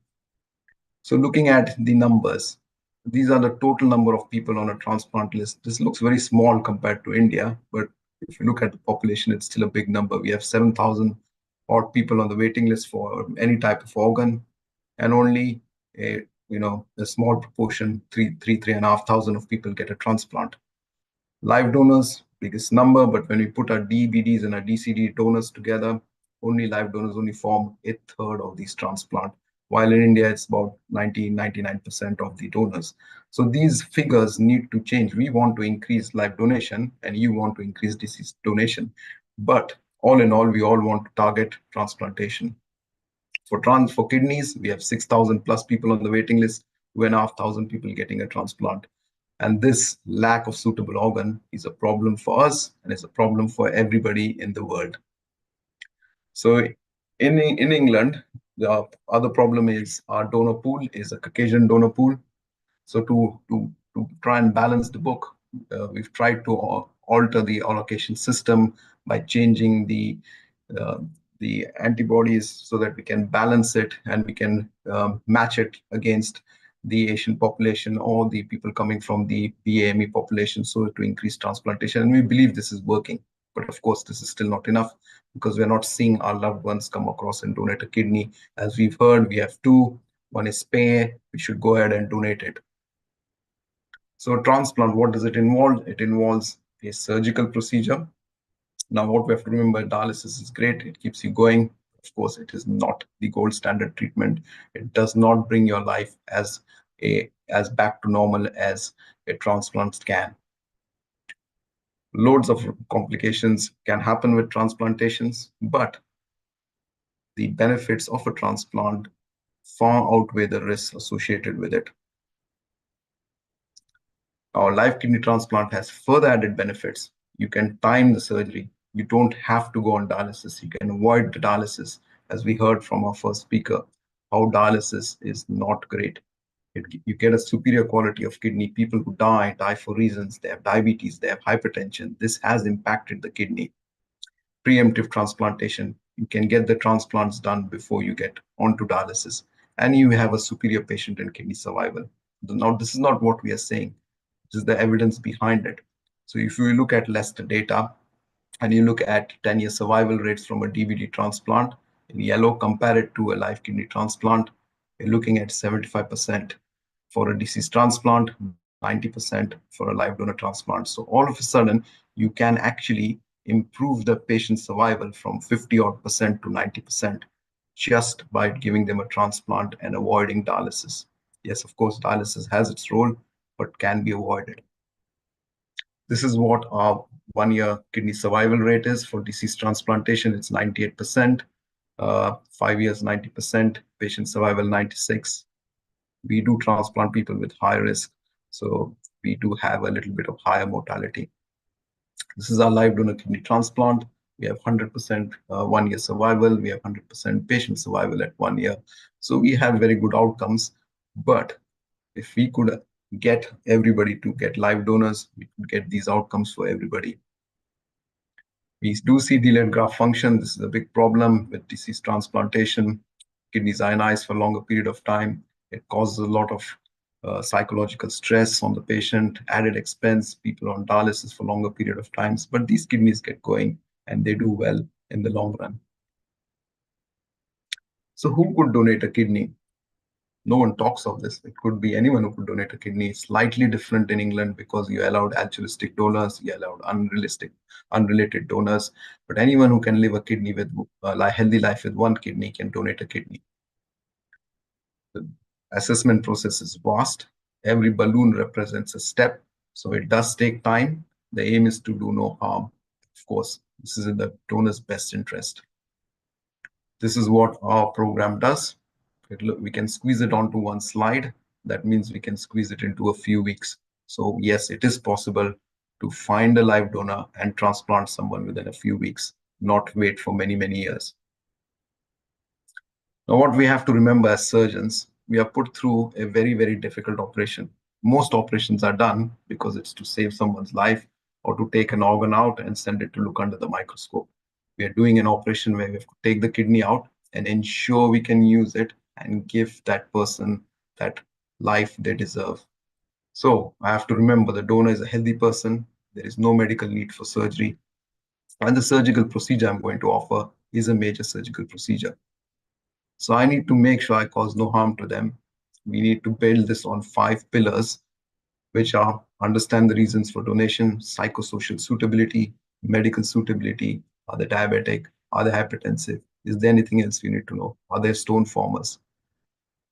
So looking at the numbers, these are the total number of people on a transplant list. This looks very small compared to India, but if you look at the population, it's still a big number. We have 7,000 odd people on the waiting list for any type of organ, and only a small proportion, 3,500 of people get a transplant. Live donors, biggest number, but when we put our DBDs and our DCD donors together, only live donors only form a third of these transplant, while in India it's about 99% of the donors. So these figures need to change. We want to increase live donation, and you want to increase deceased donation. But all in all, we all want to target transplantation. For kidneys, we have 6,000 plus people on the waiting list, 2,500 people getting a transplant. And this lack of suitable organ is a problem for us, and it's a problem for everybody in the world. So in England, the other problem is our donor pool is a Caucasian donor pool. So to try and balance the book, we've tried to alter the allocation system by changing the antibodies so that we can balance it and we can match it against the Asian population or the people coming from the BAME population, so to increase transplantation. And we believe this is working. But of course, this is still not enough, because we're not seeing our loved ones come across and donate a kidney. As we've heard, we have two. One is spare. We should go ahead and donate it. So transplant, what does it involve? It involves a surgical procedure. Now, what we have to remember, dialysis is great. It keeps you going. Of course, it is not the gold standard treatment. It does not bring your life as back to normal as a transplant can. Loads of complications can happen with transplantations, but the benefits of a transplant far outweigh the risks associated with it. Our live kidney transplant has further added benefits. You can time the surgery. You don't have to go on dialysis. You can avoid the dialysis, as we heard from our first speaker, how dialysis is not great. You get a superior quality of kidney. People who die for reasons. They have diabetes, they have hypertension. This has impacted the kidney. Preemptive transplantation. You can get the transplants done before you get onto dialysis, and you have a superior patient and kidney survival. Now, this is not what we are saying. is the evidence behind it. So if you look at Leicester data and you look at 10-year survival rates from a DVD transplant, in yellow, compare it to a live kidney transplant, you're looking at 75% for a deceased transplant, 90% for a live donor transplant. So all of a sudden, you can actually improve the patient's survival from 50% to 90% just by giving them a transplant and avoiding dialysis. Yes, of course, dialysis has its role, but can be avoided. This is what our 1-year kidney survival rate is for deceased transplantation. It's 98%. 5 years, 90%. Patient survival, 96. We do transplant people with high risk, so we do have a little bit of higher mortality. This is our live donor kidney transplant. We have 100% 1-year survival. We have 100% patient survival at 1 year. So we have very good outcomes. But if we could get everybody to get live donors, we could get these outcomes for everybody. We do see delayed graft function. This is a big problem with deceased transplantation. Kidneys ionize for a longer period of time. It causes a lot of psychological stress on the patient, added expense, people on dialysis for longer period of times. But these kidneys get going and they do well in the long run. So who could donate a kidney? No one talks of this. It could be anyone who could donate a kidney. Slightly different in England because you allowed altruistic donors, you allowed unrelated donors. But anyone who can live a kidney with a healthy life with one kidney can donate a kidney. The assessment process is vast. Every balloon represents a step, so it does take time. The aim is to do no harm. Of course, this is in the donor's best interest. This is what our program does. We can squeeze it onto one slide. That means we can squeeze it into a few weeks. So yes, it is possible to find a live donor and transplant someone within a few weeks, not wait for many, many years. Now, what we have to remember as surgeons, we are put through a very, very difficult operation. Most operations are done because it's to save someone's life or to take an organ out and send it to look under the microscope. We are doing an operation where we have to take the kidney out and ensure we can use it and give that person that life they deserve. So I have to remember the donor is a healthy person. There is no medical need for surgery. And the surgical procedure I'm going to offer is a major surgical procedure. So I need to make sure I cause no harm to them. We need to build this on 5 pillars, which are understand the reasons for donation, psychosocial suitability, medical suitability, are they diabetic, are they hypertensive, is there anything else we need to know, are there stone formers?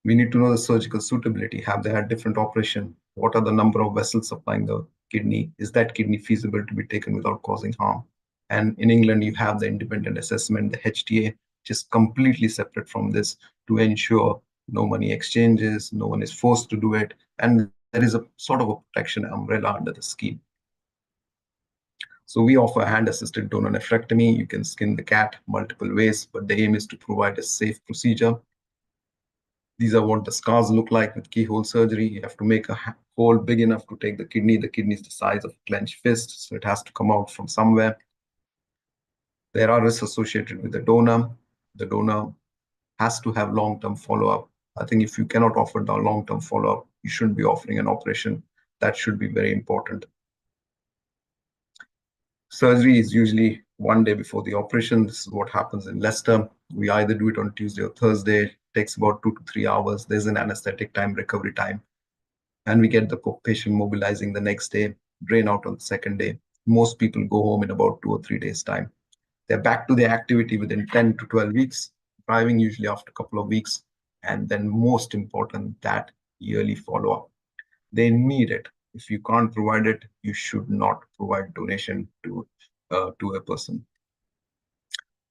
We need to know the surgical suitability, have they had different operation, what are the number of vessels supplying the kidney, is that kidney feasible to be taken without causing harm? And in England, you have the independent assessment, the HTA, which is completely separate from this to ensure no money exchanges, no one is forced to do it, and there is a sort of a protection umbrella under the scheme. So we offer hand-assisted donor nephrectomy. You can skin the cat multiple ways, but the aim is to provide a safe procedure. These are what the scars look like with keyhole surgery. You have to make a hole big enough to take the kidney. The kidney is the size of a clenched fist, so it has to come out from somewhere. There are risks associated with the donor. The donor has to have long-term follow-up. I think if you cannot offer the long-term follow-up, you shouldn't be offering an operation. That should be very important. Surgery is usually 1 day before the operation. This is what happens in Leicester. We either do it on Tuesday or Thursday. It takes about 2 to 3 hours. There's an anesthetic time, recovery time. And we get the patient mobilizing the next day, drain out on the second day. Most people go home in about 2 or 3 days' time. They're back to their activity within 10 to 12 weeks, driving usually after a couple of weeks. And then most important, that yearly follow-up. They need it. If you can't provide it, you should not provide donation to a person.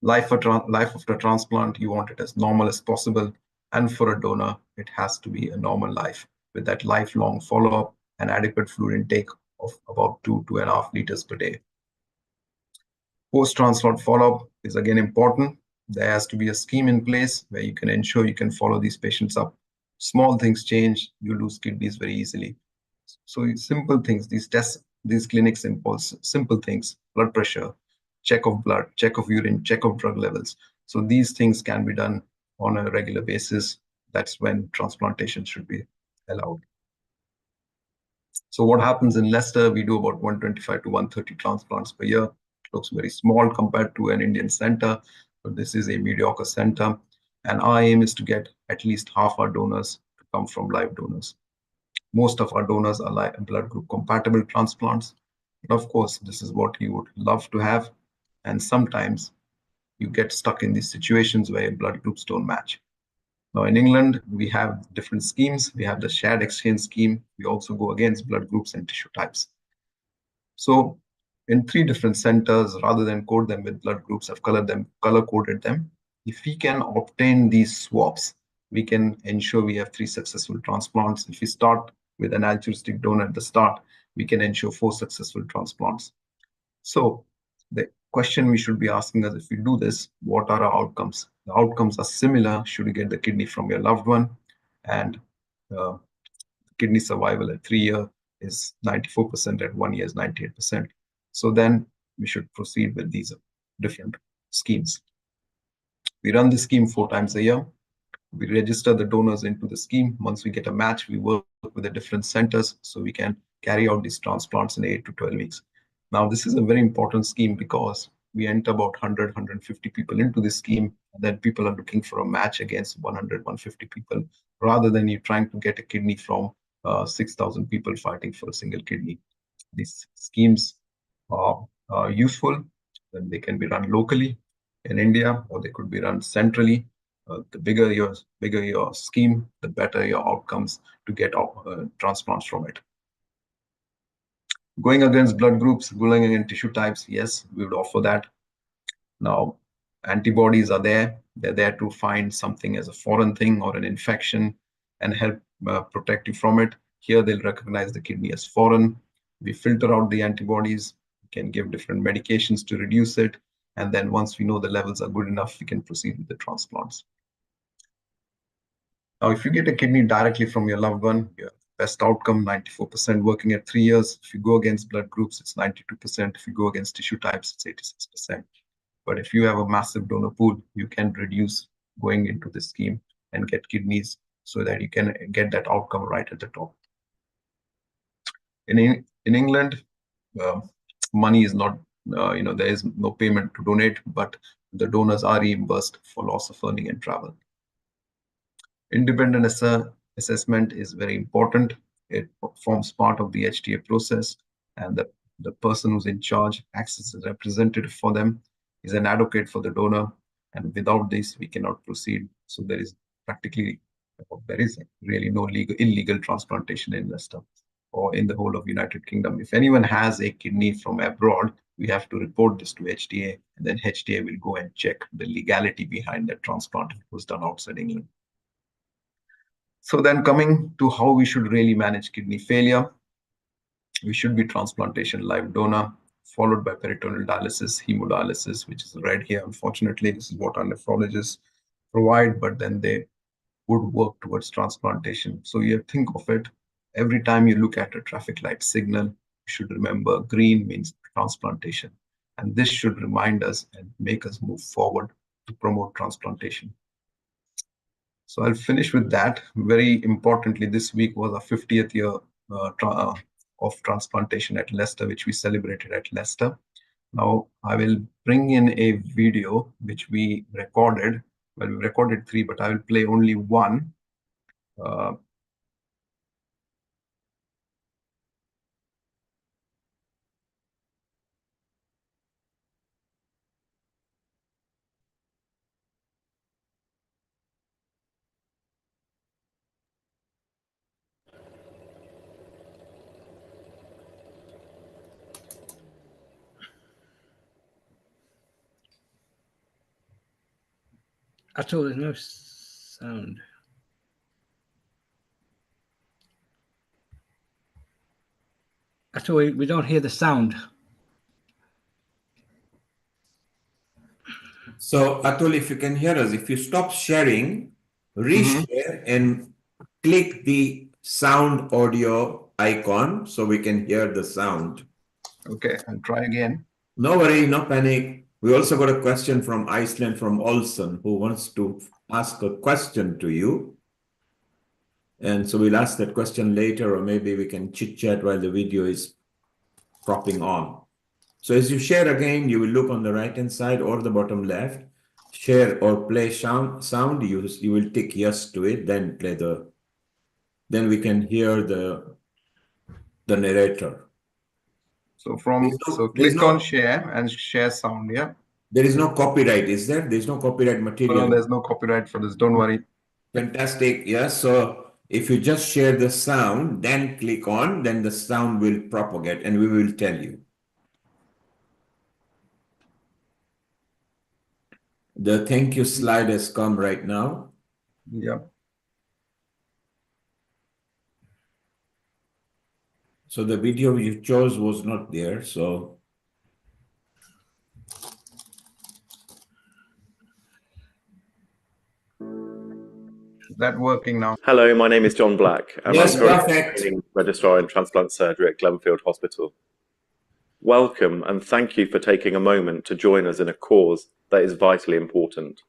Life after transplant, you want it as normal as possible. And for a donor, it has to be a normal life with that lifelong follow-up and adequate fluid intake of about 2.5 liters per day. Post-transplant follow-up is again important. There has to be a scheme in place where you can ensure you can follow these patients up. Small things change, you lose kidneys very easily. So simple things, these tests, these clinics impose simple things, blood pressure, check of blood, check of urine, check of drug levels. So these things can be done on a regular basis. That's when transplantation should be allowed. So what happens in Leicester? We do about 125 to 130 transplants per year. It looks very small compared to an Indian center, but this is a mediocre center. And our aim is to get at least half our donors to come from live donors. Most of our donors are like blood group compatible transplants. But of course, this is what you would love to have. And sometimes you get stuck in these situations where your blood groups don't match. Now in England, we have different schemes. We have the shared exchange scheme. We also go against blood groups and tissue types. So in 3 different centers, rather than code them with blood groups, I've color-coded them. If we can obtain these swaps, we can ensure we have 3 successful transplants. If we start with an altruistic donor at the start, we can ensure 4 successful transplants. So the question we should be asking is, if we do this, what are our outcomes? The outcomes are similar should you get the kidney from your loved one, and kidney survival at 3 years is 94%, at 1 year is 98%. So then we should proceed with these different schemes. We run the scheme 4 times a year. We register the donors into the scheme. Once we get a match, we work with the different centers so we can carry out these transplants in 8 to 12 weeks. Now, this is a very important scheme because we enter about 100, 150 people into this scheme, and then people are looking for a match against 100, 150 people, rather than you trying to get a kidney from 6,000 people fighting for a single kidney. These schemes are useful, and they can be run locally in India, or they could be run centrally. The bigger your scheme, the better your outcomes to get transplants from it. Going against blood groups, going against tissue types, yes, we would offer that. Now, antibodies are there. They're there to find something as a foreign thing or an infection and help protect you from it. Here, they'll recognize the kidney as foreign. We filter out the antibodies. We can give different medications to reduce it. And then once we know the levels are good enough, we can proceed with the transplants. Now, if you get a kidney directly from your loved one, your best outcome, 94% working at 3 years. If you go against blood groups, it's 92%. If you go against tissue types, it's 86%. But if you have a massive donor pool, you can reduce going into the scheme and get kidneys so that you can get that outcome right at the top. In England, money is not, there is no payment to donate, but the donors are reimbursed for loss of earning and travel. Independent assessment is very important. It forms part of the HTA process, and the person who's in charge acts as a representative for them, is an advocate for the donor, and without this, we cannot proceed. So there is really no illegal transplantation in Leicester or in the whole of United Kingdom. If anyone has a kidney from abroad, we have to report this to HTA, and then HTA will go and check the legality behind that transplant if it was done outside England. So then coming to how we should really manage kidney failure, we should be transplantation live donor, followed by peritoneal dialysis, hemodialysis, which is red here. Unfortunately, this is what our nephrologists provide, but then they would work towards transplantation. So you think of it, every time you look at a traffic light signal, you should remember green means transplantation. And this should remind us and make us move forward to promote transplantation. So I'll finish with that. Very importantly, this week was our 50th year of transplantation at Leicester, which we celebrated at Leicester. Now I will bring in a video which we recorded. Well, we recorded 3, but I will play only 1. At all, there's no sound. At all, we don't hear the sound. So Atul, if you can hear us, if you stop sharing, reshare and click the sound audio icon so we can hear the sound. Okay, I'll try again. No worry, no panic. We also got a question from Iceland from Olson who wants to ask a question to you. And so we'll ask that question later, or maybe we can chit chat while the video is cropping on. So as you share again, you will look on the right-hand side or the bottom left, share or play sound, you will tick yes to it, then then we can hear the narrator. So there's click no- on share and share sound, yeah? There is no copyright, is there? There's no copyright material. No, there's no copyright for this, don't worry. Fantastic, yes. So if you just share the sound, then click on, then the sound will propagate and we will tell you. The thank you slide has come right now. Yeah. So the video you chose was not there, so. Is that working now? Hello, my name is John Black, and Yes, I'm currently perfect. training registrar in transplant surgery at Glenfield Hospital. Welcome, and thank you for taking a moment to join us in a cause that is vitally important.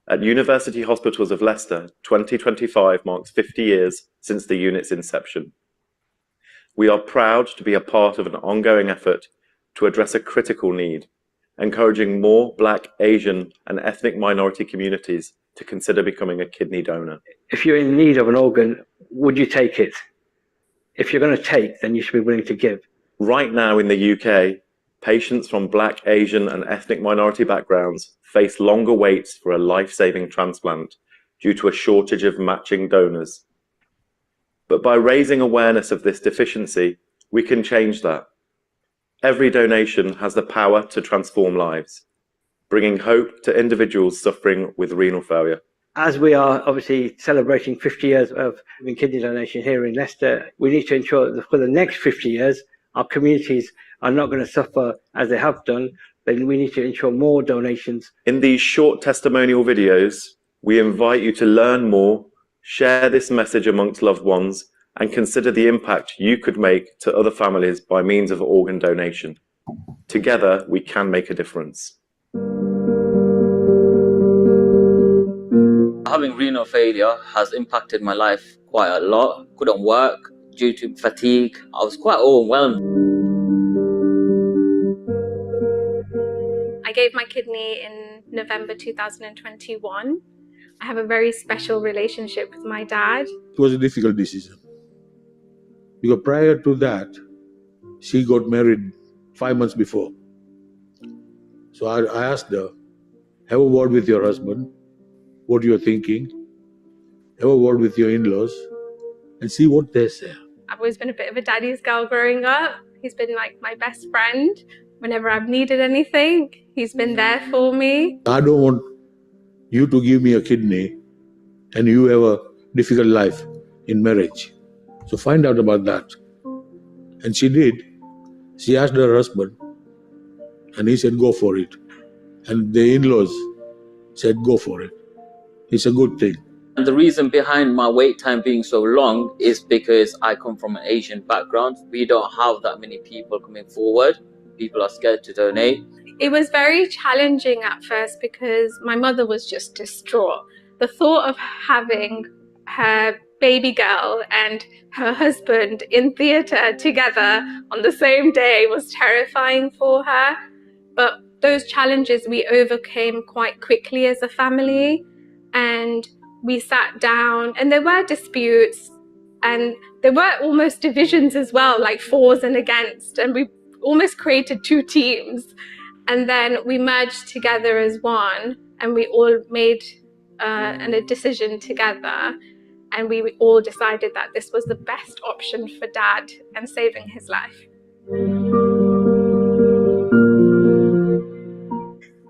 At University Hospitals of Leicester, 2025 marks 50 years since the unit's inception. We are proud to be a part of an ongoing effort to address a critical need, encouraging more Black, Asian, and ethnic minority communities to consider becoming a kidney donor. If you're in need of an organ, would you take it? If you're going to take, then you should be willing to give. Right now in the UK, patients from Black, Asian, and ethnic minority backgrounds face longer waits for a life-saving transplant due to a shortage of matching donors. But by raising awareness of this deficiency, we can change that. Every donation has the power to transform lives, bringing hope to individuals suffering with renal failure. As we are obviously celebrating 50 years of kidney donation here in Leicester, we need to ensure that for the next 50 years, our communities are not going to suffer as they have done. Then we need to ensure more donations. In these short testimonial videos, we invite you to learn more, share this message amongst loved ones, and consider the impact you could make to other families by means of organ donation. Together, we can make a difference. Having renal failure has impacted my life quite a lot. Couldn't work due to fatigue. I was quite overwhelmed. I gave my kidney in November 2021. I have a very special relationship with my dad. It was a difficult decision. Because prior to that, she got married 5 months before. So I asked her, have a word with your husband, what you're thinking, have a word with your in-laws, and see what they say. I've always been a bit of a daddy's girl growing up. He's been like my best friend. Whenever I've needed anything, he's been there for me. I don't want you to give me a kidney and you have a difficult life in marriage. So find out about that. And she did. She asked her husband and he said, go for it. And the in-laws said, go for it. It's a good thing. And the reason behind my wait time being so long is because I come from an Asian background. We don't have that many people coming forward. People are scared to donate. It was very challenging at first because my mother was just distraught. The thought of having her baby girl and her husband in theatre together on the same day was terrifying for her. But those challenges we overcame quite quickly as a family, and we sat down, and there were disputes and there were almost divisions as well, like fors and against, and we almost created two teams. And then we merged together as one, and we all made a decision together, and we all decided that this was the best option for Dad and saving his life.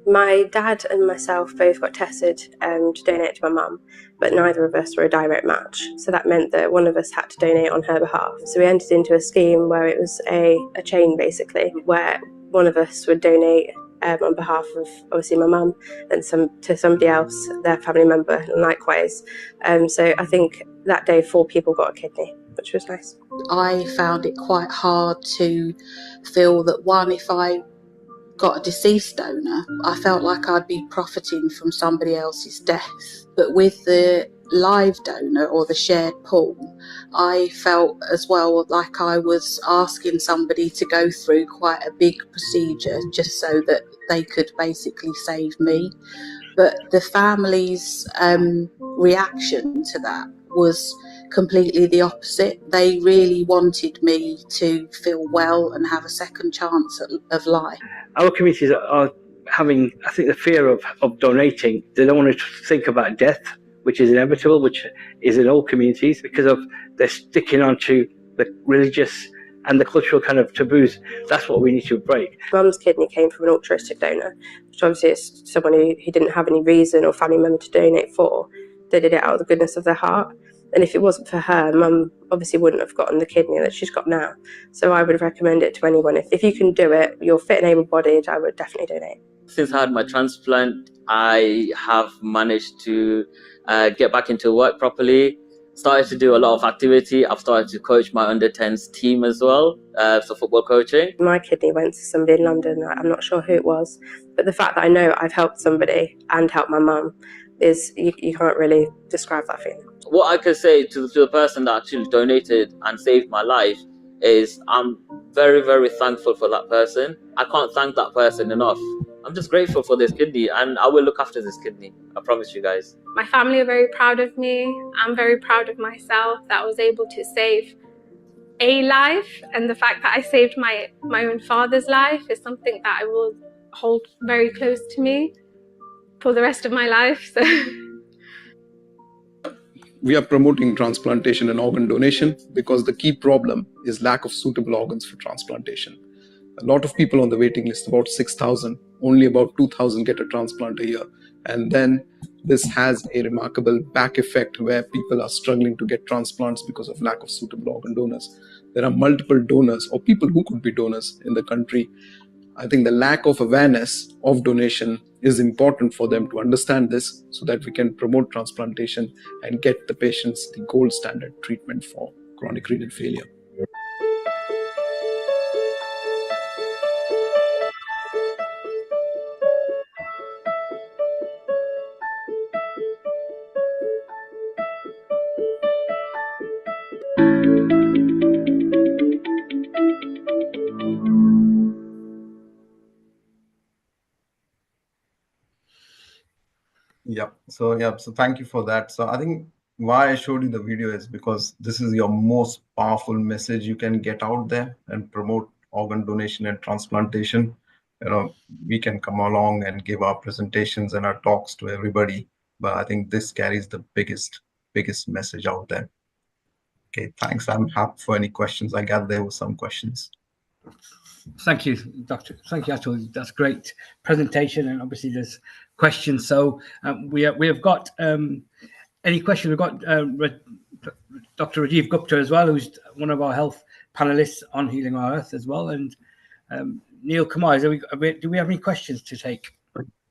My dad and myself both got tested to donate to my mum, but neither of us were a direct match. So that meant that one of us had to donate on her behalf. So we entered into a scheme where it was a chain, basically, where one of us would donate on behalf of, obviously, my mum, and to somebody else, their family member, and likewise. So I think that day 4 people got a kidney, which was nice. I found it quite hard to feel that, one, if I got a deceased donor, I felt like I'd be profiting from somebody else's death. But with the live donor or the shared pool, I felt as well like I was asking somebody to go through quite a big procedure just so that they could basically save me. But the family's reaction to that was completely the opposite. They really wanted me to feel well and have a second chance of life. Our communities are having, I think, the fear of donating. They don't want to think about death, which is inevitable, which is in all communities, because of they're sticking on to the religious and the cultural kind of taboos. That's what we need to break. Mum's kidney came from an altruistic donor, which obviously is someone who didn't have any reason or family member to donate for. They did it out of the goodness of their heart. And if it wasn't for her, Mum obviously wouldn't have gotten the kidney that she's got now. So I would recommend it to anyone. If you can do it, you're fit and able-bodied, I would definitely donate. Since I had my transplant, I have managed to get back into work properly. Started to do a lot of activity. I've started to coach my under-10s team as well, so football coaching. My kidney went to somebody in London. I'm not sure who it was, but the fact that I know I've helped somebody and helped my mum is, you can't really describe that feeling. What I could say to the person that actually donated and saved my life is I'm very, very thankful for that person. I can't thank that person enough. I'm just grateful for this kidney, and I will look after this kidney. I promise you guys. My family are very proud of me. I'm very proud of myself that I was able to save a life, and the fact that I saved my own father's life is something that I will hold very close to me for the rest of my life. So. We are promoting transplantation and organ donation because the key problem is lack of suitable organs for transplantation. A lot of people on the waiting list, about 6,000, only about 2,000 get a transplant a year. And then this has a remarkable back effect where people are struggling to get transplants because of lack of suitable organ donors. There are multiple donors or people who could be donors in the country. I think the lack of awareness of donation is important for them to understand this so that we can promote transplantation and get the patients the gold standard treatment for chronic renal failure. So thank you for that. So I think why I showed you the video is because this is your most powerful message you can get out there and promote organ donation and transplantation. We can come along and give our presentations and our talks to everybody, but I think this carries the biggest message out there. Okay, thanks. I'm happy for any questions. I gather there were some questions. Thank you, Doctor. Thank you, Atul. That's great presentation, and obviously there's questions. So we have got any questions? We've got Dr. Rajiv Gupta as well, who's one of our health panelists on Healing Our Earth as well, and Neil Kumar. Do we have any questions to take?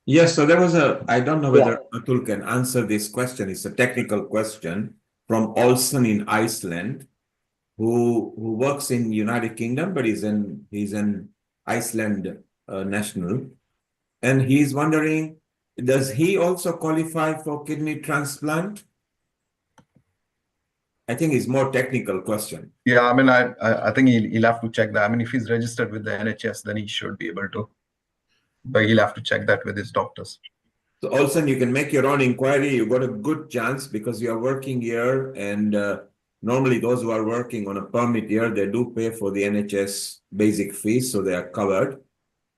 Yes. So there was I don't know whether Atul can answer this question. It's a technical question from Olsen in Iceland, who works in United Kingdom, but he's an Iceland national, and he's wondering, does he also qualify for kidney transplant? I think it's more technical question. Yeah, I mean, I think he'll have to check that. I mean, if he's registered with the NHS, then he should be able to, but he'll have to check that with his doctors. So Olsen, you can make your own inquiry. You got a good chance because you are working here, and normally those who are working on a permit year, they do pay for the NHS basic fees, so they are covered.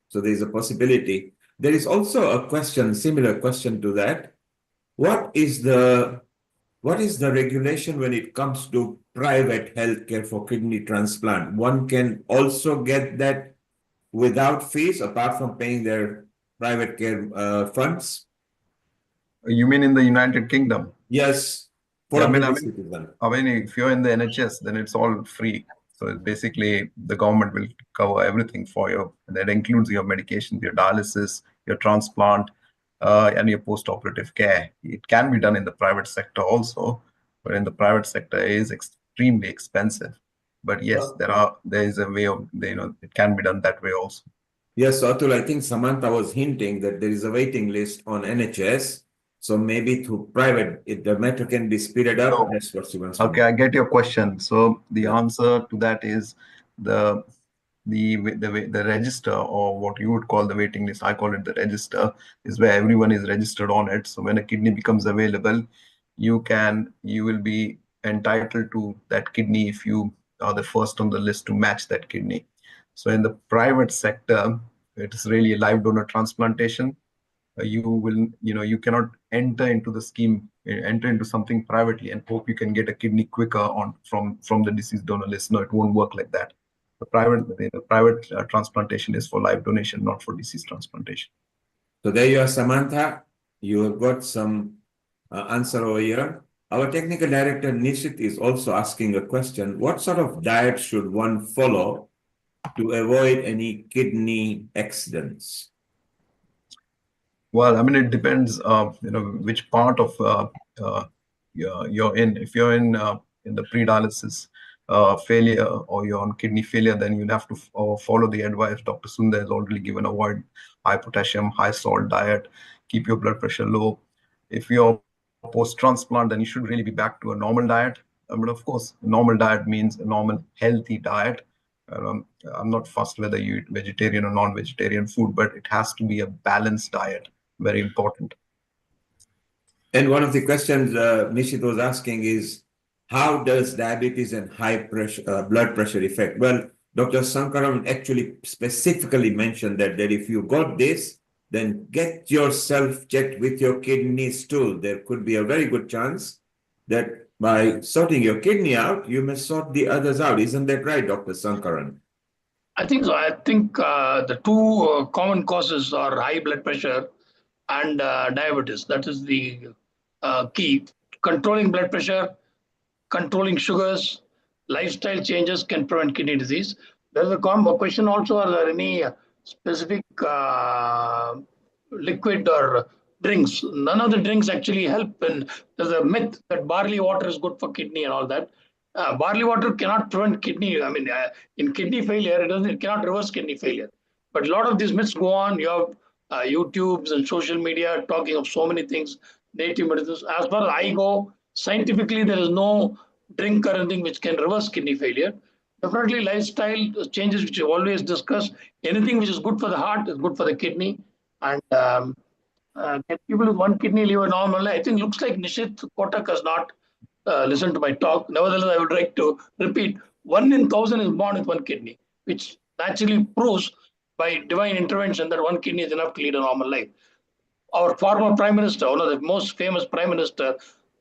So there is a possibility. There is also a question, similar question to that. What is the regulation when it comes to private healthcare for kidney transplant? One can also get that without fees, apart from paying their private care funds. You mean in the United Kingdom? Yes. I mean, if you're in the NHS, then it's all free. So basically, the government will cover everything for you. And that includes your medication, your dialysis, your transplant, and your post-operative care. It can be done in the private sector also, but in the private sector, it is extremely expensive. But yes, there is a way of, it can be done that way also. Yes, Atul, I think Samantha was hinting that there is a waiting list on NHS. So maybe through private, if the matter can be speeded up, So, that's what she wants. okay, I get your question. So the answer to that is the register, or what you would call the waiting list, I call it the register, is where everyone is registered on it. So when a kidney becomes available, you will be entitled to that kidney if you are the first on the list to match that kidney. So in the private sector, it is really a live donor transplantation. You cannot enter into the scheme, enter into something privately and hope you can get a kidney quicker from the deceased donor list. No, it won't work like that. The private transplantation is for live donation, not for deceased transplantation. So there you are, Samantha. You have got some answer over here. Our technical director, Nishit, is also asking a question. What sort of diet should one follow to avoid any kidney accidents? Well, I mean, it depends, which part of you're in. If you're in the pre-dialysis failure, or you're on kidney failure, then you'll have to follow the advice Dr. Sundar has already given. Avoid high potassium, high salt diet, keep your blood pressure low. If you're post-transplant, then you should really be back to a normal diet. But of course, a normal diet means a normal, healthy diet. I'm not fussed whether you eat vegetarian or non-vegetarian food, but it has to be a balanced diet. Very important. And one of the questions Nishit was asking is, how does diabetes and high pressure, blood pressure affect? Well, Dr. Sankaran actually specifically mentioned that if you got this, then get yourself checked with your kidney stool. There could be a very good chance that by sorting your kidney out, you may sort the others out. Isn't that right, Dr. Sankaran? I think so. I think the two common causes are high blood pressure and diabetes. That is the key. Controlling blood pressure, controlling sugars, lifestyle changes can prevent kidney disease. There's a question also, are there any specific liquid or drinks? None of the drinks actually help. And there's a myth that barley water is good for kidney and all that. Barley water cannot prevent kidney. I mean, in kidney failure, it cannot reverse kidney failure. But a lot of these myths go on. You have YouTubes and social media talking of so many things, native medicines. As far as I go, scientifically, there is no drink or anything which can reverse kidney failure. Definitely lifestyle changes, which you always discuss. Anything which is good for the heart is good for the kidney. And get people with one kidney live a normal life. I think looks like Nishit Kotak has not listened to my talk. Nevertheless, I would like to repeat, 1 in 1,000 is born with one kidney, which naturally proves by divine intervention that one kidney is enough to lead a normal life. Our former Prime Minister, one of the most famous Prime Minister,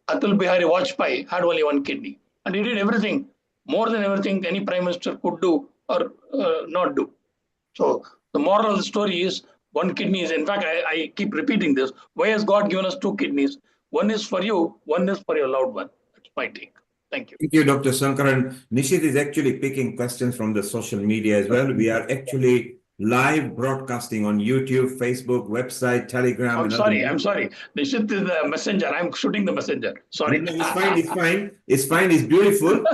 Atal Bihari Vajpayee, had only one kidney. And he did everything, more than everything any Prime Minister could do or not do. So the moral of the story is one kidney is, in fact, I keep repeating this. Why has God given us two kidneys? One is for you, one is for your loved one. That's my take. Thank you. Thank you, Dr. Sankaran. Nishit is actually picking questions from the social media as well. We are actually live broadcasting on YouTube, Facebook, website, Telegram. I'm sorry. Nishit is the messenger. I'm shooting the messenger. Sorry. No, it's fine. It's beautiful.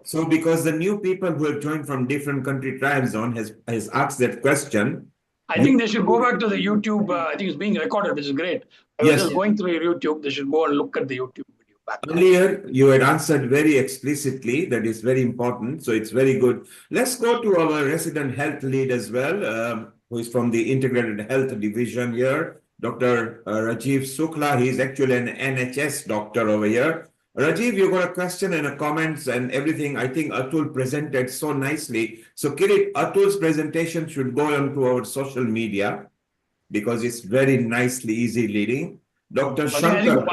so because the new people who have joined from different country time zone has asked that question. I think they should go back to the YouTube. I think it's being recorded, which is great. I was just going through YouTube. They should go and look at the YouTube video back. Earlier, you had answered very explicitly. That is very important. So it's very good. Let's go to our resident health lead as well, who is from the Integrated Health Division here, Dr. Rajiv Sukla. He's actually an NHS doctor over here. Rajiv, you got a question and a comments and everything. I think Atul presented so nicely. So Kirit, Atul's presentation should go onto our social media because it's very nicely easy leading. Dr. Shankar.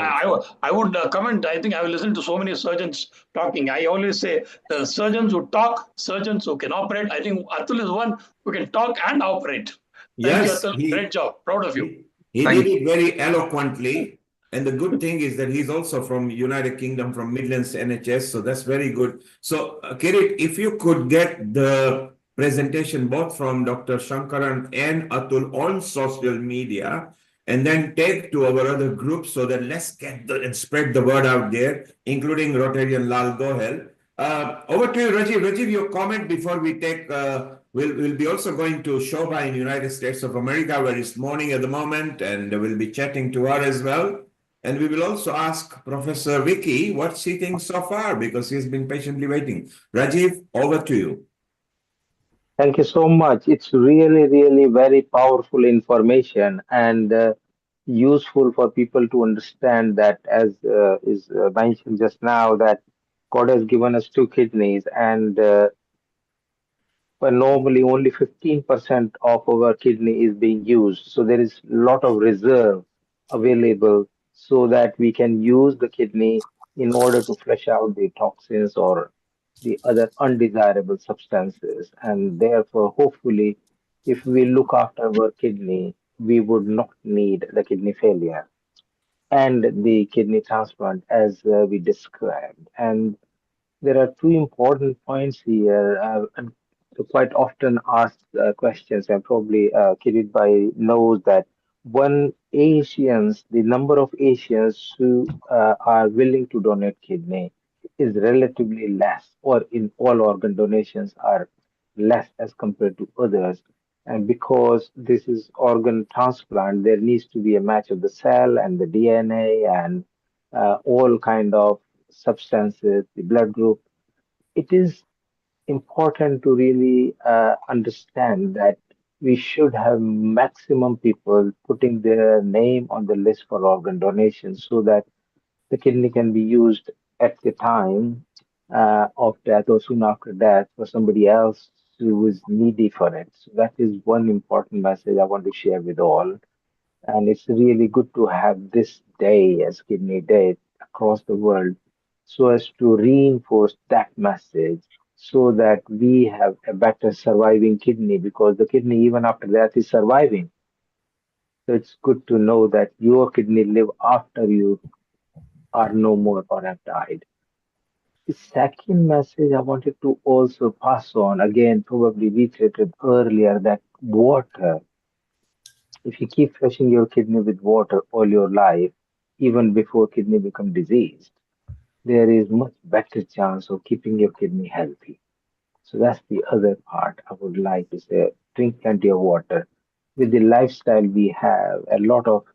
I would comment. I think I will listen to so many surgeons talking. I always say the surgeons who talk, surgeons who can operate. I think Atul is one who can talk and operate. Thank you, Atul. Great job. Proud of you. He did it very eloquently. And the good thing is that he's also from United Kingdom, from Midlands NHS. So that's very good. So Kirit, if you could get the presentation both from Dr. Shankaran and Atul on social media, and then take to our other groups so that let's get and spread the word out there, including Rotarian Lal Gohel. Over to you, Rajiv. Rajiv, your comment before we take We'll be also going to Shobha in the United States of America, where it's morning at the moment, and we'll be chatting to her as well. And we will also ask Professor Vicky what she thinks so far, because she's been patiently waiting. Rajiv, over to you. Thank you so much. It's really, really very powerful information and useful for people to understand that, as is mentioned just now, that God has given us two kidneys, and but normally only 15% of our kidney is being used. So there is a lot of reserve available so that we can use the kidney in order to flush out the toxins or the other undesirable substances. And therefore, hopefully, if we look after our kidney, we would not need the kidney failure and the kidney transplant as we described. And there are two important points here, and quite often asked questions, and probably Kirit Bhai knows that the number of Asians who are willing to donate kidney is relatively less, or in all organ donations are less as compared to others. And because this is organ transplant, there needs to be a match of the cell and the DNA and all kind of substances, the blood group. It is important to really understand that we should have maximum people putting their name on the list for organ donation so that the kidney can be used at the time of death or soon after death for somebody else who is needy for it. So that is one important message I want to share with all. And it's really good to have this day as Kidney Day across the world so as to reinforce that message so that we have a better surviving kidney because the kidney, even after death, is surviving. So it's good to know that your kidney live after you are no more or have died. The second message I wanted to also pass on, again, probably reiterated earlier, that water. If you keep flushing your kidney with water all your life, even before kidney become diseased, there is much better chance of keeping your kidney healthy. So that's the other part I would like to say. Drink plenty of water. With the lifestyle we have, a lot of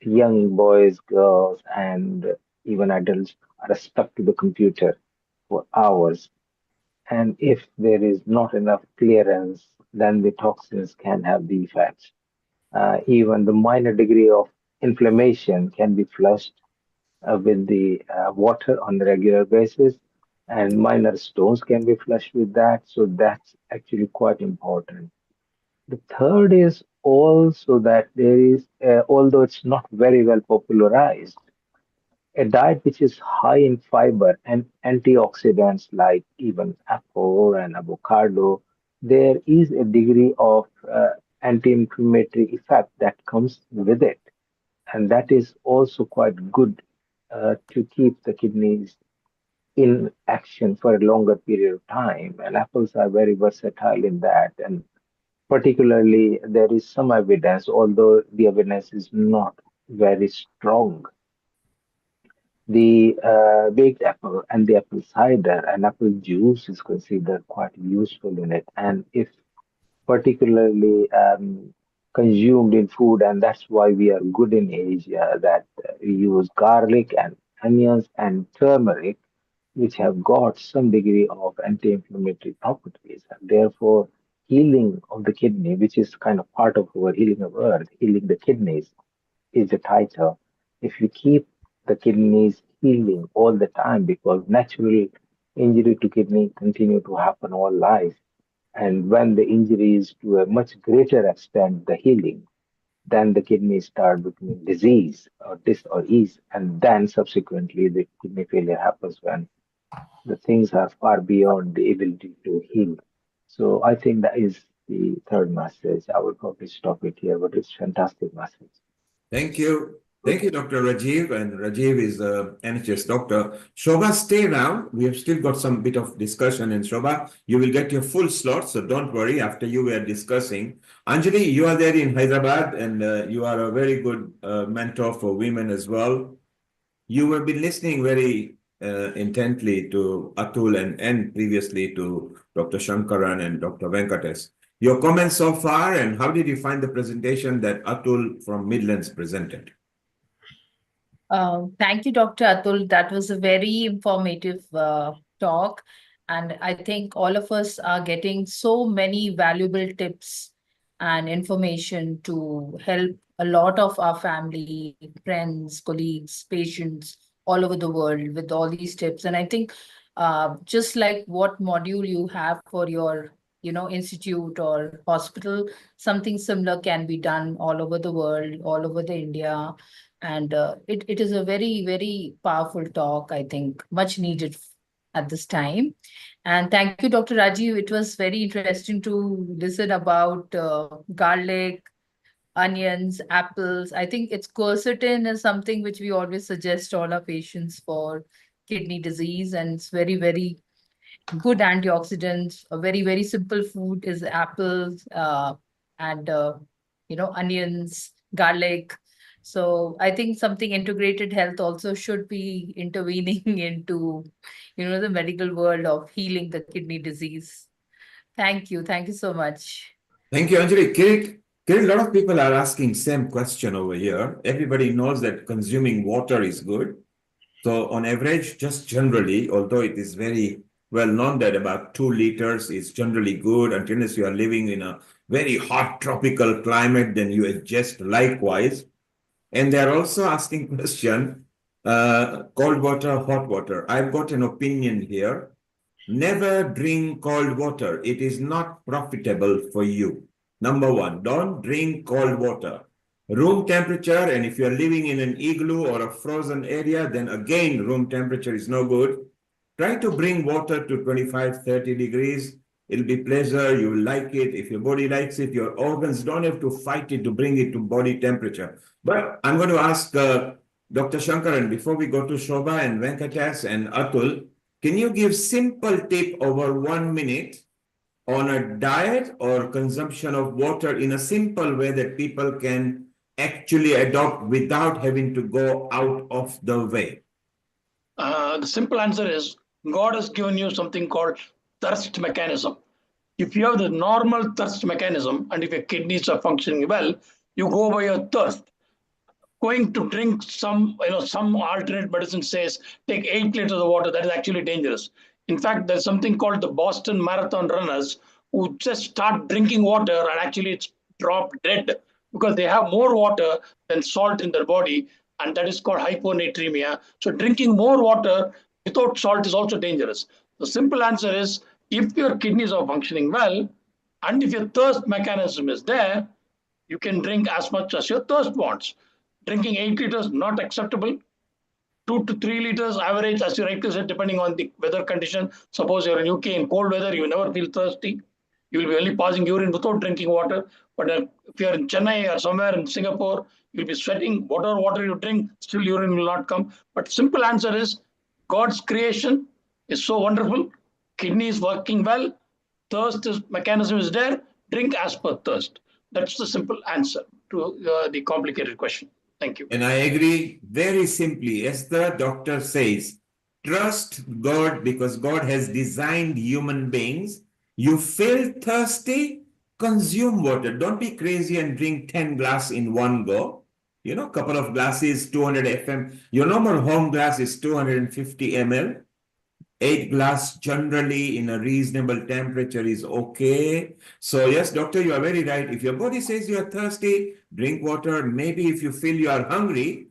young boys, girls, and even adults are stuck to the computer for hours. And if there is not enough clearance, then the toxins can have the effects. Even the minor degree of inflammation can be flushed with the water on a regular basis, and minor stones can be flushed with that. So that's actually quite important. The third is also that there is, although it's not very well popularized, a diet which is high in fiber and antioxidants like even apple and avocado, there is a degree of anti-inflammatory effect that comes with it. And that is also quite good to keep the kidneys in action for a longer period of time. And apples are very versatile in that. And particularly, there is some evidence, although the evidence is not very strong, the baked apple and the apple cider and apple juice is considered quite useful in it. And if particularly consumed in food, and that's why we are good in Asia, that we use garlic and onions and turmeric, which have got some degree of anti-inflammatory properties. And therefore, healing of the kidney, which is kind of part of our healing of earth, healing the kidneys, is the title. If you keep the kidneys healing all the time, because natural injury to kidney continue to happen all life, and when the injury is to a much greater extent, the healing, then the kidneys start becoming disease or dis-ease, and then subsequently the kidney failure happens when the things are far beyond the ability to heal. So I think that is the third message. I will probably stop it here, but it's fantastic message. Thank you. Thank you, Dr. Rajiv. And Rajiv is a NHS doctor. Shobha, stay now. We have still got some bit of discussion. And Shobha, you will get your full slot. So don't worry after you were discussing. Anjali, you are there in Hyderabad and you are a very good mentor for women as well. You have been listening very intently to Atul and previously to Dr. Shankaran and Dr. Venkatesh. Your comments so far, and how did you find the presentation that Atul from Midlands presented? Thank you, Dr. Atul. That was a very informative talk. And I think all of us are getting so many valuable tips and information to help a lot of our family, friends, colleagues, patients all over the world with all these tips. And I think just like what module you have for your institute or hospital, something similar can be done all over the world, all over the India. And it is a very, very powerful talk, I think, much needed at this time. And thank you, Dr. Rajiv. It was very interesting to listen about garlic, onions, apples. I think it's quercetin is something which we always suggest all our patients for kidney disease. And it's very, very good antioxidants. A very, very simple food is apples and, onions, garlic. So I think something integrated health also should be intervening into, the medical world of healing the kidney disease. Thank you. Thank you so much. Thank you, Anjali. Kirit, a lot of people are asking same question over here. Everybody knows that consuming water is good. So on average, just generally, although it is very well known that about 2 liters is generally good, unless you are living in a very hot tropical climate, then you adjust likewise. And they're also asking question, cold water, hot water. I've got an opinion here. Never drink cold water. It is not profitable for you. Number one, don't drink cold water. Room temperature, and if you're living in an igloo or a frozen area, then again, room temperature is no good. Try to bring water to 25, 30 degrees. It'll be pleasure. You will like it. If your body likes it, your organs don't have to fight it to bring it to body temperature. But I'm going to ask Dr. Shankaran, before we go to Shobha and Venkatesh and Atul, can you give simple tip over 1 minute on a diet or consumption of water in a simple way that people can actually adopt without having to go out of the way? The simple answer is God has given you something called thirst mechanism. If you have the normal thirst mechanism and if your kidneys are functioning well, you go by your thirst. Going to drink some alternate medicine says take 8 liters of water. That is actually dangerous. In fact, there's something called the Boston Marathon runners who just start drinking water and actually it's dropped dead because they have more water than salt in their body, and that is called hyponatremia. So drinking more water without salt is also dangerous. The simple answer is if your kidneys are functioning well and if your thirst mechanism is there, you can drink as much as your thirst wants. Drinking 8 liters, not acceptable. 2 to 3 liters average, as you rightly said, depending on the weather condition. Suppose you're in UK in cold weather, you never feel thirsty. You will be only passing urine without drinking water. But if you're in Chennai or somewhere in Singapore, you'll be sweating. Whatever water you drink, still urine will not come. But simple answer is God's creation is so wonderful. Kidney is working well. Thirst mechanism is there. Drink as per thirst. That's the simple answer to the complicated question. Thank you. And I agree very simply. As the doctor says, trust God because God has designed human beings. You feel thirsty, consume water. Don't be crazy and drink 10 glasses in one go. Couple of glasses, 200 FM. Your normal home glass is 250 ml. 8 glass generally in a reasonable temperature is okay. So yes, doctor, you are very right. If your body says you are thirsty, drink water. Maybe if you feel you are hungry,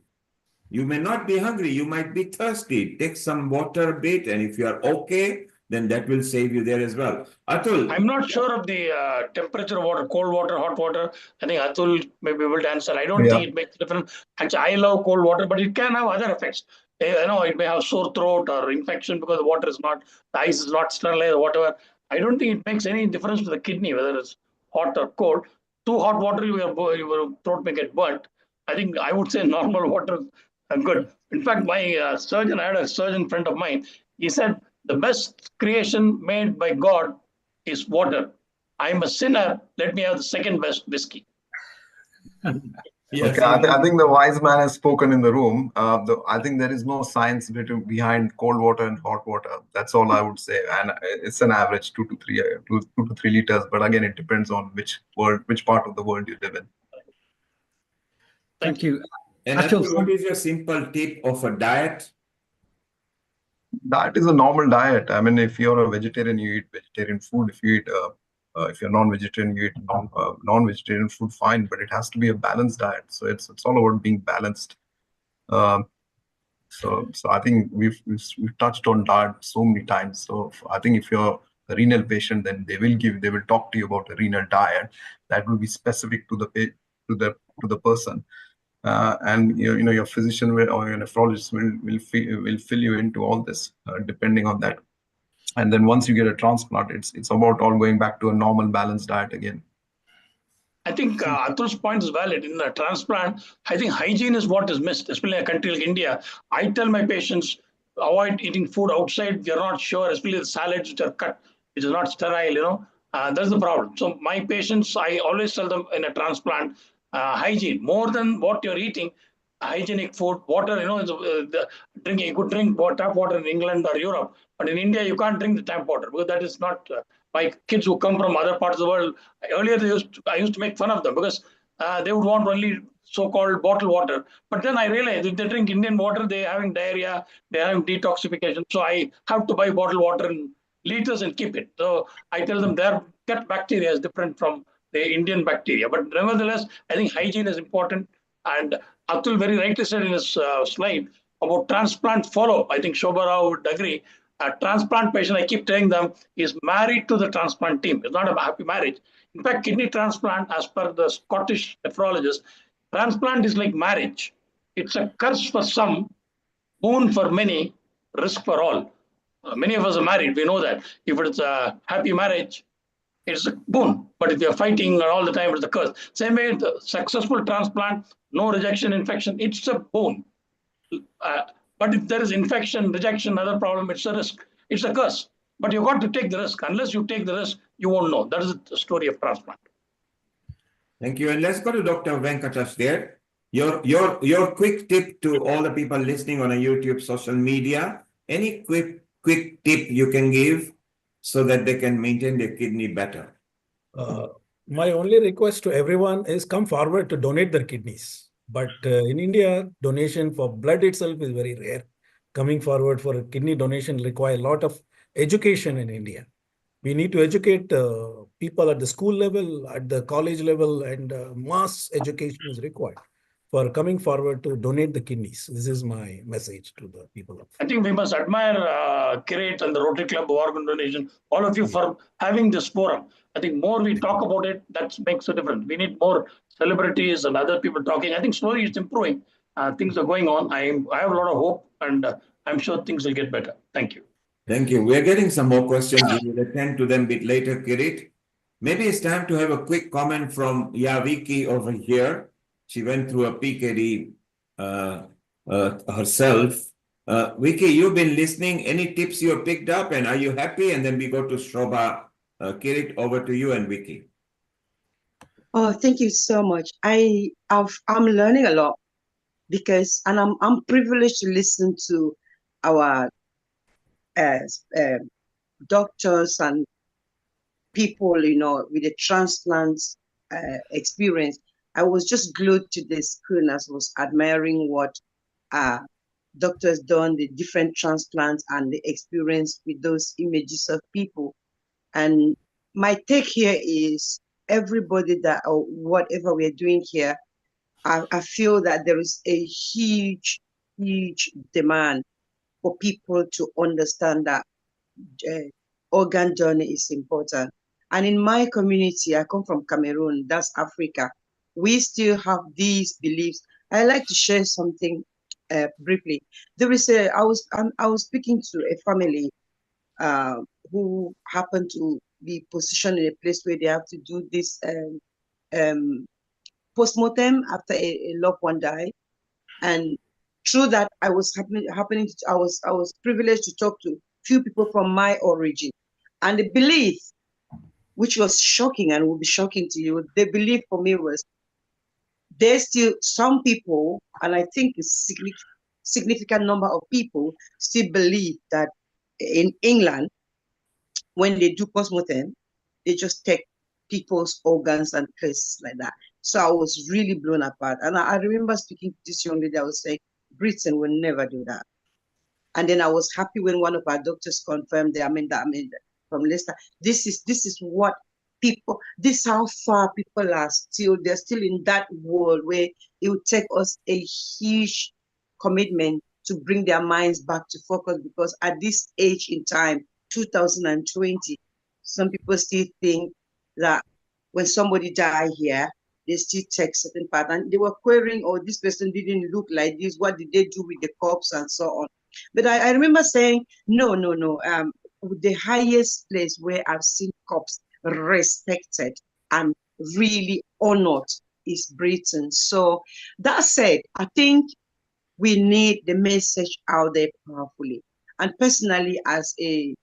you may not be hungry. You might be thirsty. Take some water a bit. And if you are okay, then that will save you there as well. Atul. I'm not sure of the temperature of water, cold water, hot water. I think Atul may be able to answer. I don't think it makes a difference. Actually, I love cold water, but it can have other effects. It may have sore throat or infection because the water is not, the ice is not sterilized or whatever. I don't think it makes any difference to the kidney, whether it's hot or cold. Too hot water, your throat may get burnt. I think I would say normal water is good. In fact, my surgeon, I had a surgeon friend of mine, he said, the best creation made by God is water. I'm a sinner. Let me have the second best whiskey. Yes, Okay, I think the wise man has spoken in the room. I think there is no science behind cold water and hot water. That's all I would say. And it's an average 2 to 3 liters. But again, it depends on which part of the world you live in. Thank you. And Atul, what is your simple tip of a diet? Diet is a normal diet. I mean, if you're a vegetarian, you eat vegetarian food. If you eat, if you're non-vegetarian, you eat non-vegetarian food. Fine, but it has to be a balanced diet. So it's all about being balanced. So I think we've touched on diet so many times. So I think if you're a renal patient, then they will talk to you about a renal diet that will be specific to the person. And your physician or your nephrologist will fill you into all this depending on that. And then once you get a transplant, it's about all going back to a normal balanced diet again. I think Atul's point is valid. In the transplant, I think hygiene is what is missed, especially in a country like India. I tell my patients, avoid eating food outside. We are not sure, especially the salads which are cut, which is not sterile, that's the problem. So my patients, I always tell them in a transplant, hygiene, more than what you're eating, hygienic food, water, drinking, you could drink tap water in England or Europe, but in India, you can't drink the tap water because that is not, my kids who come from other parts of the world, earlier I used to make fun of them because they would want only so-called bottled water. But then I realized if they drink Indian water, they're having diarrhea, they're having detoxification. So I have to buy bottled water in liters and keep it. So I tell them their gut bacteria is different from the Indian bacteria. But nevertheless, I think hygiene is important. And Atul very rightly said in his slide about transplant follow. I think Shobha Rao would agree. A transplant patient, I keep telling them, is married to the transplant team. It's not a happy marriage. In fact, kidney transplant, as per the Scottish nephrologist, transplant is like marriage. It's a curse for some, boon for many, risk for all. Many of us are married. We know that. If it's a happy marriage, it's a boon. But if you're fighting all the time, it's a curse. Same way, the successful transplant, no rejection, infection, it's a boon. But if there is infection, rejection, other problem, it's a risk. It's a curse. But you've got to take the risk. Unless you take the risk, you won't know. That is the story of transplant. Thank you. And let's go to Dr. Venkatas there. Your quick tip to all the people listening on a YouTube, social media. Any quick tip you can give so that they can maintain their kidney better? My only request to everyone is come forward to donate their kidneys. But in India, donation for blood itself is very rare. Coming forward for a kidney donation require a lot of education in India. We need to educate people at the school level, at the college level, and mass education is required for coming forward to donate the kidneys. This is my message to the people. I think we must admire Kirit and the Rotary Club of Organ Donation, all of you for having this forum. I think more we talk about it, that makes a difference. We need more celebrities and other people talking. I think slowly it's improving. Things are going on. I have a lot of hope, and I'm sure things will get better. Thank you. Thank you. We're getting some more questions. We will attend to them a bit later, Kirit. Maybe it's time to have a quick comment from Vicky over here. She went through a PKD herself. Vicky, you've been listening. Any tips you have picked up, and are you happy? And then we go to Shobha. Kirit, over to you and Vicky. Oh, thank you so much. I'm learning a lot because, and I'm privileged to listen to our doctors and people, with the transplant experience. I was just glued to the screen as I was admiring what doctors done, the different transplants and the experience with those images of people. And my take here is everybody that, or whatever we're doing here, I feel that there is a huge demand for people to understand that organ donor is important. And in my community, I come from Cameroon, that's Africa. We still have these beliefs. I like to share something briefly. There is I was speaking to a family who happened to be positioned in a place where they have to do this post-mortem after a loved one died. And through that, I was privileged to talk to few people from my origin. And the belief, which was shocking and will be shocking to you, the belief for me was there's still some people, and I think a significant number of people still believe that in England, when they do postmortem, they just take people's organs and places like that. So I was really blown apart. And I remember speaking to this young lady, I was saying, Britain will never do that. And then I was happy when one of our doctors confirmed that, from Leicester, this is what people, this is how far people are still, they're still in that world where it would take us a huge commitment to bring their minds back to focus, because at this age in time, 2020, some people still think that when somebody die here, they still take certain part. And they were querying, oh, this person didn't look like this. What did they do with the corpse and so on? But I remember saying, no. The highest place where I've seen cops respected and really honored is Britain. So that said, I think we need the message out there powerfully. And personally, as a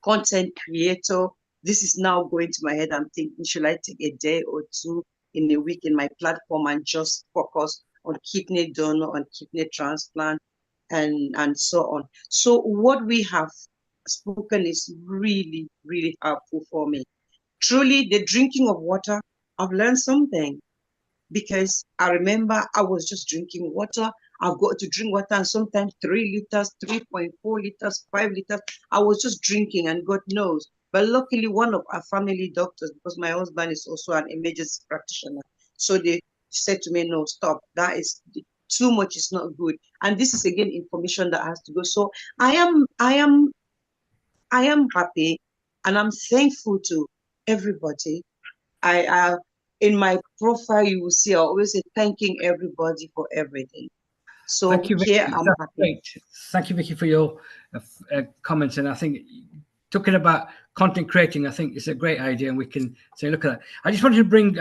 content creator, this is now going to my head. I'm thinking, should I take a day or two in a week in my platform and just focus on kidney donor, on kidney transplant, and so on. So what we have spoken is really, really helpful for me. Truly, the drinking of water, I've learned something, because I remember I was just drinking water. I've got to drink water, and sometimes 3 liters, 3.4 liters, 5 liters. I was just drinking, and God knows. But luckily, one of our family doctors, because my husband is also an emergency practitioner, so they said to me, no, stop. That is too much, is not good. And this is again information that has to go. So I am happy, and I'm thankful to everybody. In my profile, you will see I always say thanking everybody for everything. So Thank you, Vicky. here I'm That's happy. great. Thank you, Vicky, for your comments. And I think talking about content creating, I think it's a great idea, and we can say, look at that. I just wanted to bring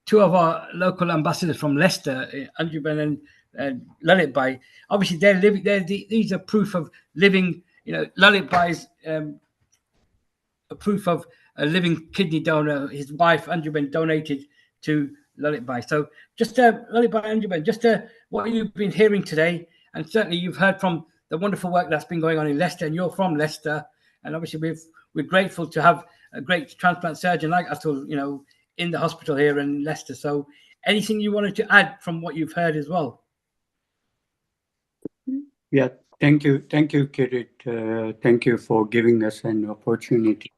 two of our local ambassadors from Leicester, Anjuban and Lalitbai. Obviously, they're living. These are proof of living. Lalitbai's a proof of a living kidney donor. His wife Anjuban donated to Lalitbai. So just Lalitbai, Anjuban, just what you've been hearing today, and certainly you've heard from the wonderful work that's been going on in Leicester, and you're from Leicester, and obviously we're grateful to have a great transplant surgeon like Atul, in the hospital here in Leicester. So anything you wanted to add from what you've heard as well? Yeah, thank you, Kirit. Thank you for giving us an opportunity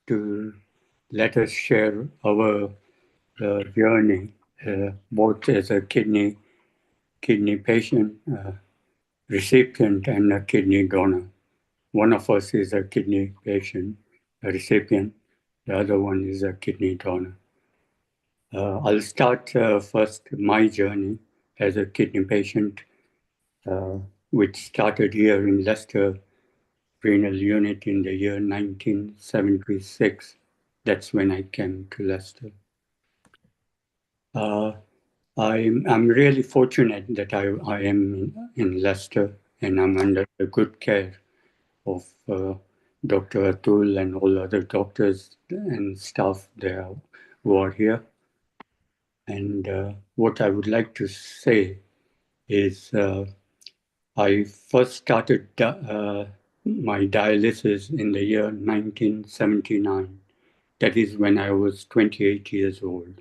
to let us share our journey, both as a kidney patient, recipient, and a kidney donor. One of us is a kidney patient, a recipient. The other one is a kidney donor. I'll start first my journey as a kidney patient, which started here in Leicester Renal Unit in the year 1976. That's when I came to Leicester. I'm really fortunate that I am in Leicester, and I'm under the good care of Dr. Atul and all other doctors and staff there who are here. And what I would like to say is I first started my dialysis in the year 1979. That is when I was 28 years old.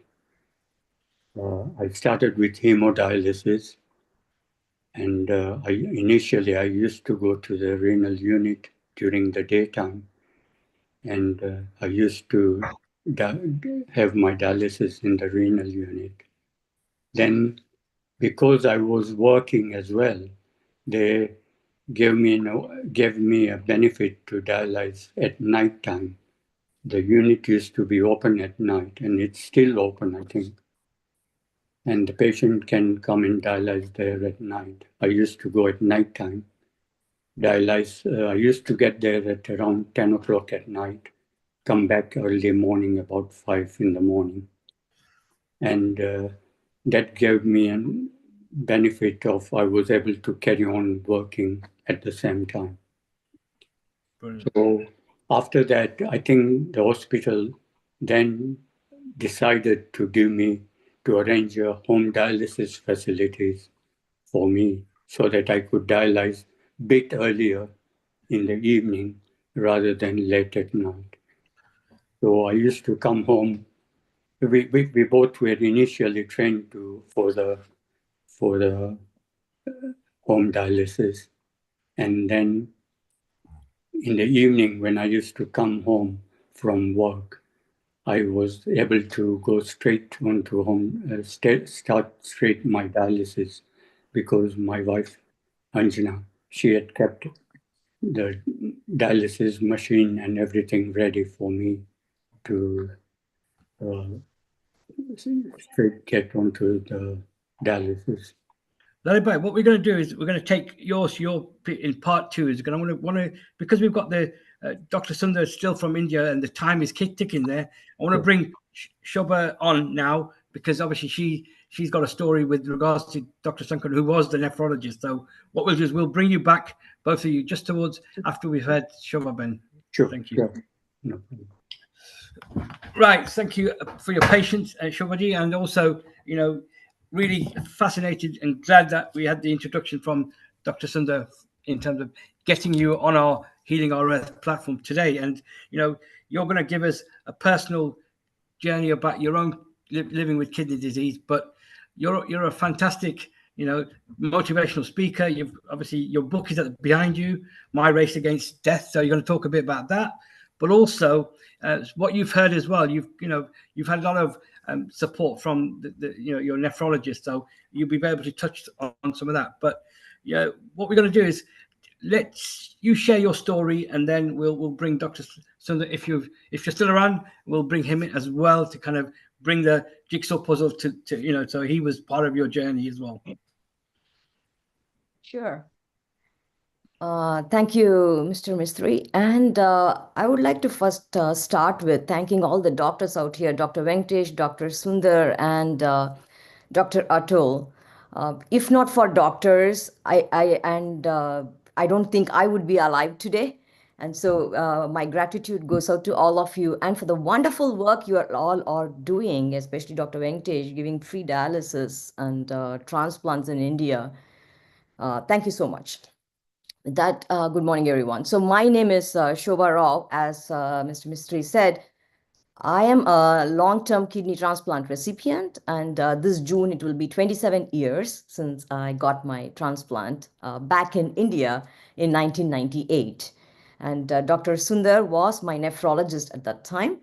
I started with hemodialysis, and initially I used to go to the renal unit during the daytime, and I used to have my dialysis in the renal unit. Then, because I was working as well, they gave me a benefit to dialyze at night time. The unit used to be open at night, and it's still open, I think. And the patient can come and dialyze there at night. I used to go at night time. Dialyze, I used to get there at around 10 o'clock at night, come back early morning, about 5 in the morning. And that gave me a benefit of I was able to carry on working at the same time. Brilliant. So after that, I think the hospital then decided to give me to arrange home dialysis facilities for me so that I could dialyze a bit earlier in the evening rather than late at night. So I used to come home. We both were initially trained for the home dialysis, and then in the evening when I used to come home from work, I was able to go straight onto home, start straight my dialysis, because my wife, Anjana, she had kept the dialysis machine and everything ready for me to straight get onto the dialysis. Lalibai, what we're going to do is we're going to take your in part two is going to want to because we've got the Dr. Sundar still from India and the time is ticking there. I want to bring Shobha on now because obviously she's got a story with regards to Dr. Sankar, who was the nephrologist. So what we'll do is we'll bring you back, both of you, just towards after we've heard Shobha Ben. Sure. Thank you. Sure. No. Right, thank you for your patience, Shobhaji, and also, really fascinated and glad that we had the introduction from Dr. Sundar in terms of getting you on our Healing Our Earth platform today. And, you're going to give us a personal journey about your own living with kidney disease, but you're a fantastic, motivational speaker. You've obviously, your book is behind you, My Race Against Death. So you're going to talk a bit about that, but also what you've heard as well. You've had a lot of support from your nephrologist, so you'll be able to touch on some of that. But what we're going to do is let's you share your story, and then we'll bring Dr. Sundar, if you're still around, we'll bring him in as well to kind of bring the jigsaw puzzle to so he was part of your journey as well. Sure. Thank you, Mr. Mistry. And I would like to first start with thanking all the doctors out here, Dr. Venkatesh, Dr. Sundar, and Dr. Atul. If not for doctors, I don't think I would be alive today. And so my gratitude goes out to all of you and for the wonderful work you all are doing, especially Dr. Venkatesh, giving free dialysis and transplants in India. Thank you so much. With that, good morning, everyone. So my name is Shobha Rao. As Mr. Mistry said, I am a long-term kidney transplant recipient, and this June it will be 27 years since I got my transplant back in India in 1998. And Dr. Sundar was my nephrologist at that time.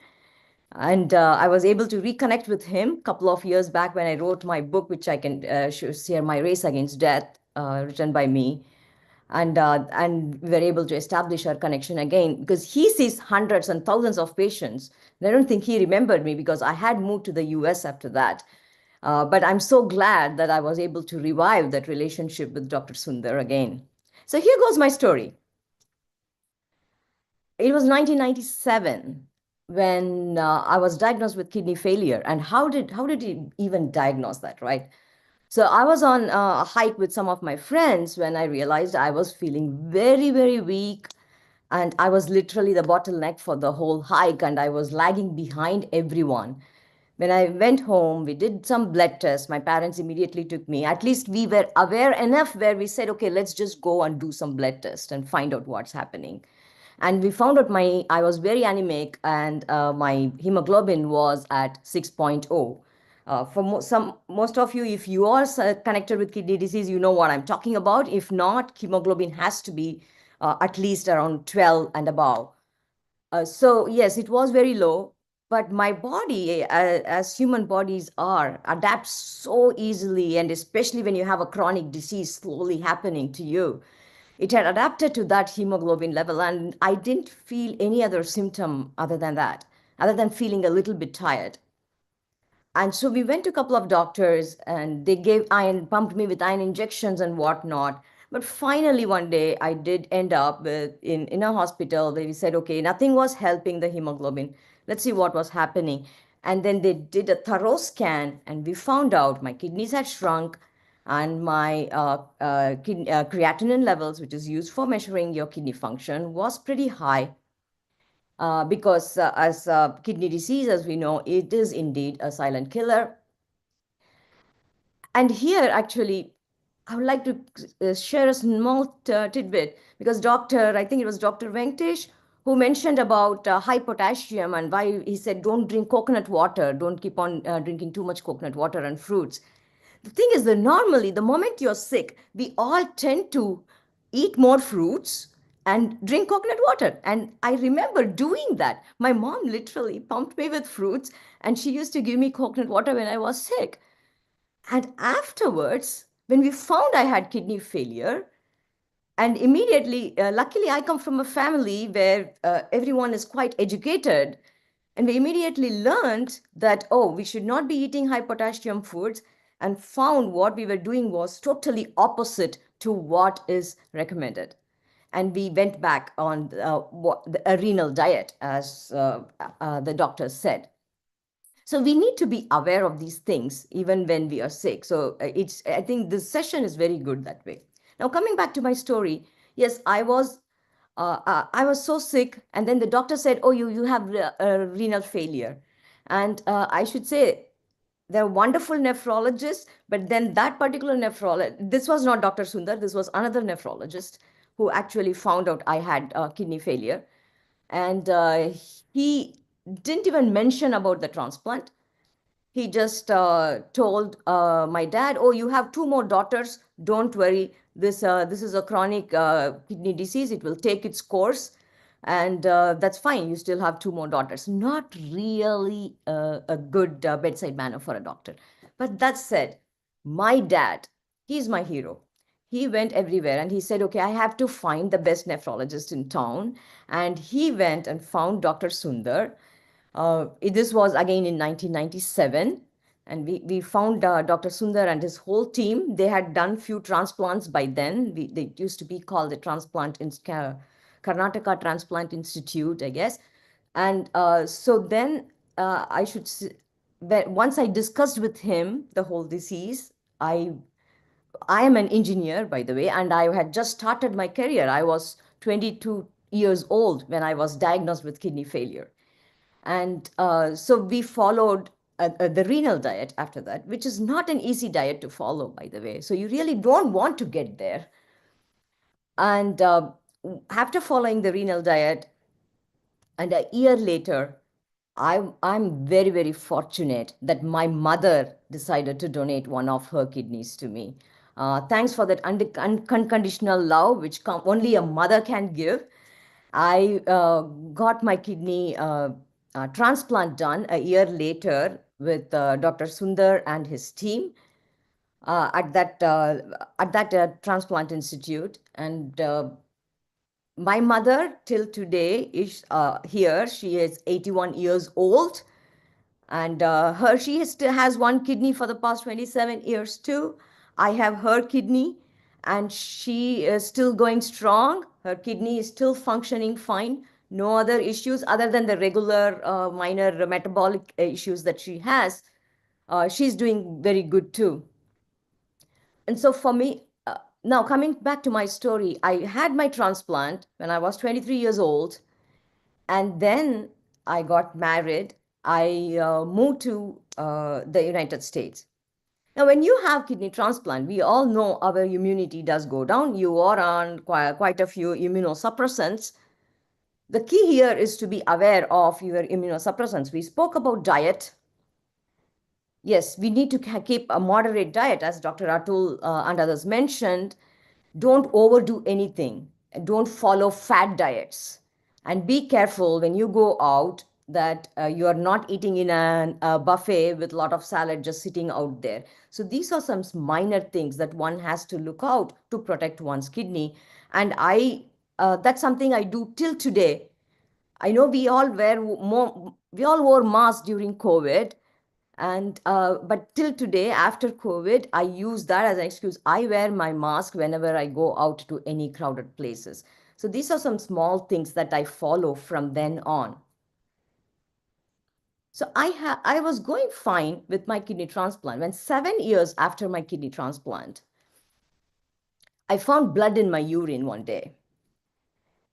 And I was able to reconnect with him a couple of years back when I wrote my book, which I can share, My Race Against Death, written by me. And we were able to establish our connection again because he sees hundreds and thousands of patients. And I don't think he remembered me because I had moved to the US after that. But I'm so glad that I was able to revive that relationship with Dr. Sundar again. So here goes my story. It was 1997 when I was diagnosed with kidney failure. And how did he even diagnose that, right? So I was on a hike with some of my friends when I realized I was feeling very, very weak. And I was literally the bottleneck for the whole hike, and I was lagging behind everyone. When I went home, we did some blood tests. My parents immediately took me. At least we were aware enough where we said, okay, let's just go and do some blood tests and find out what's happening. And we found out I was very anemic, and my hemoglobin was at 6.0. For most of you, if you are connected with kidney disease, you know what I'm talking about. If not, hemoglobin has to be at least around 12 and above. So yes, it was very low, but my body, as human bodies are, adapts so easily, and especially when you have a chronic disease slowly happening to you. It had adapted to that hemoglobin level, and I didn't feel any other symptom other than that, other than feeling a little bit tired. And so we went to a couple of doctors, and they pumped me with iron injections and whatnot. But finally, one day, I did end up in a hospital where we said, okay, nothing was helping the hemoglobin. Let's see what was happening. And then they did a thorough scan, and we found out my kidneys had shrunk, and my creatinine levels, which is used for measuring your kidney function, was pretty high. Because as kidney disease, as we know, it is indeed a silent killer. And here, actually, I would like to share a small tidbit, because I think it was Dr. Venkatesh, who mentioned about high potassium and why he said, don't drink coconut water, don't keep on drinking too much coconut water and fruits. The thing is that normally, the moment you're sick, we all tend to eat more fruits and drink coconut water. And I remember doing that. My mom literally pumped me with fruits, and she used to give me coconut water when I was sick. And afterwards, when we found I had kidney failure, and immediately, luckily, I come from a family where everyone is quite educated. And we immediately learned that, oh, we should not be eating high potassium foods, and found what we were doing was totally opposite to what is recommended. And we went back on a renal diet, as the doctors said. So we need to be aware of these things even when we are sick. So I think this session is very good that way. Now, coming back to my story, yes, I was so sick, and then the doctor said, "Oh, you have renal failure," and I should say they're wonderful nephrologists, but then that particular nephrologist, this was not Dr. Sundar, this was another nephrologist who actually found out I had kidney failure, and he didn't even mention about the transplant. He just told my dad, "Oh, you have 2 more daughters. Don't worry. This is a chronic kidney disease. It will take its course, and that's fine. You still have 2 more daughters." Not really a good bedside manner for a doctor. But that said, my dad, he's my hero. He went everywhere and he said, "Okay, I have to find the best nephrologist in town." And he went and found Dr. Sundar. This was again in 1997, and we found Dr. Sundar and his whole team. They had done few transplants by then. They used to be called the Karnataka Transplant Institute, I guess. And so then I should say, once I discussed with him the whole disease, I am an engineer, by the way, and I had just started my career. I was 22 years old when I was diagnosed with kidney failure. And so we followed the renal diet after that, which is not an easy diet to follow, by the way. So you really don't want to get there. And after following the renal diet, and a year later, I'm very, very fortunate that my mother decided to donate one of her kidneys to me. Thanks for that unconditional love, which only a mother can give. I got my kidney transplant done a year later with Dr. Sundar and his team at that transplant institute. And my mother till today is here. She is 81 years old, and she still has one kidney for the past 27 years too. I have her kidney, and she is still going strong. Her kidney is still functioning fine. No other issues other than the regular minor metabolic issues that she has. She's doing very good too. And so for me, now coming back to my story, I had my transplant when I was 23 years old, and then I got married. I moved to the United States. Now, when you have kidney transplant, we all know our immunity does go down. You are on quite a few immunosuppressants. The key here is to be aware of your immunosuppressants. We spoke about diet. Yes, we need to keep a moderate diet, as Dr. Atul and others mentioned. Don't overdo anything. Don't follow fad diets. And be careful when you go out that you are not eating in a buffet with a lot of salad just sitting out there. So these are some minor things that one has to look out to protect one's kidney. And that's something I do till today. I know we all wore masks during COVID, and but till today, after COVID, I use that as an excuse. I wear my mask whenever I go out to any crowded places. So these are some small things that I follow from then on. So I was going fine with my kidney transplant. When 7 years after my kidney transplant, I found blood in my urine one day.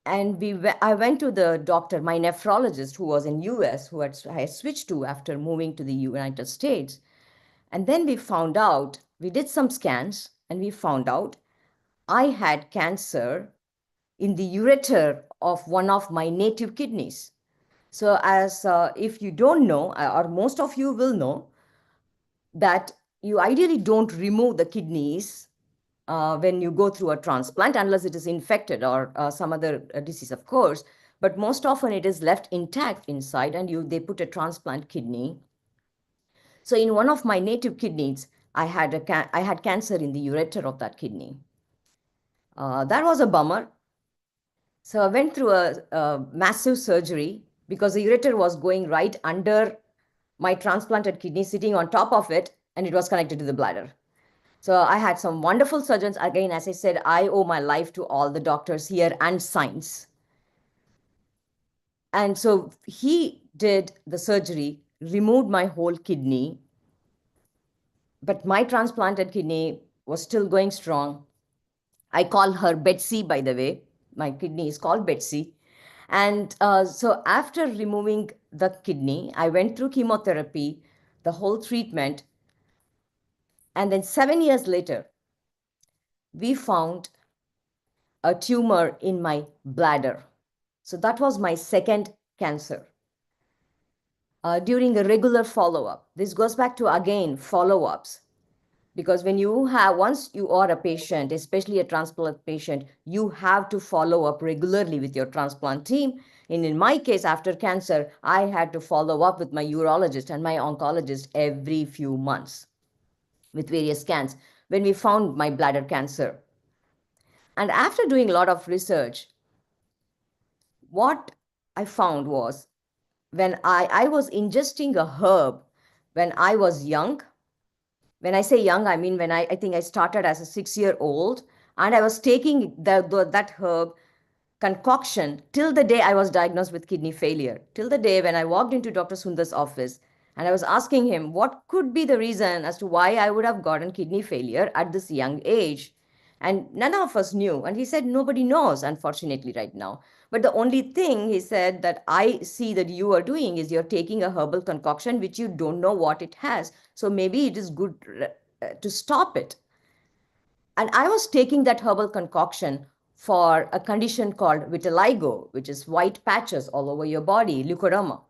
And I went to the doctor, my nephrologist, who was in US, I had switched to after moving to the United States. And then we found out we did some scans and we found out I had cancer in the ureter of one of my native kidneys. So as if you don't know, or most of you will know, that you ideally don't remove the kidneys when you go through a transplant, unless it is infected or some other disease, of course. But most often it is left intact inside, and they put a transplant kidney. So in one of my native kidneys, I had cancer in the ureter of that kidney. That was a bummer. So I went through a massive surgery because the ureter was going right under my transplanted kidney, sitting on top of it, and it was connected to the bladder. So I had some wonderful surgeons. Again, as I said, I owe my life to all the doctors here and science. And so he did the surgery, removed my whole kidney, but my transplanted kidney was still going strong. I call her Betsy, by the way. My kidney is called Betsy. And so after removing the kidney, I went through chemotherapy, the whole treatment. And then 7 years later, we found a tumor in my bladder. So that was my second cancer. During a regular follow-up, this goes back to, again, follow-ups. Because once you are a patient, especially a transplant patient, you have to follow up regularly with your transplant team. And in my case, after cancer, I had to follow up with my urologist and my oncologist every few months with various scans when we found my bladder cancer. And after doing a lot of research, what I found was when I was ingesting a herb when I was young. When I say young, I mean when I think I started as a 6-year-old, and I was taking that herb concoction till the day I was diagnosed with kidney failure, till the day when I walked into Dr. Sundar's office and I was asking him what could be the reason as to why I would have gotten kidney failure at this young age. And none of us knew. And he said, nobody knows, unfortunately, right now. But the only thing he said that I see that you are doing is you're taking a herbal concoction which you don't know what it has. So maybe it is good to stop it. And I was taking that herbal concoction for a condition called vitiligo, which is white patches all over your body, leukodema.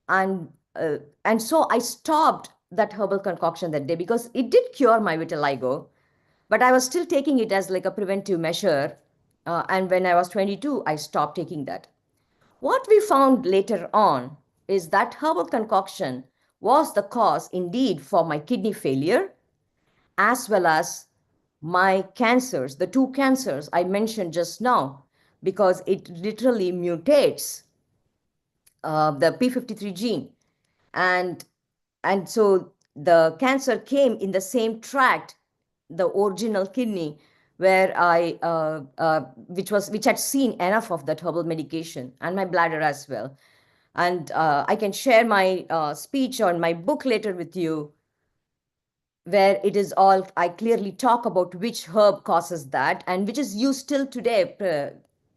And so I stopped that herbal concoction that day because it did cure my vitiligo, but I was still taking it as like a preventive measure. And when I was 22, I stopped taking that. What we found later on is that herbal concoction was the cause indeed for my kidney failure, as well as my cancers, the 2 cancers I mentioned just now, because it literally mutates the P53 gene. And so the cancer came in the same tract, the original kidney, where which had seen enough of that herbal medication, and my bladder as well. And I can share my speech on my book later with you, where it is all, I clearly talk about which herb causes that and which is used still today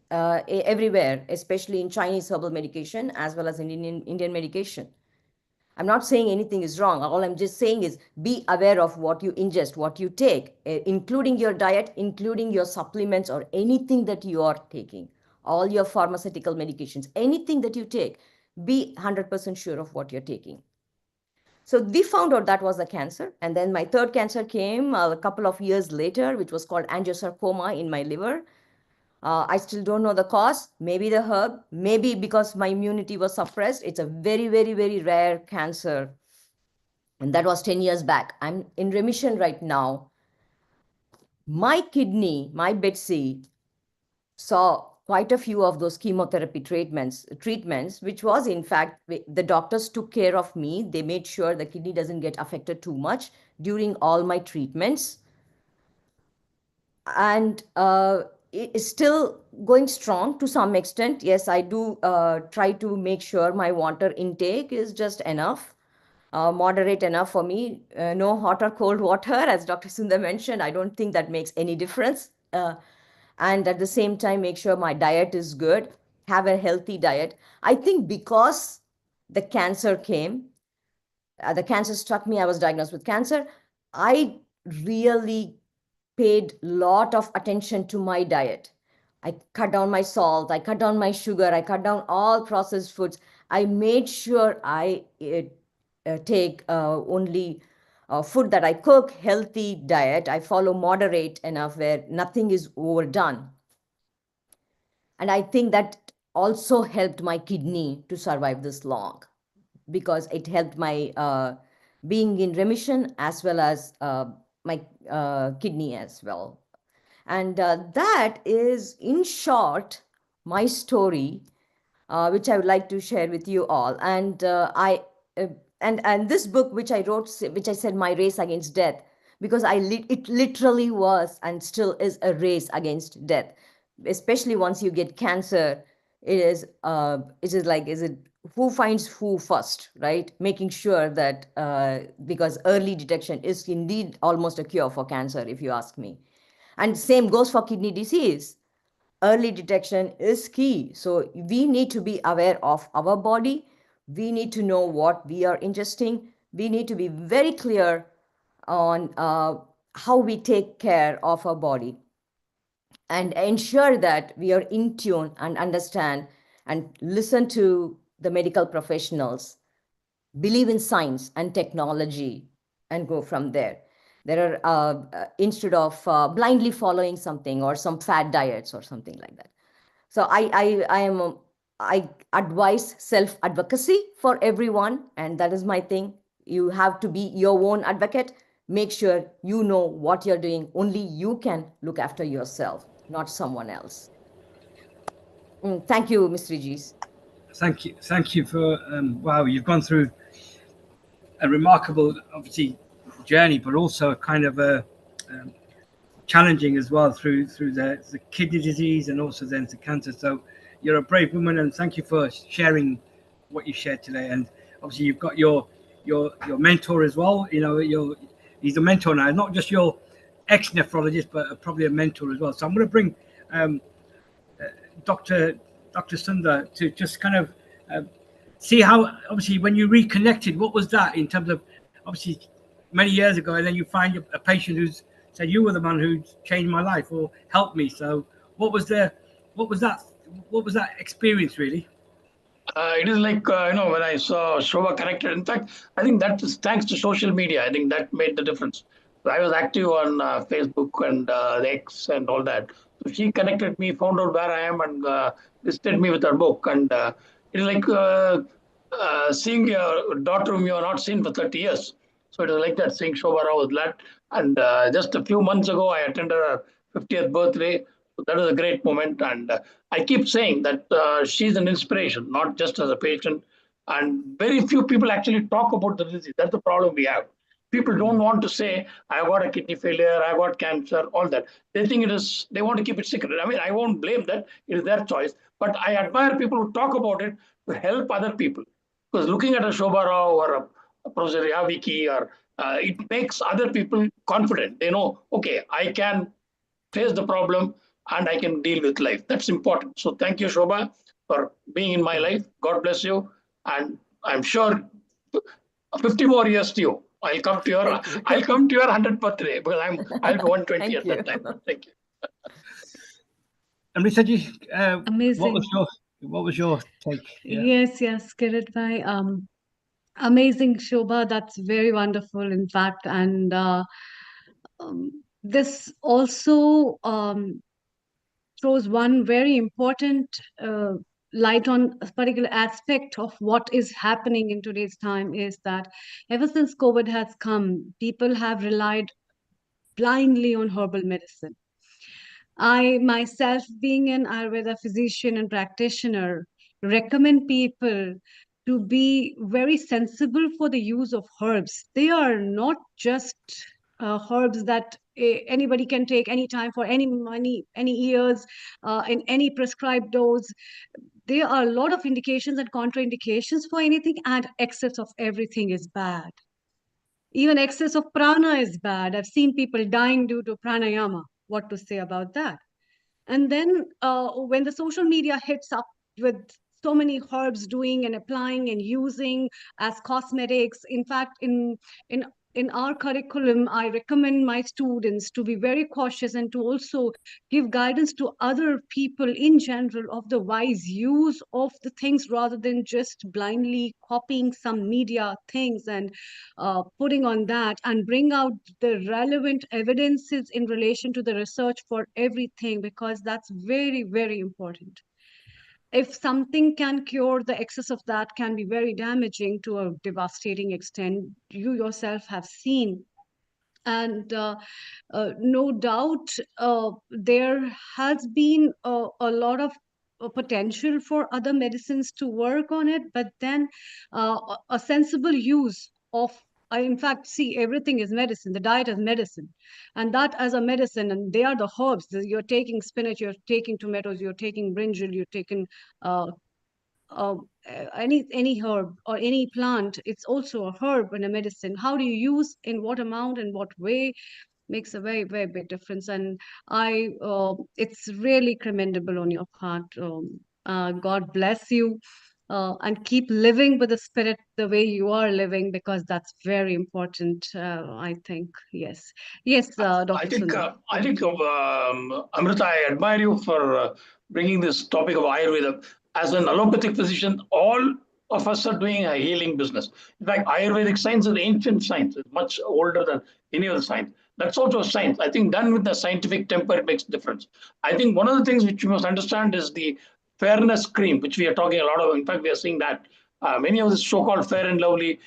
everywhere, especially in Chinese herbal medication as well as in Indian medication. I'm not saying anything is wrong. All I'm just saying is be aware of what you ingest, what you take, including your diet, including your supplements or anything that you are taking, all your pharmaceutical medications, anything that you take, be 100% sure of what you're taking. So we found out that was the cancer. And then my third cancer came a couple of years later, which was called angiosarcoma in my liver. I still don't know the cause. Maybe the herb, maybe because my immunity was suppressed. It's a very, very, very rare cancer. And that was 10 years back. I'm in remission right now. My kidney, my Betsy, saw quite a few of those chemotherapy treatments, which was, in fact, the doctors took care of me. They made sure the kidney doesn't get affected too much during all my treatments. And it is still going strong to some extent. Yes, I do try to make sure my water intake is just enough, moderate enough for me. No hot or cold water, as Dr. Sundar mentioned. I don't think that makes any difference. And at the same time, make sure my diet is good, have a healthy diet. I think because the cancer came, the cancer struck me, I was diagnosed with cancer. I really paid a lot of attention to my diet. I cut down my salt, I cut down my sugar, I cut down all processed foods. I made sure I take only food that I cook, healthy diet. I follow moderate enough where nothing is overdone. And I think that also helped my kidney to survive this long, because it helped my being in remission as well as my kidney as well. And that is, in short, my story, which I would like to share with you all. And uh, and this book, which I wrote, which I said my race against death, because it literally was and still is a race against death. Especially once you get cancer, it is like, is it who finds who first, right? Making sure that because early detection is indeed almost a cure for cancer, if you ask me. And same goes for kidney disease. Early detection is key. So we need to be aware of our body. We need to know what we are ingesting. We need to be very clear on how we take care of our body, and ensure that we are in tune and understand and listen to the medical professionals, believe in science and technology, and go from there. There are, instead of blindly following something or some fad diets or something like that. So I advise self-advocacy for everyone, and that is my thing. You have to be your own advocate. Make sure you know what you're doing. Only you can look after yourself, not someone else. Thank you, Mr. Regis. Thank you for wow, you've gone through a remarkable, obviously, journey, but also a kind of a challenging as well through the kidney disease and also then the cancer. So you're a brave woman, and thank you for sharing what you shared today. And obviously you've got your mentor as well. You know, he's a mentor now, not just your ex-nephrologist, but probably a mentor as well. So I'm going to bring Dr. Sundar to just kind of see how, obviously, when you reconnected, what was that in terms of, obviously, many years ago, and then you find a patient who's said, you were the man who changed my life or helped me. So what was that experience really? It is like, when I saw Shobha connected. In fact, I think that is thanks to social media. I think that made the difference. So I was active on Facebook and the X and all that. So she connected me, found out where I am, and visited me with her book. And it is like seeing your daughter whom you have not seen for 30 years. So it was like that, seeing Shobha Rao with that. And just a few months ago, I attended her 50th birthday. So that was a great moment. And I keep saying that she's an inspiration, not just as a patient. And very few people actually talk about the disease. That's the problem we have. People don't want to say, I got a kidney failure, I got cancer, all that. They think they want to keep it secret. I mean, I won't blame that. It is their choice. But I admire people who talk about it to help other people. Because looking at a Shobha Rao or a Professor Yaviki, or it makes other people confident. They know, okay, I can face the problem and I can deal with life. That's important. So thank you, Shobha, for being in my life. God bless you. And I'm sure 50 more years to you. I'll come to your 100th birthday, because I'll be 120 at that time. Thank you. Amritaji, Amazing. What was your take? Yeah. Yes, Kirit bhai. Amazing, Shobha. That's very wonderful, in fact. And this also throws one very important light on a particular aspect of what is happening in today's time, is that ever since COVID has come, people have relied blindly on herbal medicine. I myself, being an Ayurveda physician and practitioner, recommend people to be very sensible for the use of herbs. They are not just herbs that anybody can take anytime for any money, any years, in any prescribed dose. There are a lot of indications and contraindications for anything, and excess of everything is bad. Even excess of prana is bad. I've seen people dying due to pranayama. What to say about that? And then when the social media hits up with so many herbs doing and applying and using as cosmetics, in fact, in in our curriculum, I recommend my students to be very cautious and to also give guidance to other people in general of the wise use of the things rather than just blindly copying some media things and putting on that, and bring out the relevant evidences in relation to the research for everything, because that's very, very important. If something can cure, the excess of that can be very damaging to a devastating extent. You yourself have seen. And no doubt, there has been a lot of potential for other medicines to work on it, but then a sensible use of, in fact, see, everything is medicine. The diet is medicine, and that as a medicine, and they are the herbs. You're taking spinach, you're taking tomatoes, you're taking brinjal, you're taking uh, uh, any herb or any plant. It's also a herb and a medicine. How do you use, in what amount, in what way, makes a very, very big difference. And it's really commendable on your part. God bless you. And keep living with the spirit the way you are living, because that's very important, I think. Yes. Yes, Dr. Sundar. I think, Amrita, I admire you for bringing this topic of Ayurveda. As an allopathic physician, all of us are doing a healing business. In fact, Ayurvedic science is ancient science. It's much older than any other science. That's also a science. I think done with the scientific temper, it makes a difference. I think one of the things which you must understand is the fairness cream, which we are talking a lot of. In fact, we are seeing that many of the so-called fair and lovely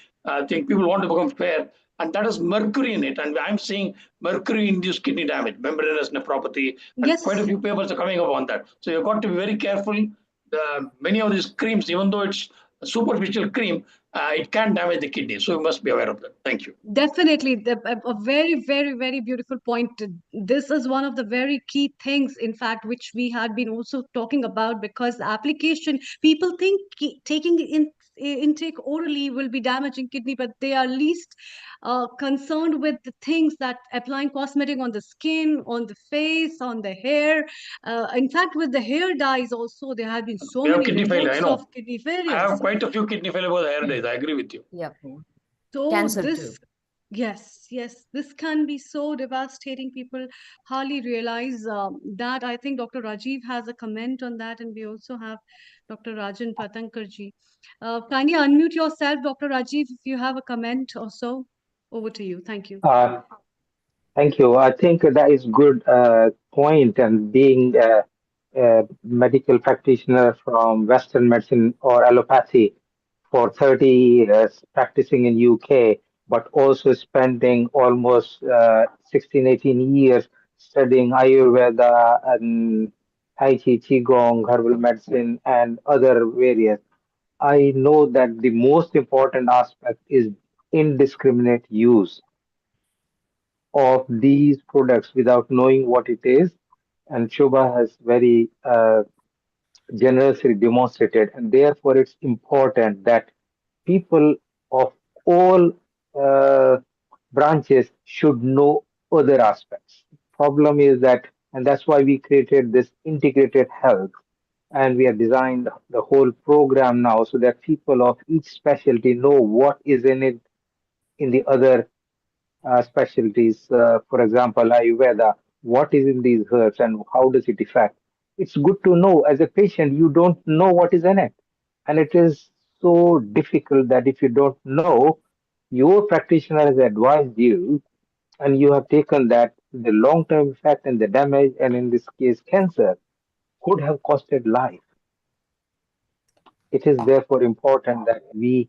think people want to become fair, and that has mercury in it. And I'm seeing mercury-induced kidney damage, membranous nephropathy, and Yes. quite a few papers are coming up on that. So you've got to be very careful. Many of these creams, even though it's a superficial cream, it can damage the kidney. So you must be aware of that. Thank you. Definitely, a very, very, very beautiful point. This is one of the very key things, in fact, which we had been also talking about, because the application, people think taking intake orally will be damaging kidney, but they are least concerned with the things that applying cosmetic on the skin, on the face, on the hair. In fact, with the hair dyes also, there have been so We have many kidney failure, I reports know. of kidney I failures. have quite a few kidney failure with hair days. I agree with you. Yep. So Cancer this, too. yes, yes, this can be so devastating. People hardly realize that. I think Dr. Rajiv has a comment on that, and we also have Dr. Rajan Patankarji. Kindly unmute yourself, Dr. Rajiv, if you have a comment or so. Over to you. Thank you. Thank you. I think that is good point. And being a medical practitioner from Western medicine or allopathy for 30 years, practicing in UK, but also spending almost 16, 18 years studying Ayurveda and Tai Chi, Qigong, herbal medicine, and other various. I know that the most important aspect is indiscriminate use of these products without knowing what it is. And Shubha has very generously demonstrated. And therefore, it's important that people of all uh, branches should know other aspects. Problem is that, and that's why we created this integrated health. And we have designed the whole program now so that people of each specialty know what is in it in the other specialties. For example, Ayurveda, what is in these herbs and how does it affect? It's good to know. As a patient, you don't know what is in it. And it is so difficult that if you don't know, your practitioner has advised you and you have taken that, the long term effect and the damage, and in this case, cancer, could have costed life. It is therefore important that we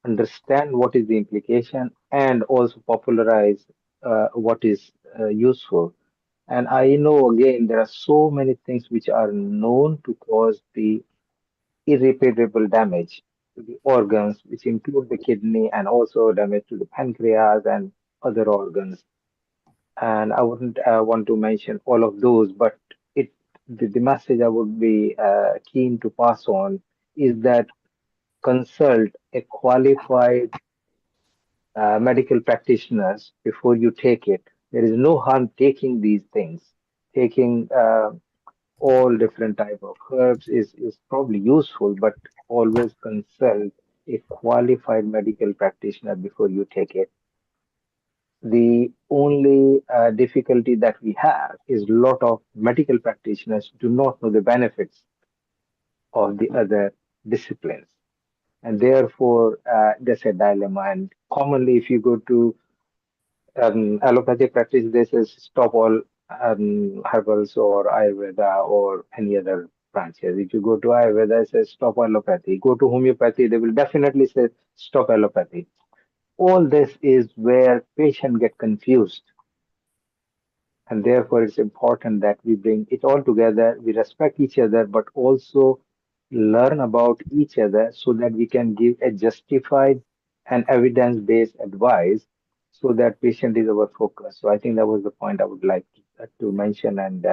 understand what is the implication and also popularize what is useful. And I know again there are so many things which are known to cause the irreparable damage to the organs, which include the kidney and also damage to the pancreas and other organs. And I wouldn't want to mention all of those, but the message I would be keen to pass on is that consult a qualified medical practitioners before you take it. There is no harm taking these things. Taking all different type of herbs is probably useful, but always consult a qualified medical practitioner before you take it. The only difficulty that we have is a lot of medical practitioners do not know the benefits of the other disciplines. And therefore, there's a dilemma. And commonly, if you go to allopathic practice, this is stop all herbals or Ayurveda or any other branches. If you go to Ayurveda, it says stop allopathy. Go to homeopathy, they will definitely say stop allopathy. All this is where patient get confused. And therefore, it's important that we bring it all together. We respect each other, but also learn about each other so that we can give a justified and evidence-based advice so that patient is our focus. So I think that was the point I would like to mention. And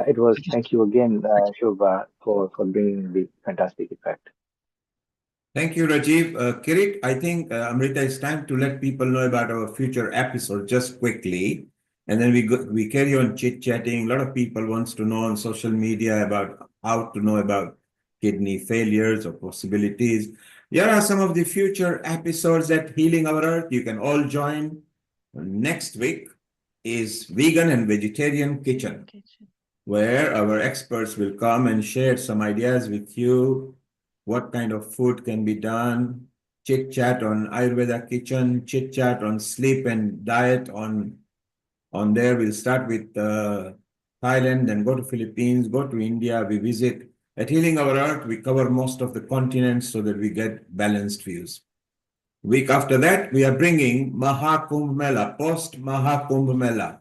it was, thank you again, Shobha, for bringing the fantastic effect. Thank you, Rajiv. Kirit, I think, Amrita, it's time to let people know about our future episode just quickly. And then we carry on chit-chatting. A lot of people wants to know on social media about how to know about kidney failures or possibilities. Here are some of the future episodes at Healing Our Earth. You can all join. Next week is Vegan and Vegetarian Kitchen, where our experts will come and share some ideas with you. What kind of food can be done? Chit chat on Ayurveda kitchen, chit chat on sleep and diet on there. We'll start with Thailand, then go to Philippines, go to India. We visit at Healing Our Earth. We cover most of the continents so that we get balanced views. Week after that, we are bringing Mahakumbh Mela, post Mahakumbh Mela.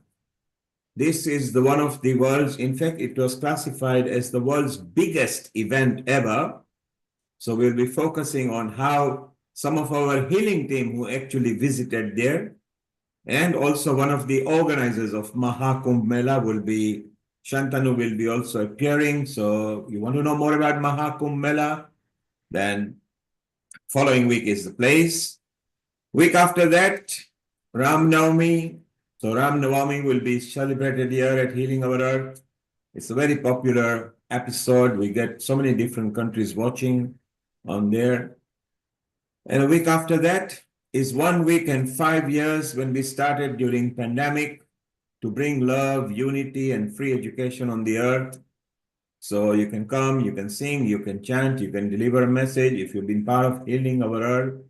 This is the one of the world's, in fact, it was classified as the world's biggest event ever. So we'll be focusing on how some of our healing team who actually visited there, and also one of the organizers of Mahakumbh Mela will be, Shantanu will be also appearing. So you want to know more about Mahakumbh Mela, then following week is the place. Week after that, Ram Navami. So Ram Navami will be celebrated here at Healing Our Earth. It's a very popular episode. We get so many different countries watching on there. And a week after that is 1 week and 5 years when we started during pandemic to bring love, unity, and free education on the earth. So you can come, you can sing, you can chant, you can deliver a message. If you've been part of Healing Our Earth,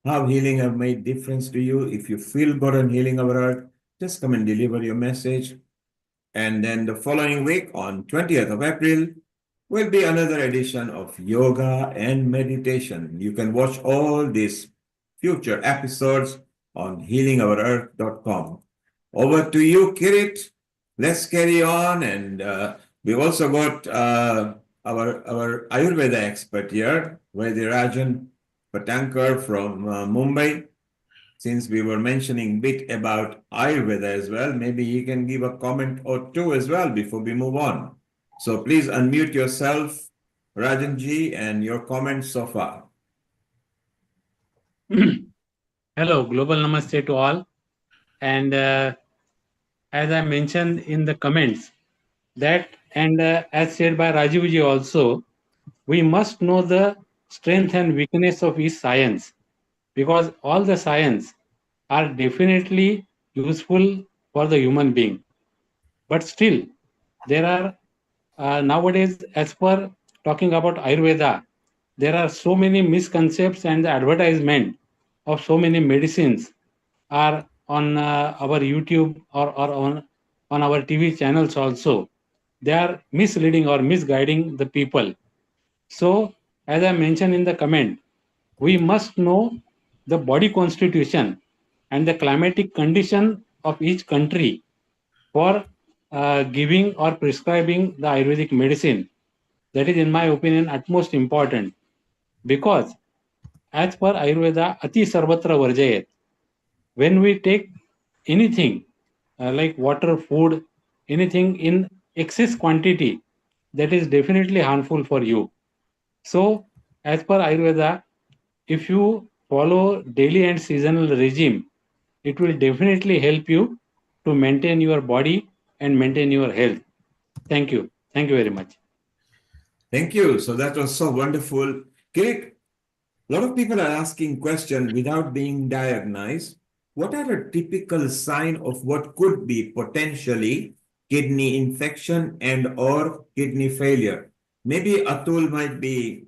how healing have made difference to you. If you feel good on Healing Our Earth, just come and deliver your message. And then the following week on 20th of April, will be another edition of Yoga and Meditation. You can watch all these future episodes on healingourearth.com. Over to you, Kirit. Let's carry on. And we've also got our Ayurveda expert here, Vaidirajan Patankar from Mumbai. Since we were mentioning a bit about Ayurveda as well, maybe he can give a comment or two as well before we move on. So please unmute yourself, Rajanji, and your comments so far. Hello, global namaste to all. And as I mentioned in the comments, that and as said by Rajivji also, we must know the strength and weakness of each science, because all the science are definitely useful for the human being. But still, there are nowadays, as per talking about Ayurveda, there are so many misconceptions, and the advertisement of so many medicines are on our YouTube or on our TV channels also. They are misleading or misguiding the people. So, as I mentioned in the comment, we must know the body constitution and the climatic condition of each country for giving or prescribing the Ayurvedic medicine. That is, in my opinion, utmost important, because as per Ayurveda, Ati Sarvatra Varjayat, when we take anything like water, food, anything in excess quantity, that is definitely harmful for you. So, as per Ayurveda, if you follow daily and seasonal regime, it will definitely help you to maintain your body and maintain your health. Thank you. Thank you very much. Thank you. So that was so wonderful. Kirit, a lot of people are asking questions without being diagnosed. what are a typical sign of what could be potentially kidney infection and or kidney failure? Maybe Atul might be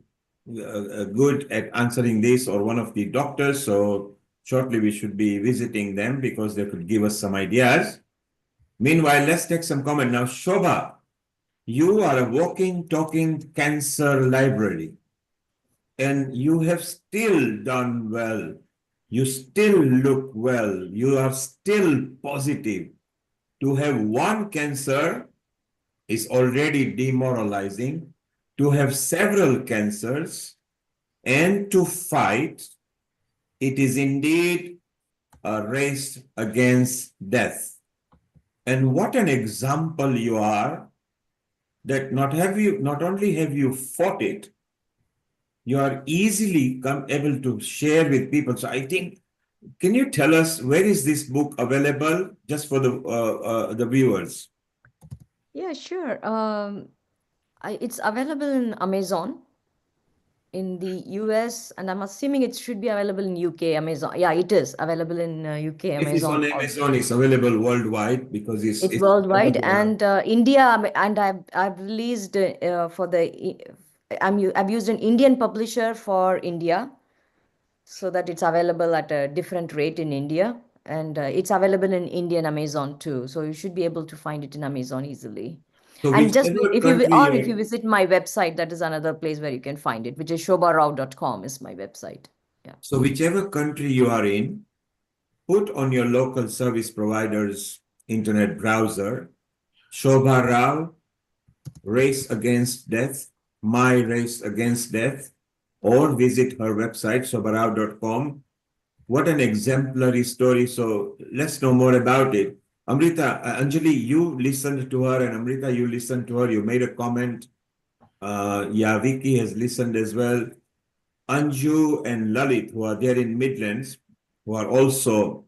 good at answering this, or one of the doctors. So shortly we should be visiting them because they could give us some ideas. Meanwhile, let's take some comment. Now, Shobha, you are a walking, talking cancer library, and you have still done well. You still look well. You are still positive. To have one cancer is already demoralizing. To have several cancers and to fight, it is indeed a race against death. And what an example you are, that not only have you fought it, you are easily able to share with people. So I think, can you tell us where is this book available, just for the viewers? Yeah, sure. It's available in Amazon in the US, and I'm assuming it should be available in UK Amazon. Yeah, it is available in UK If it's on Amazon. Amazon, it's available worldwide because It's worldwide, available now. and India, and I've released for the I've used an Indian publisher for India, so that it's available at a different rate in India, and it's available in Indian Amazon too. So you should be able to find it in Amazon easily. So And just whichever if you country or if you visit my website, that is another place where you can find it, which is shobarao.com is my website. Yeah. So whichever country you are in, put on your local service provider's internet browser, Shobha Rao, Race Against Death, My Race Against Death, or visit her website, shobharao.com. What an exemplary story. So let's know more about it. Amrita, Anjali, you listened to her, and Amrita, you listened to her. You made a comment. Vicky has listened as well. Anju and Lalit, who are there in Midlands, who are also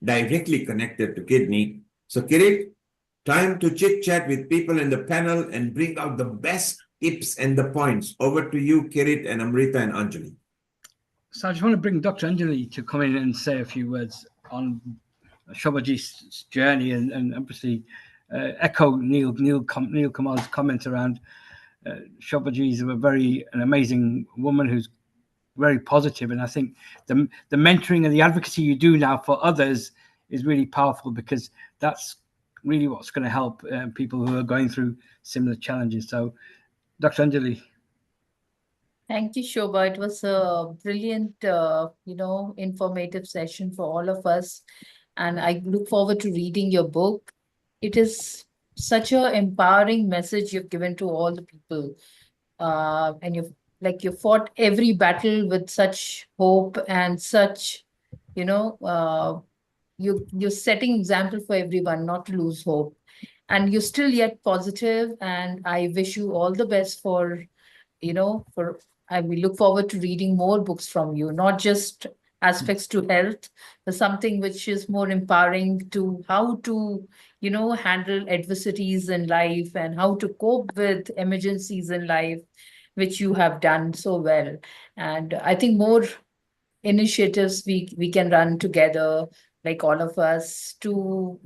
directly connected to kidney. So Kirit, time to chit chat with people in the panel and bring out the best tips and the points. Over to you, Kirit and Amrita and Anjali. So I just want to bring Dr. Anjali to come in and say a few words on Shobhaji's journey, and obviously echo Neil Kamal's comment around Shobhaji is an amazing woman who's very positive, and I think the mentoring and the advocacy you do now for others is really powerful, because that's really what's going to help people who are going through similar challenges. So, Dr. Anjali. Thank you, Shobha. It was a brilliant, informative session for all of us. And I look forward to reading your book. It is such an empowering message you've given to all the people. And you fought every battle with such hope and such, you're setting example for everyone not to lose hope. And you're still yet positive, and I wish you all the best for we look forward to reading more books from you, not just aspects to health, but something which is more empowering to how to, handle adversities in life and how to cope with emergencies in life, which you have done so well. And I think more initiatives we can run together, like all of us, to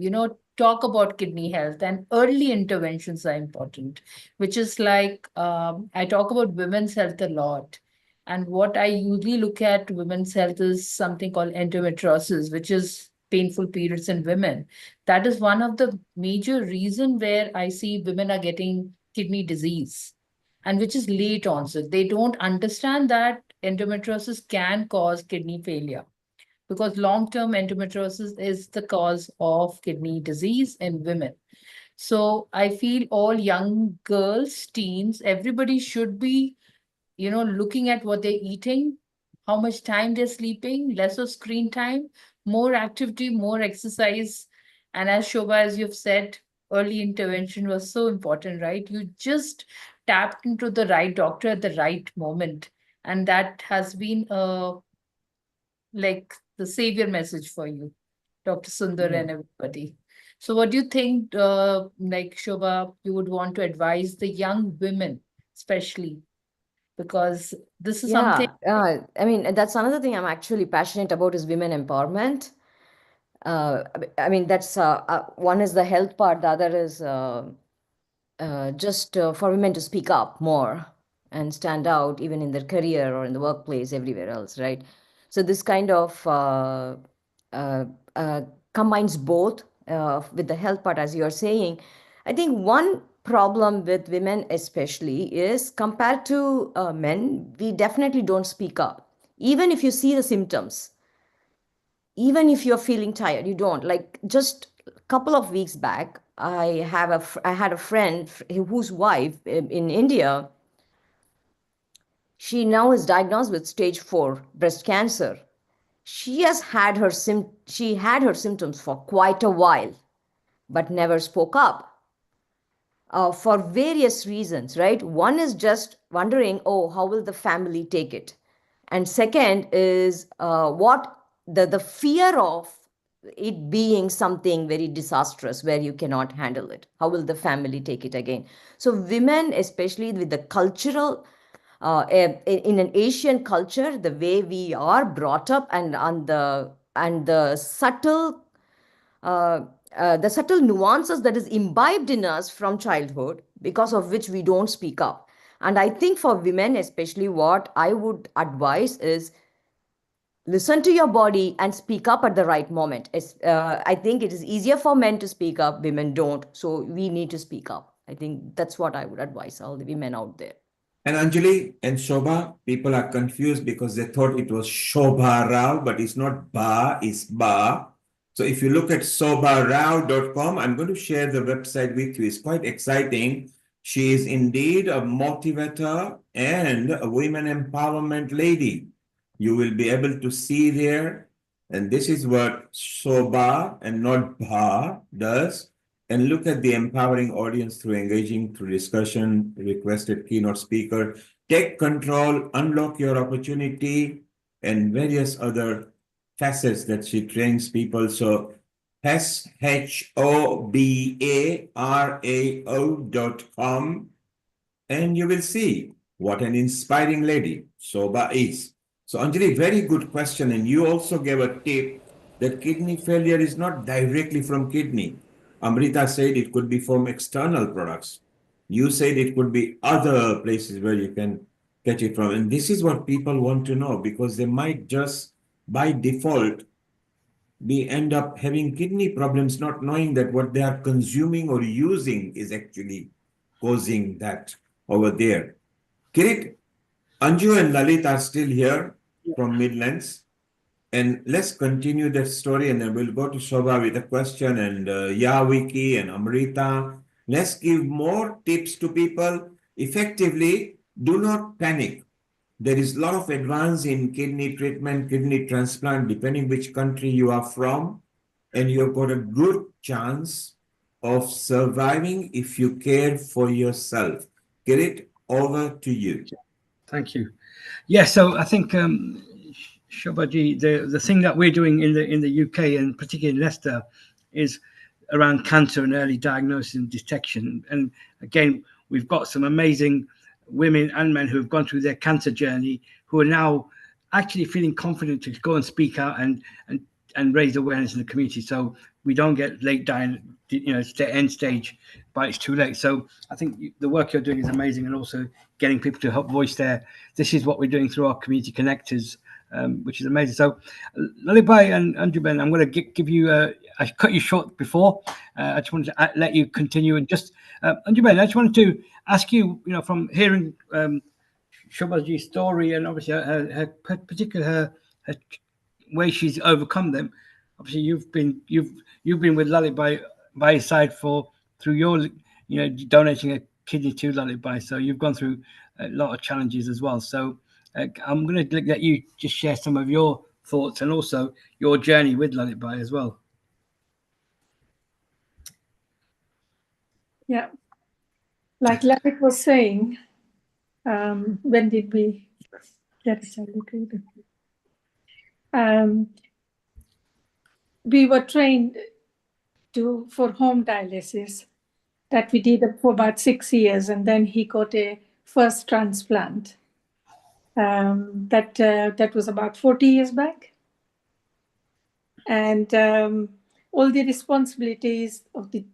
talk about kidney health. And early interventions are important, which is like, I talk about women's health a lot, and what I usually look at women's health is something called endometriosis, which is painful periods in women. That is one of the major reason where I see women are getting kidney disease, and which is late onset. They don't understand that endometriosis can cause kidney failure, because long-term endometriosis is the cause of kidney disease in women. So I feel all young girls, teens, everybody should be, looking at what they're eating, how much time they're sleeping, less of screen time, more activity, more exercise. And as Shobha, as you've said, early intervention was so important, right? You just tapped into the right doctor at the right moment. And that has been like the savior message for you, Dr. Sundar and everybody. So what do you think, like Shobha, you would want to advise the young women, especially? Because this is something. Yeah, I mean, that's another thing I'm actually passionate about is women empowerment. I mean, that's one is the health part, the other is just for women to speak up more and stand out, even in their career or in the workplace, everywhere else, right? So this kind of combines both with the health part, as you're saying. I think one problem with women, especially, is compared to men, we definitely don't speak up. Even if you see the symptoms, even if you're feeling tired, you don't. Like just a couple of weeks back, I had a friend whose wife in India, she now is diagnosed with stage 4 breast cancer. She had her symptoms for quite a while, but never spoke up. For various reasons, right? One is just wondering, oh, how will the family take it? And second is what the fear of it being something very disastrous where you cannot handle it. How will the family take it again? So women, especially with the cultural, in an Asian culture, the way we are brought up and the subtle nuances that is imbibed in us from childhood, because of which we don't speak up. And I think for women, especially, what I would advise is listen to your body and speak up at the right moment. I think it is easier for men to speak up, women don't. So we need to speak up. I think that's what I would advise all the women out there. And Anjali and Shobha, people are confused because they thought it was Shobha Rao, but it's not Ba, it's Ba. So if you look at sobarao.com, I'm going to share the website with you. It's quite exciting. She is indeed a motivator and a women empowerment lady. You will be able to see there. And this is what Shobha and not Ba does. And look at the empowering audience through engaging, through discussion, requested keynote speaker, take control, unlock your opportunity, and various other facets that she trains people. So SHOBARAO.com, and you will see what an inspiring lady Shobha is. So Anjali, very good question. And you also gave a tip that kidney failure is not directly from kidney. Amrita said it could be from external products. You said it could be other places where you can catch it from. And this is what people want to know, because they might just by default end up having kidney problems, not knowing that what they are consuming or using is actually causing that over there. Kirit, Anju and Lalit are still here from Midlands. And let's continue that story, and then we'll go to Shobha with a question, and Wiki and Amrita. Let's give more tips to people. Effectively, do not panic. There is a lot of advance in kidney treatment, kidney transplant, depending which country you are from, and you've got a good chance of surviving if you care for yourself. Kirit, over to you. Thank you. Yeah, so I think Shobhaji, the thing that we're doing in the UK and particularly in Leicester is around cancer and early diagnosis and detection. And again, we've got some amazing women and men who have gone through their cancer journey who are now actually feeling confident to go and speak out and raise awareness in the community, so we don't get late dying, end stage, but it's too late. So I think the work you're doing is amazing, and also getting people to help voice this is what we're doing through our community connectors, which is amazing. So Lalibai and Anjuben, I'm going to give you I cut you short before. I just wanted to let you continue, and just Anjuben, I just wanted to ask you, from hearing Shobhaji's story, and obviously her way she's overcome them. Obviously, you've been with Lullaby by his side through your donating a kidney to Lullaby. So you've gone through a lot of challenges as well. So I'm going to let you just share some of your thoughts and also your journey with Lullaby as well. Yeah, like Lalit was saying, when did we get started? We were trained for home dialysis that we did for about 6 years, and then he got a first transplant. That was about 40 years back. and all the responsibilities of the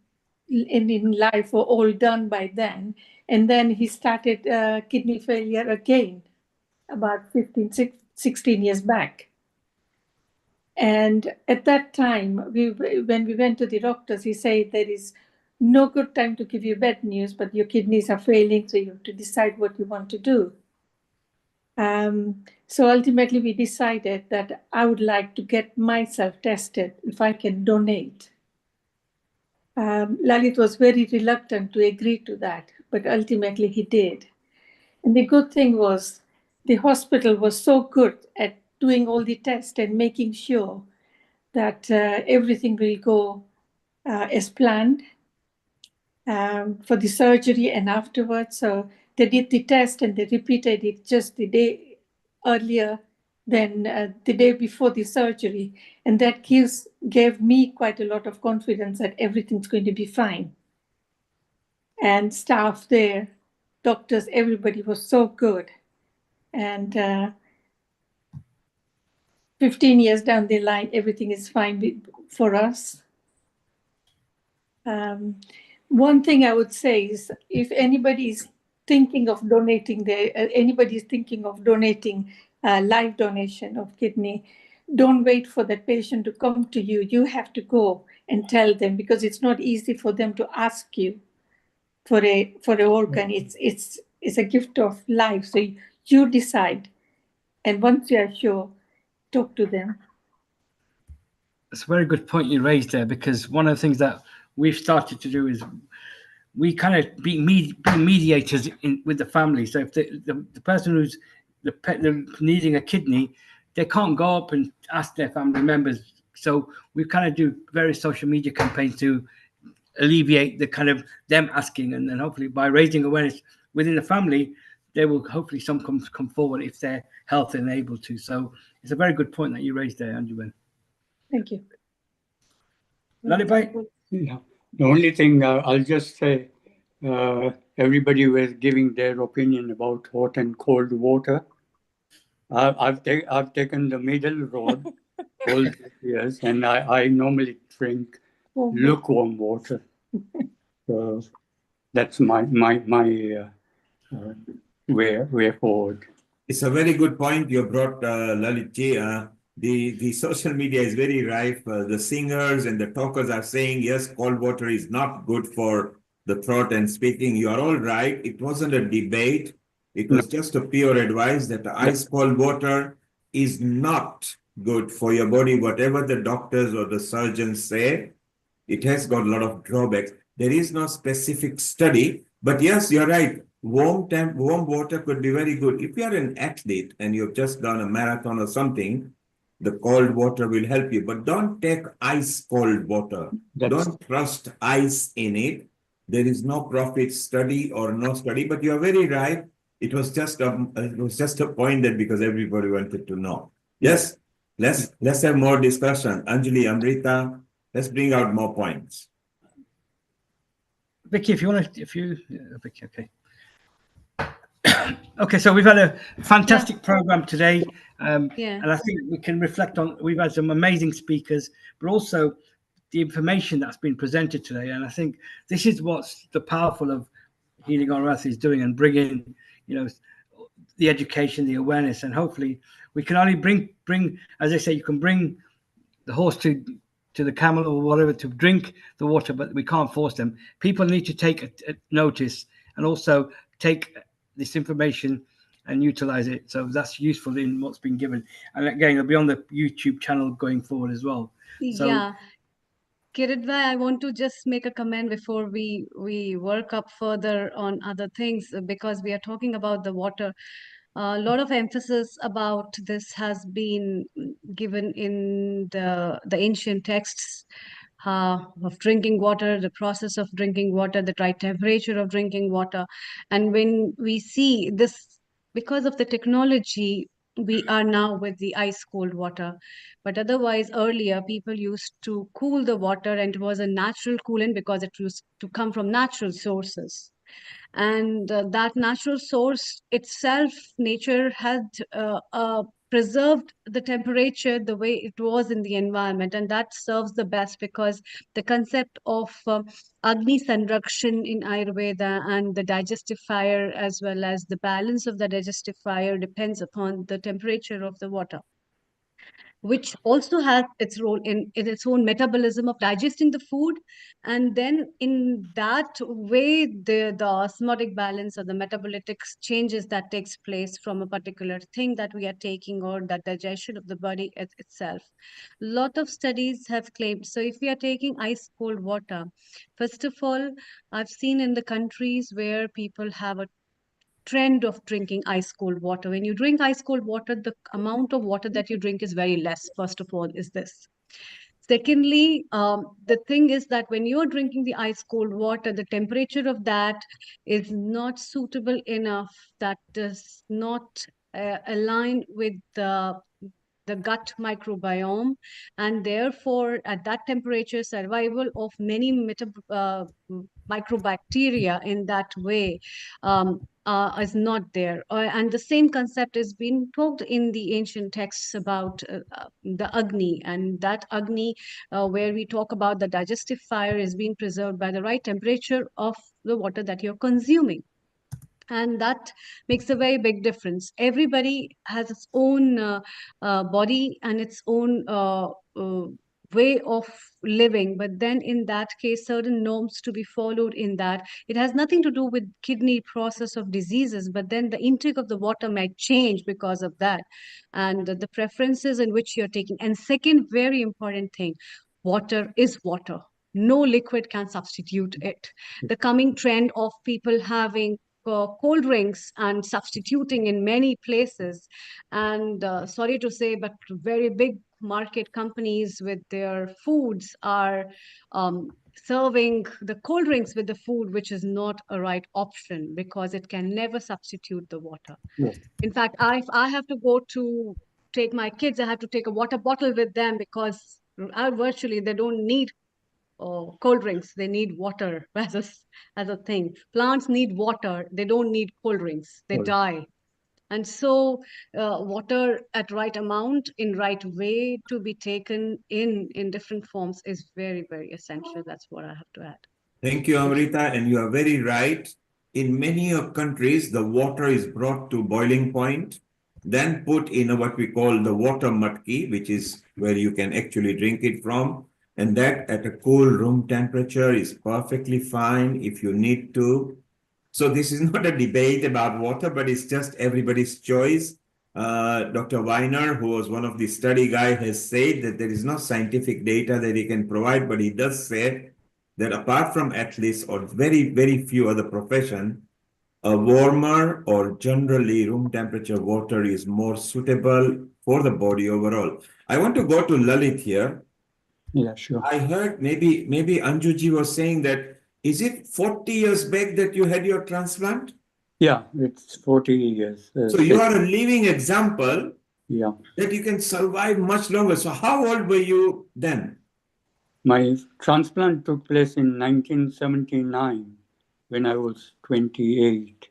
in life were all done by then. And then he started kidney failure again about 16 years back. And at that time, when we went to the doctors, he said there is no good time to give you bad news, but your kidneys are failing, so you have to decide what you want to do. So ultimately, we decided that I would like to get myself tested if I can donate. Lalit was very reluctant to agree to that, but ultimately he did. And the good thing was the hospital was so good at doing all the tests and making sure that everything will go as planned for the surgery and afterwards. So they did the test and they repeated it just the day earlier than the day before the surgery. And that gave me quite a lot of confidence that everything's going to be fine. And staff there, doctors, everybody was so good. And 15 years down the line, everything is fine for us. One thing I would say is if anybody is thinking of donating anybody is thinking of donating live donation of kidney, don't wait for that patient to come to you. You have to go and tell them, because it's not easy for them to ask you for an organ. It's a gift of life. So you decide. And once you are sure, talk to them. It's a very good point you raised there, because one of the things that we've started to do is we kind of be mediators with the family. So if the person who's needing a kidney, they can't go up and ask their family members. So we kind of do various social media campaigns to alleviate the kind of them asking, and then hopefully by raising awareness within the family, they will hopefully some come forward if they're healthy and able to. So it's a very good point that you raised there, Anjuman. Thank you. Lalibai? Yeah. The only thing I'll just say, everybody was giving their opinion about hot and cold water. I've taken the middle road all these years, and I normally drink lukewarm water. So that's my way forward. It's a very good point you brought, Lalit. The social media is very rife. The singers and the talkers are saying, yes, cold water is not good for the throat and speaking. You are all right. It wasn't a debate. It was just a pure advice that ice cold water is not good for your body. Whatever the doctors or the surgeons say, it has got a lot of drawbacks. There is no specific study, but yes, you're right. Warm water could be very good. If you are an athlete and you've just done a marathon or something, the cold water will help you. But don't take ice cold water. Don't trust ice in it. There is no profit study or no study. But you are very right. It was just a point that because everybody wanted to know. Yes, let's have more discussion. Anjali, Amrita, let's bring out more points. Vicky, Vicky, okay. Okay, so we've had a fantastic program today, and I think we can reflect on. We've had some amazing speakers, but also the information that's been presented today. And I think this is what's the powerful of Healing on Earth is doing, and bringing, the education, the awareness, and hopefully we can only bring, as I say, you can bring the horse to the camel or whatever to drink the water, but we can't force them. People need to take a notice and also take this information and utilize it. So that's useful in what's been given. And again, it'll be on the YouTube channel going forward as well. So, yeah. Kirit bhai, I want to just make a comment before we work up further on other things, because we are talking about the water. A lot of emphasis about this has been given in the ancient texts of drinking water, the process of drinking water, the right temperature of drinking water. And when we see this, because of the technology, we are now with the ice cold water. But otherwise, earlier, people used to cool the water, and it was a natural coolant because it used to come from natural sources. And that natural source itself, nature had a preserved the temperature the way it was in the environment, and that serves the best, because the concept of Agni Sanrakshan in Ayurveda and the digestive fire, as well as the balance of the digestive fire, depends upon the temperature of the water, which also has its role in its own metabolism of digesting the food. And then in that way, the osmotic balance or the metabolic changes that takes place from a particular thing that we are taking, or that digestion of the body itself. A lot of studies have claimed. So if we are taking ice cold water, first of all, I've seen in the countries where people have a trend of drinking ice cold water. When you drink ice cold water, the amount of water that you drink is very less, first of all, is this. Secondly, the thing is that when you're drinking the ice cold water, the temperature of that is not suitable enough, that does not align with the gut microbiome, and therefore at that temperature, survival of many microbacteria in that way is not there. And the same concept is being talked in the ancient texts about the Agni, and that Agni, where we talk about the digestive fire, is being preserved by the right temperature of the water that you're consuming. And that makes a very big difference. Everybody has its own body and its own way of living, but then in that case, certain norms to be followed in that. It has nothing to do with kidney process of diseases, but then the intake of the water might change because of that, and the preferences in which you're taking. And second, very important thing, water is water. No liquid can substitute it. The coming trend of people having cold drinks and substituting in many places, and sorry to say, but very big market companies with their foods are serving the cold drinks with the food, which is not a right option, because it can never substitute the water. Yes. In fact, if I have to go to take my kids, I have to take a water bottle with them, because virtually they don't need cold drinks. They need water as a thing. Plants need water. They don't need cold drinks. They die. And so water at right amount, in right way, to be taken in different forms is very, very essential. That's what I have to add. Thank you, Amrita. And you are very right. In many countries, the water is brought to boiling point, then put in what we call the water matki, which is where you can actually drink it from. And that at a cool room temperature is perfectly fine if you need to. So this is not a debate about water, but it's just everybody's choice. Dr. Weiner, who was one of the study guys, has said that there is no scientific data that he can provide, but he does say that apart from athletes or very, very few other professions, a warmer or generally room temperature water is more suitable for the body overall. I want to go to Lalit here. Yeah, sure. I heard maybe Anjuji was saying that, is it 40 years back that you had your transplant? Yeah, it's 40 years. So you are a living example Yeah. that you can survive much longer. So how old were you then? My transplant took place in 1979 when I was 28.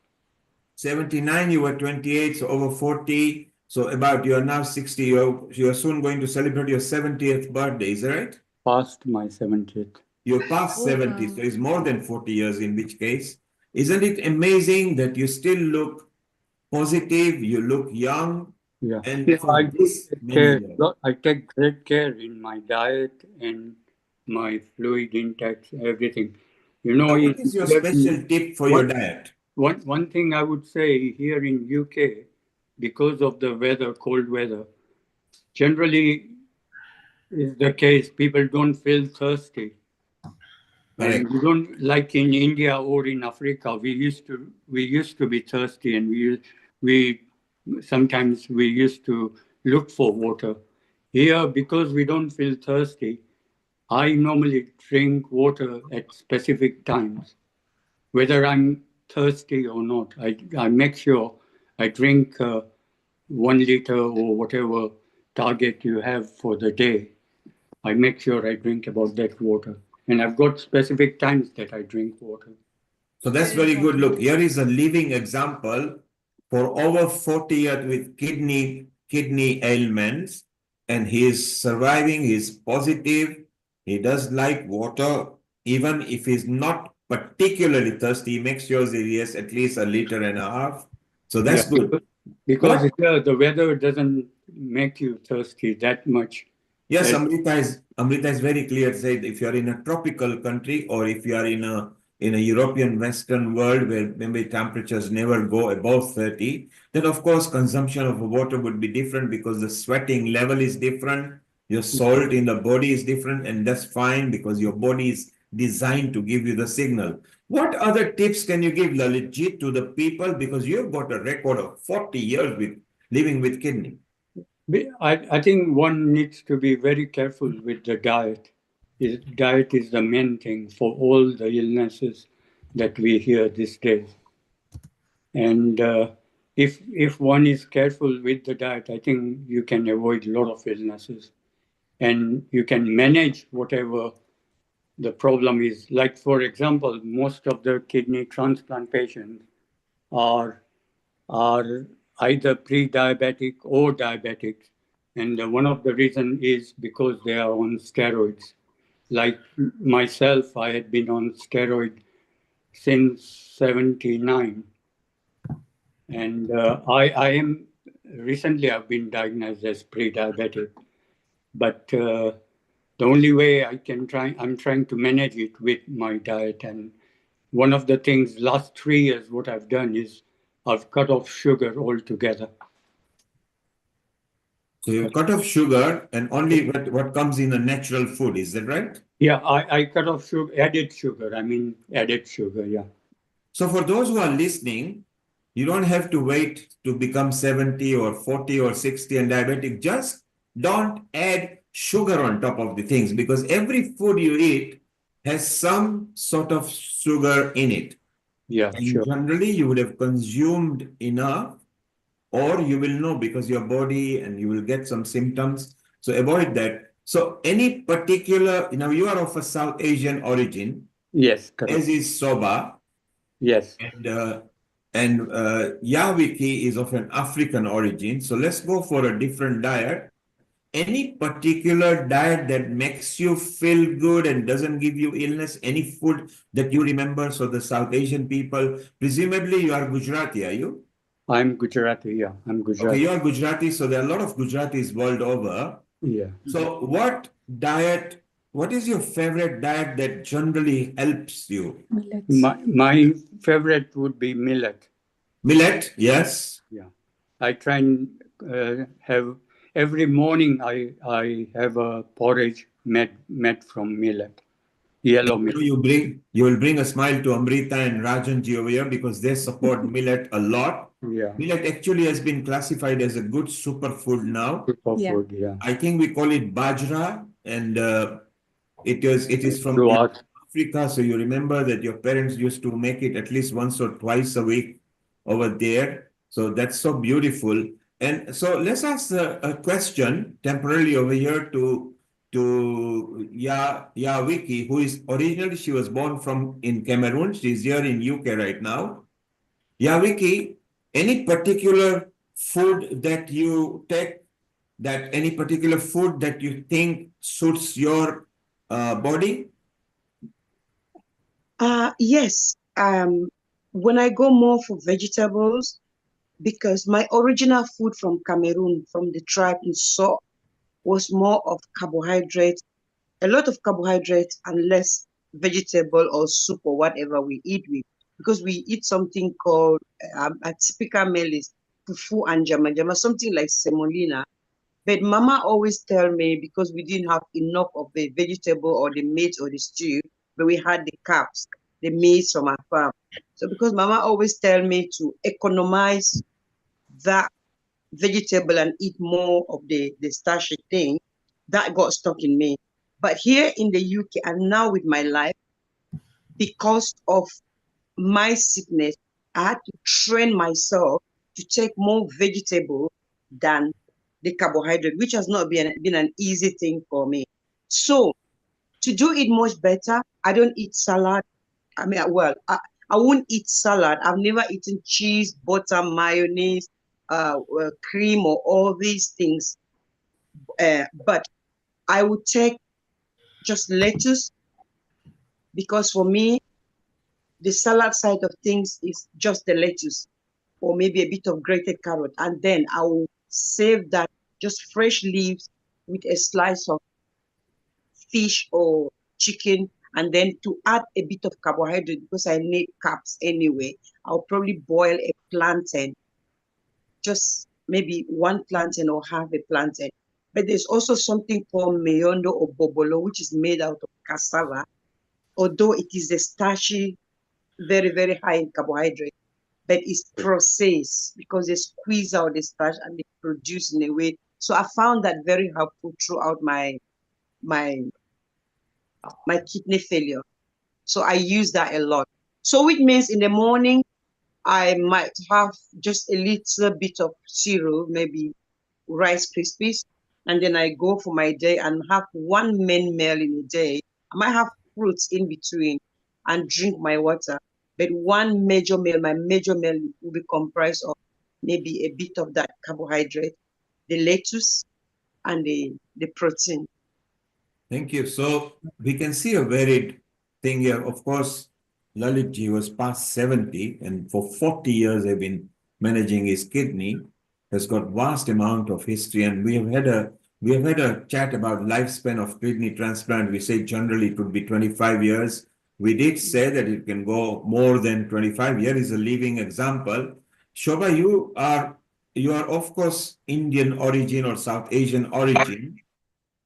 79, you were 28, so over 40. So you are now 60. You are soon going to celebrate your 70th birthday, is that right? Past my 70th. You're past 70, so it's more than 40 years, in which case. Isn't it amazing that you still look positive, you look young? Yeah. And Yeah, for this many years. I take great care in my diet and my fluid intake, everything. You know, What is your special tip for your diet? One thing I would say here in UK, because of the weather, cold weather, generally is the case, people don't feel thirsty. And we don't, like in India or in Africa, we used to be thirsty, and we sometimes we used to look for water. Here, because we don't feel thirsty, I normally drink water at specific times, whether I'm thirsty or not. I make sure I drink 1 liter or whatever target you have for the day. I make sure I drink about that water. And I've got specific times that I drink water. So that's very good. Look, here is a living example for over 40 years with kidney kidney ailments, and he is surviving, he is positive, he does like water, even if he's not particularly thirsty, he makes sure that he has at least 1.5 liters. So that's good. Because What? the weather doesn't make you thirsty that much. Yes, Amrita is very clear. Said if you are in a tropical country or if you are in a European Western world where maybe temperatures never go above 30, then of course consumption of water would be different because the sweating level is different, your salt in the body is different, and that's fine because your body is designed to give you the signal. What other tips can you give, Lalitji, to the people, because you've got a record of 40 years with living with kidney? I think one needs to be very careful with the diet. Diet is the main thing for all the illnesses that we hear these days. And if one is careful with the diet, I think you can avoid a lot of illnesses. And you can manage whatever the problem is. Like, for example, most of the kidney transplant patients are either pre-diabetic or diabetics. And one of the reasons is because they are on steroids. Like myself, I had been on steroid since 79. And I am recently I've been diagnosed as pre-diabetic. But the only way I'm trying to manage it with my diet. And one of the things last 3 years, what I've done is I've cut off sugar altogether. So you cut off sugar and only what comes in a natural food, is that right? Yeah, I cut off added sugar. Yeah. So for those who are listening, you don't have to wait to become 70 or 40 or 60 and diabetic. Just don't add sugar on top of the things, because every food you eat has some sort of sugar in it. Yeah, and sure. generally you would have consumed enough, or you will know because your body and you will get some symptoms. So avoid that. So any particular, you are of a South Asian origin. Yes, correct. As is Soba. Yes. And Yawiki is of an African origin. So let's go for a different diet. Any particular diet that makes you feel good and doesn't give you illness? Any food that you remember? So the South Asian people, presumably you are Gujarati, are you? I'm Gujarati, yeah. I'm Gujarati. Okay, you are Gujarati, so there are a lot of Gujaratis world over. Yeah. So what is your favorite diet that generally helps you? My favorite would be millet. Millet, yes. Yeah. I try and have every morning I have a porridge made from millet. Yellow millet. You will bring a smile to Amrita and Rajanji over here because they support millet a lot. Yeah. Millet actually has been classified as a good superfood now. Superfood, yeah. I think we call it bajra, and it is from Africa. So you remember that your parents used to make it at least once or twice a week over there. So that's so beautiful. And so let's ask a question temporarily over here to Wiki, who is originally, she was born in Cameroon. She's here in UK right now. Wiki, any particular food that you take, any particular food that you think suits your body? Yes. When I go more for vegetables, because my original food from Cameroon, from the tribe in So, was more of carbohydrate, a lot of carbohydrate and less vegetable or soup or whatever we eat with, because we eat something called a typical meal is fufu and jama, something like semolina. But Mama always tell me, because we didn't have enough of the vegetable or the meat or the stew, but we had the caps, the meat from our farm. So because Mama always tell me to economize that vegetable and eat more of the starchy thing, that got stuck in me. But here in the UK and now with my life, because of my sickness, I had to train myself to take more vegetable than the carbohydrate, which has not been an easy thing for me. So to do it much better, I don't eat salad. I mean, well, I won't eat salad. I've never eaten cheese, butter, mayonnaise, cream or all these things. But I would take just lettuce, because for me, the salad side of things is just the lettuce or maybe a bit of grated carrot. And then I will save that, just fresh leaves with a slice of fish or chicken. And then to add a bit of carbohydrate, because I need carbs anyway, I'll probably boil a plantain, just maybe one plantain or half a plantain. But there's also something called meyondo or bobolo, which is made out of cassava, although it is a starchy, very, very high in carbohydrate, but it's processed because they squeeze out the starch and they produce in a way. So I found that very helpful throughout my my kidney failure. So I use that a lot. So which means in the morning, I might have just a little bit of cereal, maybe Rice Krispies, and then I go for my day and have one main meal in a day. I might have fruits in between and drink my water. But one major meal, my major meal will be comprised of maybe a bit of that carbohydrate, the lettuce, and the protein. Thank you. So we can see a varied thing here. Of course, Lalitji was past 70, and for 40 years have been managing his kidney, has got vast amount of history, and we have had a chat about lifespan of kidney transplant. We say generally it would be 25 years. We did say that it can go more than 25 years. Is a living example. Shobha, you are of course Indian origin or South Asian origin.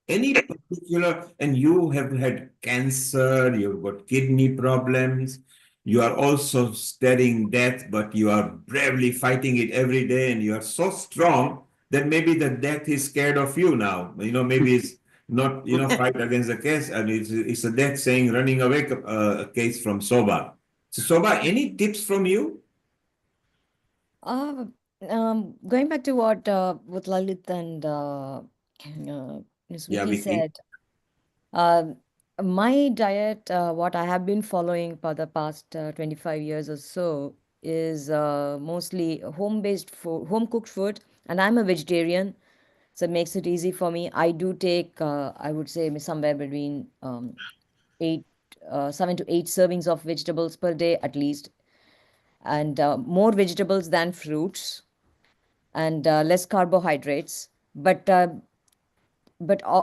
Any particular, and you have had cancer, you've got kidney problems, you are also studying death, but you are bravely fighting it every day, and you are so strong that maybe the death is scared of you now. Maybe it's not, fight against the case, and it's a death saying running away case from Soba. So Soba, any tips from you? Uh, Going back to what Lalit and Ms. Yeah, Vicky Vicky. said, um, my diet, what I have been following for the past 25 years or so, is mostly home-based food, home-cooked food, and I'm a vegetarian, so it makes it easy for me. I do take, I would say, somewhere between 7 to 8 servings of vegetables per day at least, and more vegetables than fruits, and less carbohydrates. But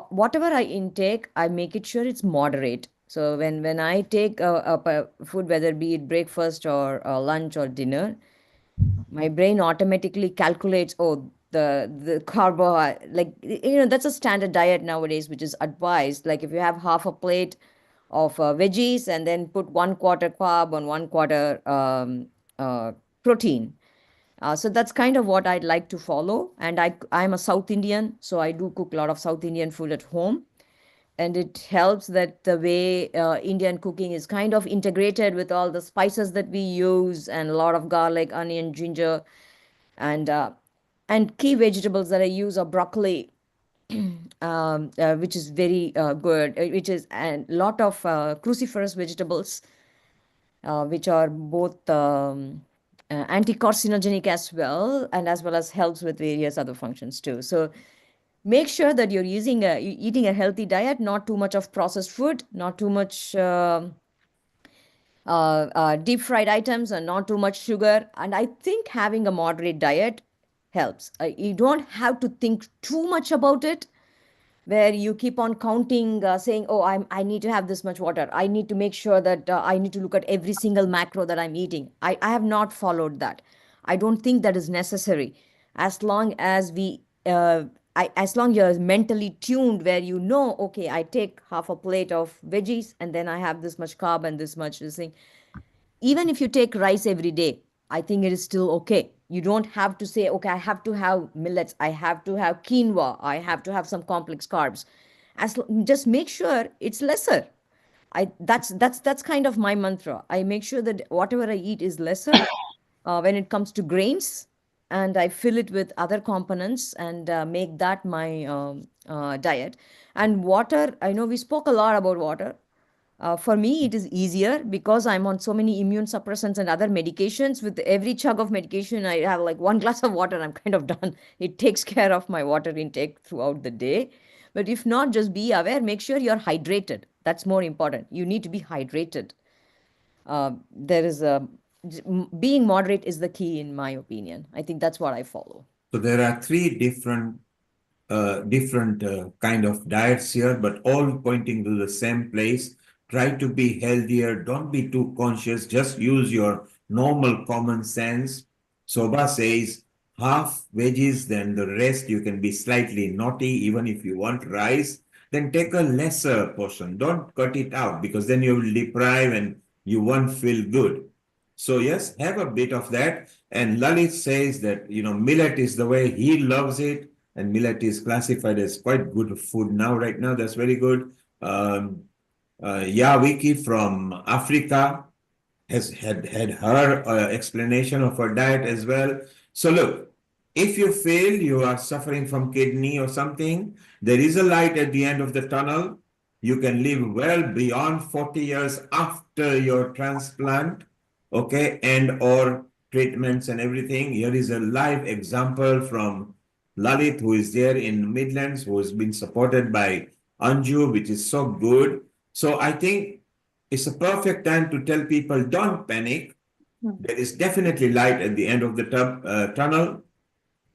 whatever I intake, I make it sure it's moderate. So when I take food, whether be it breakfast or lunch or dinner, my brain automatically calculates, oh, the carbo, like, that's a standard diet nowadays, which is advised. Like if you have half a plate of veggies and then put 1/4 carb on 1/4 protein. So that's kind of what I'd like to follow. And I'm a South Indian, so I do cook a lot of South Indian food at home. And it helps that the way Indian cooking is kind of integrated with all the spices that we use, and a lot of garlic, onion, ginger, and key vegetables that I use are broccoli, which is very good, which is a lot of cruciferous vegetables, which are both anti-carcinogenic as well, and as well as helps with various other functions too. So make sure that you're eating a healthy diet, not too much of processed food, not too much deep fried items, and not too much sugar. And I think having a moderate diet helps. You don't have to think too much about it, where you keep on counting, saying, oh, I need to have this much water. I need to make sure that I need to look at every single macro that I'm eating. I have not followed that. I don't think that is necessary. As long as as long you're mentally tuned, where okay, I take half a plate of veggies and then I have this much carb and this much this thing. Even if you take rice every day, I think it is still okay. You don't have to say, okay, I have to have millets, I have to have quinoa, I have to have some complex carbs. Just make sure it's lesser. That's kind of my mantra. I make sure that whatever I eat is lesser when it comes to grains, and I fill it with other components and make that my diet. And water, I know we spoke a lot about water. For me, it is easier because I'm on so many immune suppressants and other medications. With every chug of medication, I have like one glass of water, I'm kind of done. It takes care of my water intake throughout the day. But if not, just be aware, make sure you're hydrated. That's more important. You need to be hydrated. There is a being moderate is the key, in my opinion. I think that's what I follow. So there are three different kind of diets here, but all pointing to the same place. Try to be healthier. Don't be too conscious. Just use your normal common sense. Soba says half veggies, then the rest you can be slightly naughty. Even if you want rice, then take a lesser portion. Don't cut it out because then you will deprive and you won't feel good. So yes, have a bit of that. And Lalit says that, millet is the way he loves it. And millet is classified as quite good food now, right now. That's very good. Wiki from Africa has had her explanation of her diet as well. So look, if you feel you are suffering from kidney or something, there is a light at the end of the tunnel. You can live well beyond 40 years after your transplant, okay, and or treatments and everything. Here is a live example from Lalit, who is there in Midlands, who has been supported by Anju, which is so good. So I think it's a perfect time to tell people, don't panic. There is definitely light at the end of the tunnel.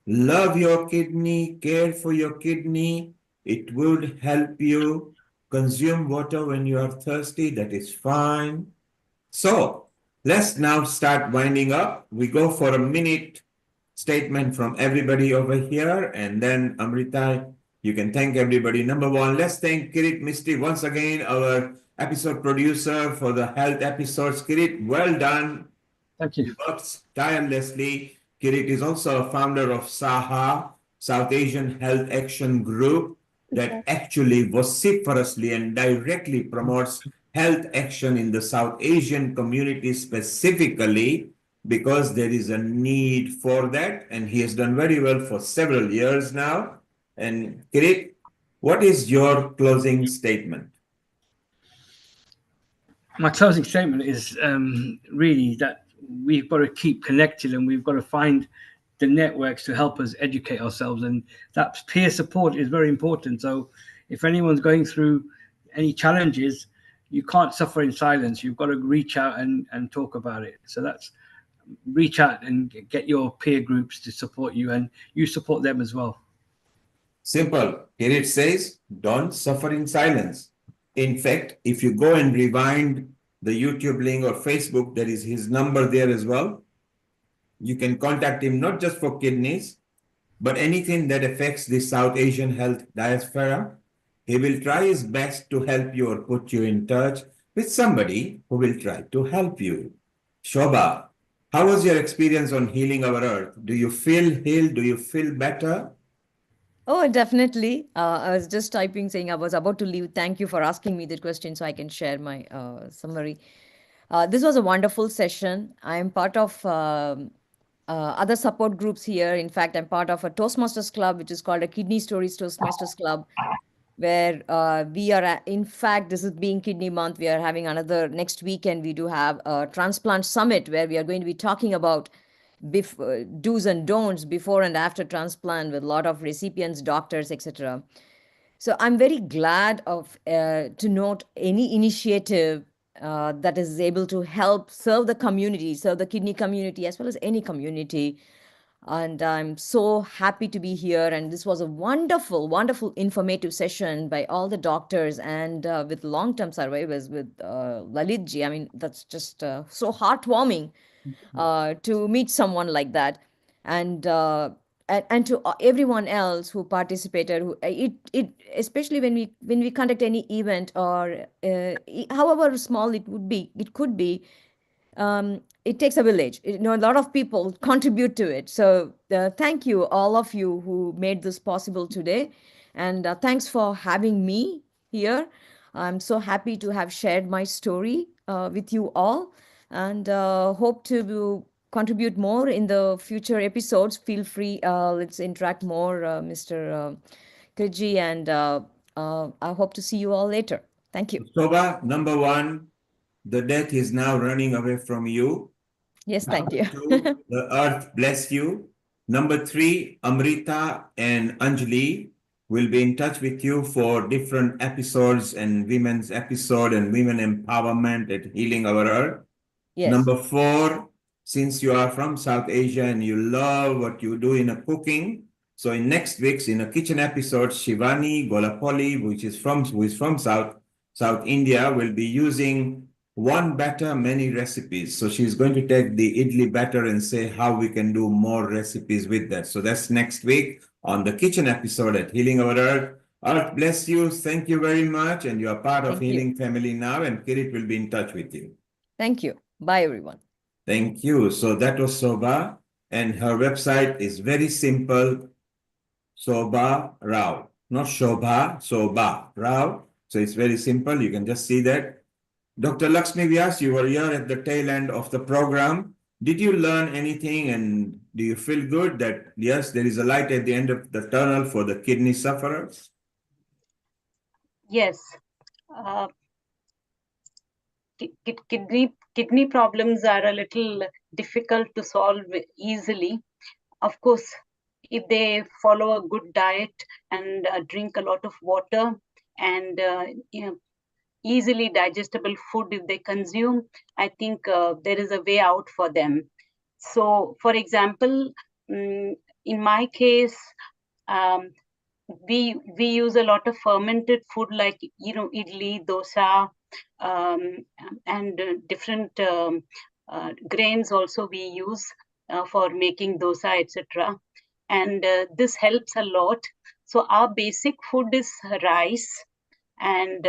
Love your kidney, care for your kidney. It would help you. Consume water when you are thirsty. That is fine. So let's now start winding up. We go for a minute statement from everybody over here, and then Amrita, you can thank everybody. Number one, let's thank Kirit Misty once again, our episode producer for the health episodes. Kirit, well done. Thank you. He works tirelessly. Kirit is also a founder of SAHA, South Asian Health Action Group, that actually vociferously and directly promotes health action in the South Asian community specifically, because there is a need for that, and he has done very well for several years now. And Kirit, what is your closing statement? My closing statement is really that we've got to keep connected and we've got to find the networks to help us educate ourselves, and that peer support is very important. So if anyone's going through any challenges, you can't suffer in silence. You've got to reach out and talk about it. So that's reach out and get your peer groups to support you, and you support them as well. Simple. Here it says, don't suffer in silence. In fact, if you go and rewind the YouTube link or Facebook, there is his number there as well. You can contact him not just for kidneys, but anything that affects the South Asian health diaspora. He will try his best to help you or put you in touch with somebody who will try to help you. Shobha, how was your experience on healing our earth? Do you feel healed? Do you feel better? Oh, definitely. I was just typing saying I was about to leave. Thank you for asking me that question so I can share my summary. This was a wonderful session. I am part of other support groups here. In fact, I'm part of a Toastmasters club, which is called a Kidney Stories Toastmasters Club, where we are, in fact, this is being Kidney Month. We are having another next weekend. We do have a transplant summit where we are going to be talking about do's and don'ts before and after transplant with a lot of recipients, doctors, etc. So I'm very glad of to note any initiative that is able to help serve the community, serve the kidney community as well as any community. And I'm so happy to be here. And this was a wonderful, wonderful informative session by all the doctors and with long-term survivors with Lalit ji. I mean, that's just so heartwarming to meet someone like that, and to everyone else who participated. Who it especially when we conduct any event or however small it could be. It takes a village. A lot of people contribute to it. So thank you, all of you who made this possible today, and thanks for having me here. I'm so happy to have shared my story with you all, and hope to contribute more in the future episodes. Feel free. Let's interact more, Mr. Kriji, and I hope to see you all later. Thank you. Shobha, number one, the death is now running away from you. Yes, thank you. Two, the earth bless you. Number three, Amrita and Anjali will be in touch with you for different episodes and women's episode and women empowerment at Healing Our Earth. Yes. Number four, since you are from South Asia and you love what you do in a cooking, so in next week's in a kitchen episode, Shivani Golapoli, who is from South India, will be using one batter, many recipes. So she's going to take the idli batter and say how we can do more recipes with that. So that's next week on the kitchen episode at Healing Our Earth. Earth bless you. Thank you very much. And you are part of Healing Family now, and Kirit will be in touch with you. Thank you. Bye, everyone. Thank you. So that was Shobha, and her website is very simple. Shobha Rao, not Shobha, Shobha Rao. So it's very simple. You can just see that. Dr. Lakshmi Vyas, you were here at the tail end of the program. Did you learn anything, and do you feel good that, yes, there is a light at the end of the tunnel for the kidney sufferers? Yes. Kidney problems are a little difficult to solve easily. Of course, if they follow a good diet and drink a lot of water and easily digestible food if they consume, I think there is a way out for them. So, for example, in my case, we use a lot of fermented food like idli, dosa, and different grains also we use for making dosa, etc. And this helps a lot. So our basic food is rice and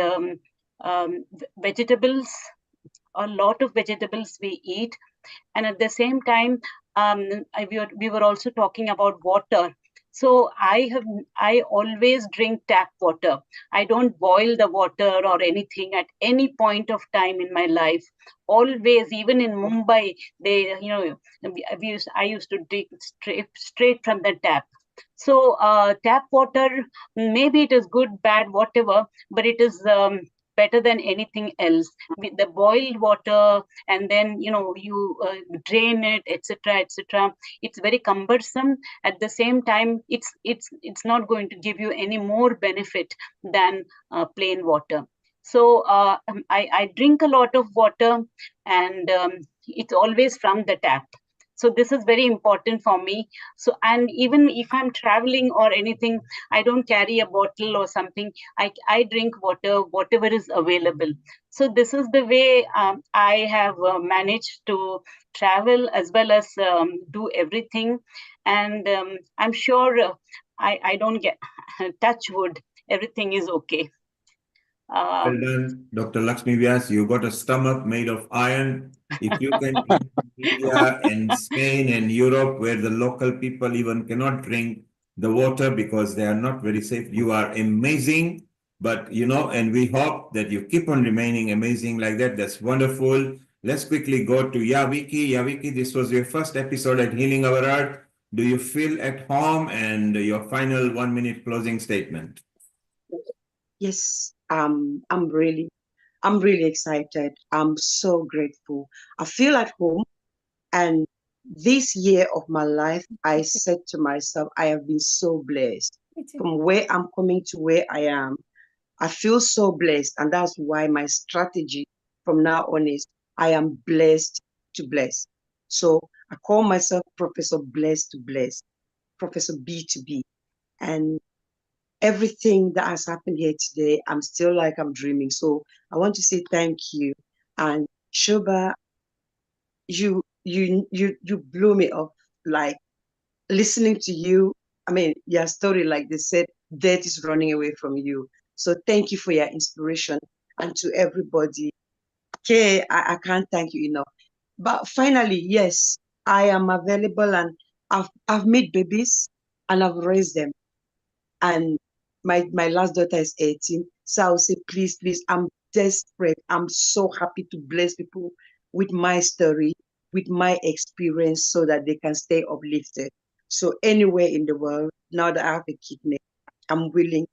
vegetables. A lot of vegetables we eat, and at the same time, we were also talking about water. So I always drink tap water. I don't boil the water or anything at any point of time in my life. Always, even in Mumbai, I used to drink straight from the tap. So tap water, maybe it is good, bad, whatever, but it is better than anything else. With the boiled water, and then you drain it, etc., etc. It's very cumbersome. At the same time, it's not going to give you any more benefit than plain water. So I drink a lot of water, and it's always from the tap. So this is very important for me. So, and even if I'm traveling or anything, I don't carry a bottle or something. I drink water, whatever is available. So this is the way I have managed to travel as well as do everything. And I'm sure I don't get touch wood. Everything is okay. Well done, Dr. Lakshmi Vyas. You got a stomach made of iron. If you can drink India and Spain and Europe, where the local people even cannot drink the water because they are not very safe, you are amazing. But, and we hope that you keep on remaining amazing like that. That's wonderful. Let's quickly go to Yaviki. Yaviki, this was your first episode at Healing Our Earth. Do you feel at home? And your final 1 minute closing statement. Yes, I'm really excited. I'm so grateful. I feel at home. And this year of my life, I said to myself, I have been so blessed. From where I'm coming to where I am, I feel so blessed. And that's why my strategy from now on is I am blessed to bless. So I call myself Professor Blessed to Bless, Professor B to B. And everything that has happened here today, I'm still like I'm dreaming. So I want to say thank you. And Shobha, you blew me up. Like listening to you, I mean, your story, like they said, death is running away from you. So thank you for your inspiration. And to everybody, okay, I can't thank you enough. But finally, yes, I am available, and I've made babies and I've raised them. And my last daughter is 18. So I'll say, please, I'm desperate. I'm so happy to bless people with my story, with my experience, so that they can stay uplifted. So anywhere in the world, now that I have a kidney, I'm willing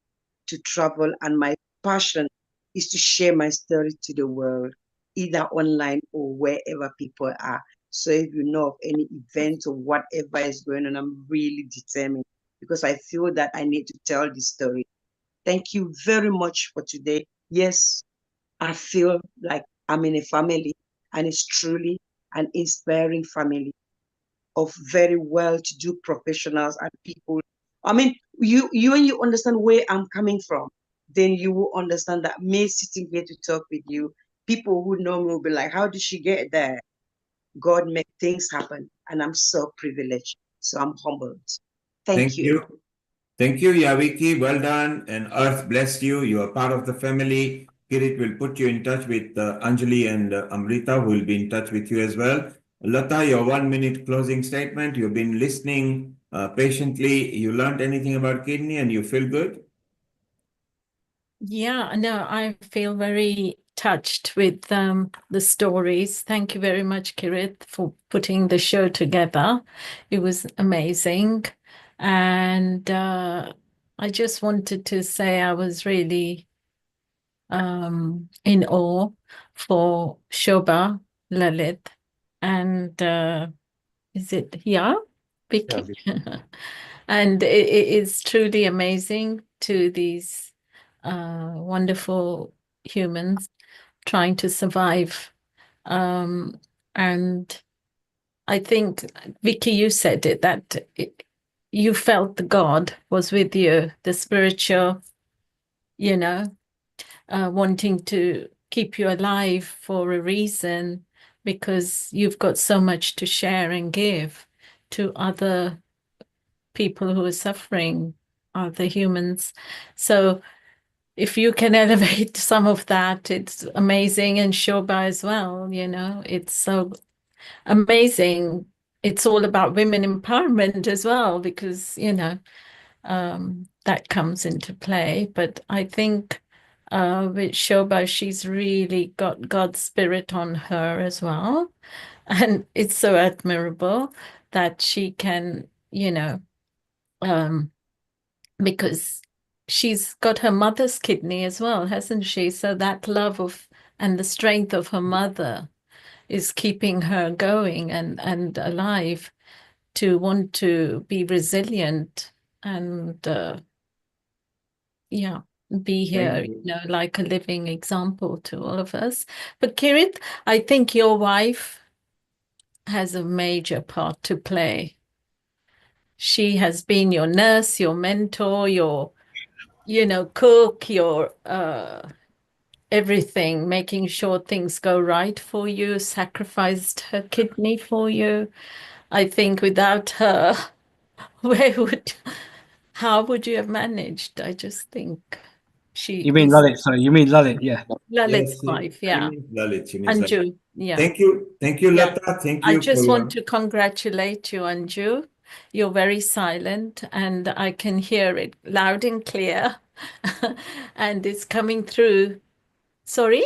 to travel, and my passion is to share my story to the world, either online or wherever people are. So if you know of any event or whatever is going on, I'm really determined because I feel that I need to tell this story. Thank you very much for today. Yes, I feel like I'm in a family, and it's truly an inspiring family of very well-to-do professionals and people. I mean, when you understand where I'm coming from, then you will understand that me sitting here to talk with you, people who know me will be like, how did she get there? God make things happen, and I'm so privileged. So I'm humbled. Thank Thank you. you. Thank you, Yaviki. Well done. And Earth bless you. You are part of the family. Kirit will put you in touch with Anjali and Amrita, who will be in touch with you as well. Lata, your 1 minute closing statement. You've been listening patiently. You learned anything about kidney and you feel good? Yeah, no, I feel very touched with the stories. Thank you very much, Kirit, for putting the show together. It was amazing. And I just wanted to say I was really in awe for Shobha, Lalit, and is it Vicky? And it is truly amazing to these wonderful humans trying to survive. And I think, Vicky, you said it, that you felt the God was with you, the spiritual, you know, wanting to keep you alive for a reason, because you've got so much to share and give to other people who are suffering, other humans. So if you can elevate some of that, it's amazing. And Shoba as well, you know, it's so amazing. It's all about women empowerment as well, because, you know, that comes into play. But I think with Shoba, she's really got God's spirit on her as well. And it's so admirable that she can, you know, because she's got her mother's kidney as well, hasn't she? So that love of and the strength of her mother is keeping her going and alive to want to be resilient and yeah, be here, you know, like a living example to all of us. But Kirit, I think your wife has a major part to play. She has been your nurse, your mentor, your, you know, cook, your everything, making sure things go right for you, sacrificed her kidney for you. I think without her, how would you have managed? I just think she You mean is Lalit? Sorry, you mean Lalit? Yeah. Lalit's Yes, wife, she yeah. means Lalit. She means Lalit. Anju, yeah. Thank you. Thank you, Yeah. Lata. Thank I you for just your... want to congratulate you, Anju. You're very silent and I can hear it loud and clear. And it's coming through. Sorry?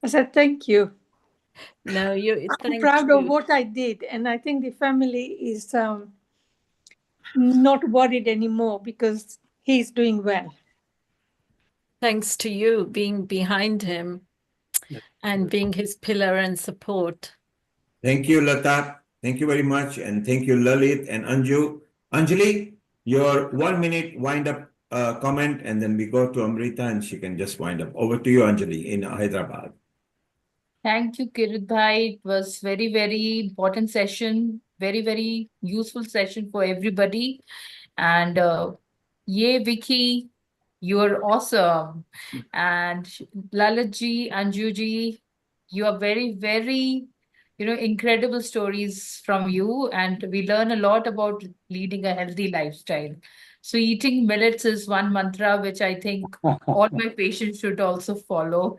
I said, thank you. No, I'm thank proud you. of what I did. And I think the family is not worried anymore because he's doing well. Thanks to you being behind him and being his pillar and support. Thank you, Lata. Thank you very much. And thank you, Lalit and Anju. Anjali, your 1 minute wind up comment, and then we go to Amrita and she can just wind up. Over to you, Anjali, in Hyderabad. Thank you, Kirit Bhai. It was very, very important session, very, very useful session for everybody. And yay, Vicky, you're awesome. And Lalit Anju ji, you are very, very, incredible stories from you. And we learn a lot about leading a healthy lifestyle. So eating millets is one mantra, which I think all my patients should also follow.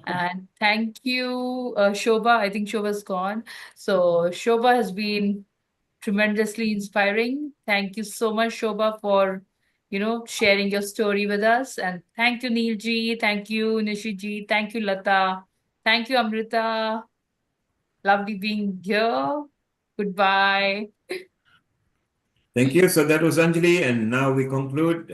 And thank you, Shobha. I think Shobha's gone. So Shobha has been tremendously inspiring. Thank you so much, Shobha, for sharing your story with us. And thank you, Neilji. Thank you, Nishiji. Thank you, Lata. Thank you, Amrita. Lovely being here. Goodbye. Thank you. So that was Anjali, and now we conclude.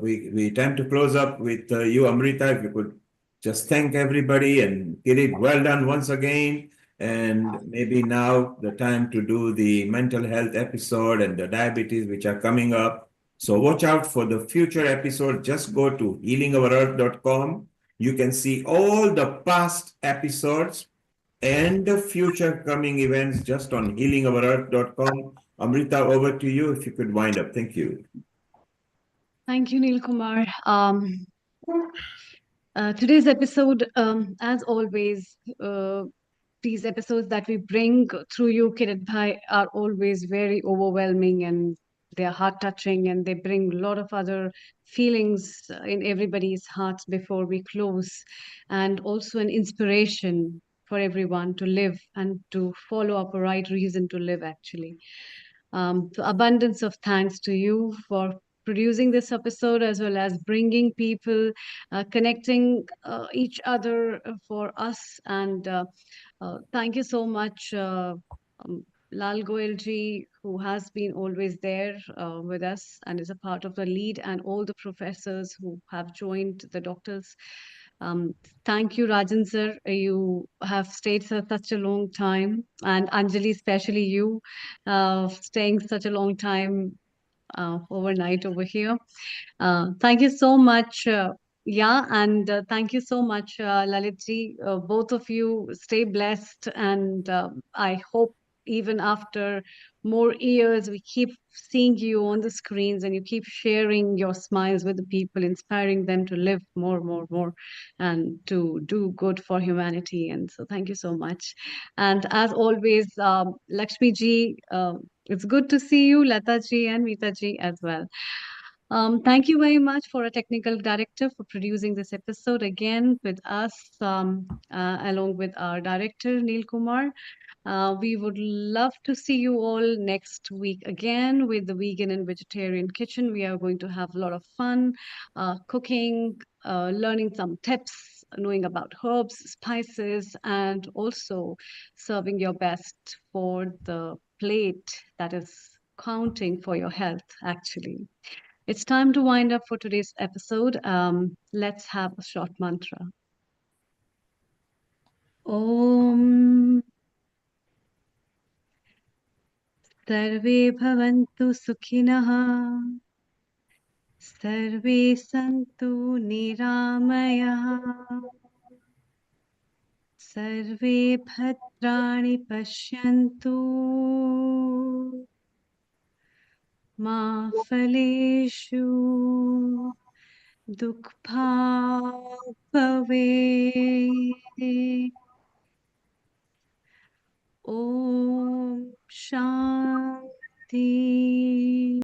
We time to close up with you, Amrita. If you could just thank everybody and Kirit, well done once again. And maybe now the time to do the mental health episode and the diabetes, which are coming up. So watch out for the future episode. Just go to healingourEarth.com. You can see all the past episodes and the future coming events just on healingourEarth.com. Amrita, over to you if you could wind up. Thank you. Thank you, Neil Kumar. Today's episode, as always, these episodes that we bring through you, Kirit Bhai, are always very overwhelming and they're heart touching and they bring a lot of other feelings in everybody's hearts before we close, and also an inspiration for everyone to live and to follow up a right reason to live, actually. So abundance of thanks to you for producing this episode as well as bringing people, connecting each other for us. And thank you so much, Lal Goelji, who has been always there with us and is a part of the lead, and all the professors who have joined, the doctors. Thank you, Rajan sir. You have stayed for such a long time, and Anjali, especially you, staying such a long time overnight over here. Thank you so much. Yeah, and thank you so much, Lalitji. Both of you stay blessed, and I hope even after more years, we keep seeing you on the screens and you keep sharing your smiles with the people, inspiring them to live more, more, more, and to do good for humanity. And so, thank you so much. And as always, Lakshmi ji, it's good to see you, Lata ji, and Meeta ji as well. Thank you very much for a technical director for producing this episode again with us, along with our director, Neil Kumar. We would love to see you all next week again with the vegan and vegetarian kitchen. We are going to have a lot of fun cooking, learning some tips, knowing about herbs, spices, and also serving your best for the plate that is counting for your health, actually. It's time to wind up for today's episode. Let's have a short mantra. Om Sarve Bhavantu Sukhinah, Sarve Santu Niramaya, Sarve Bhadrani Pashyantu, Ma Phaleshu Dukha Bhave. Om Shanti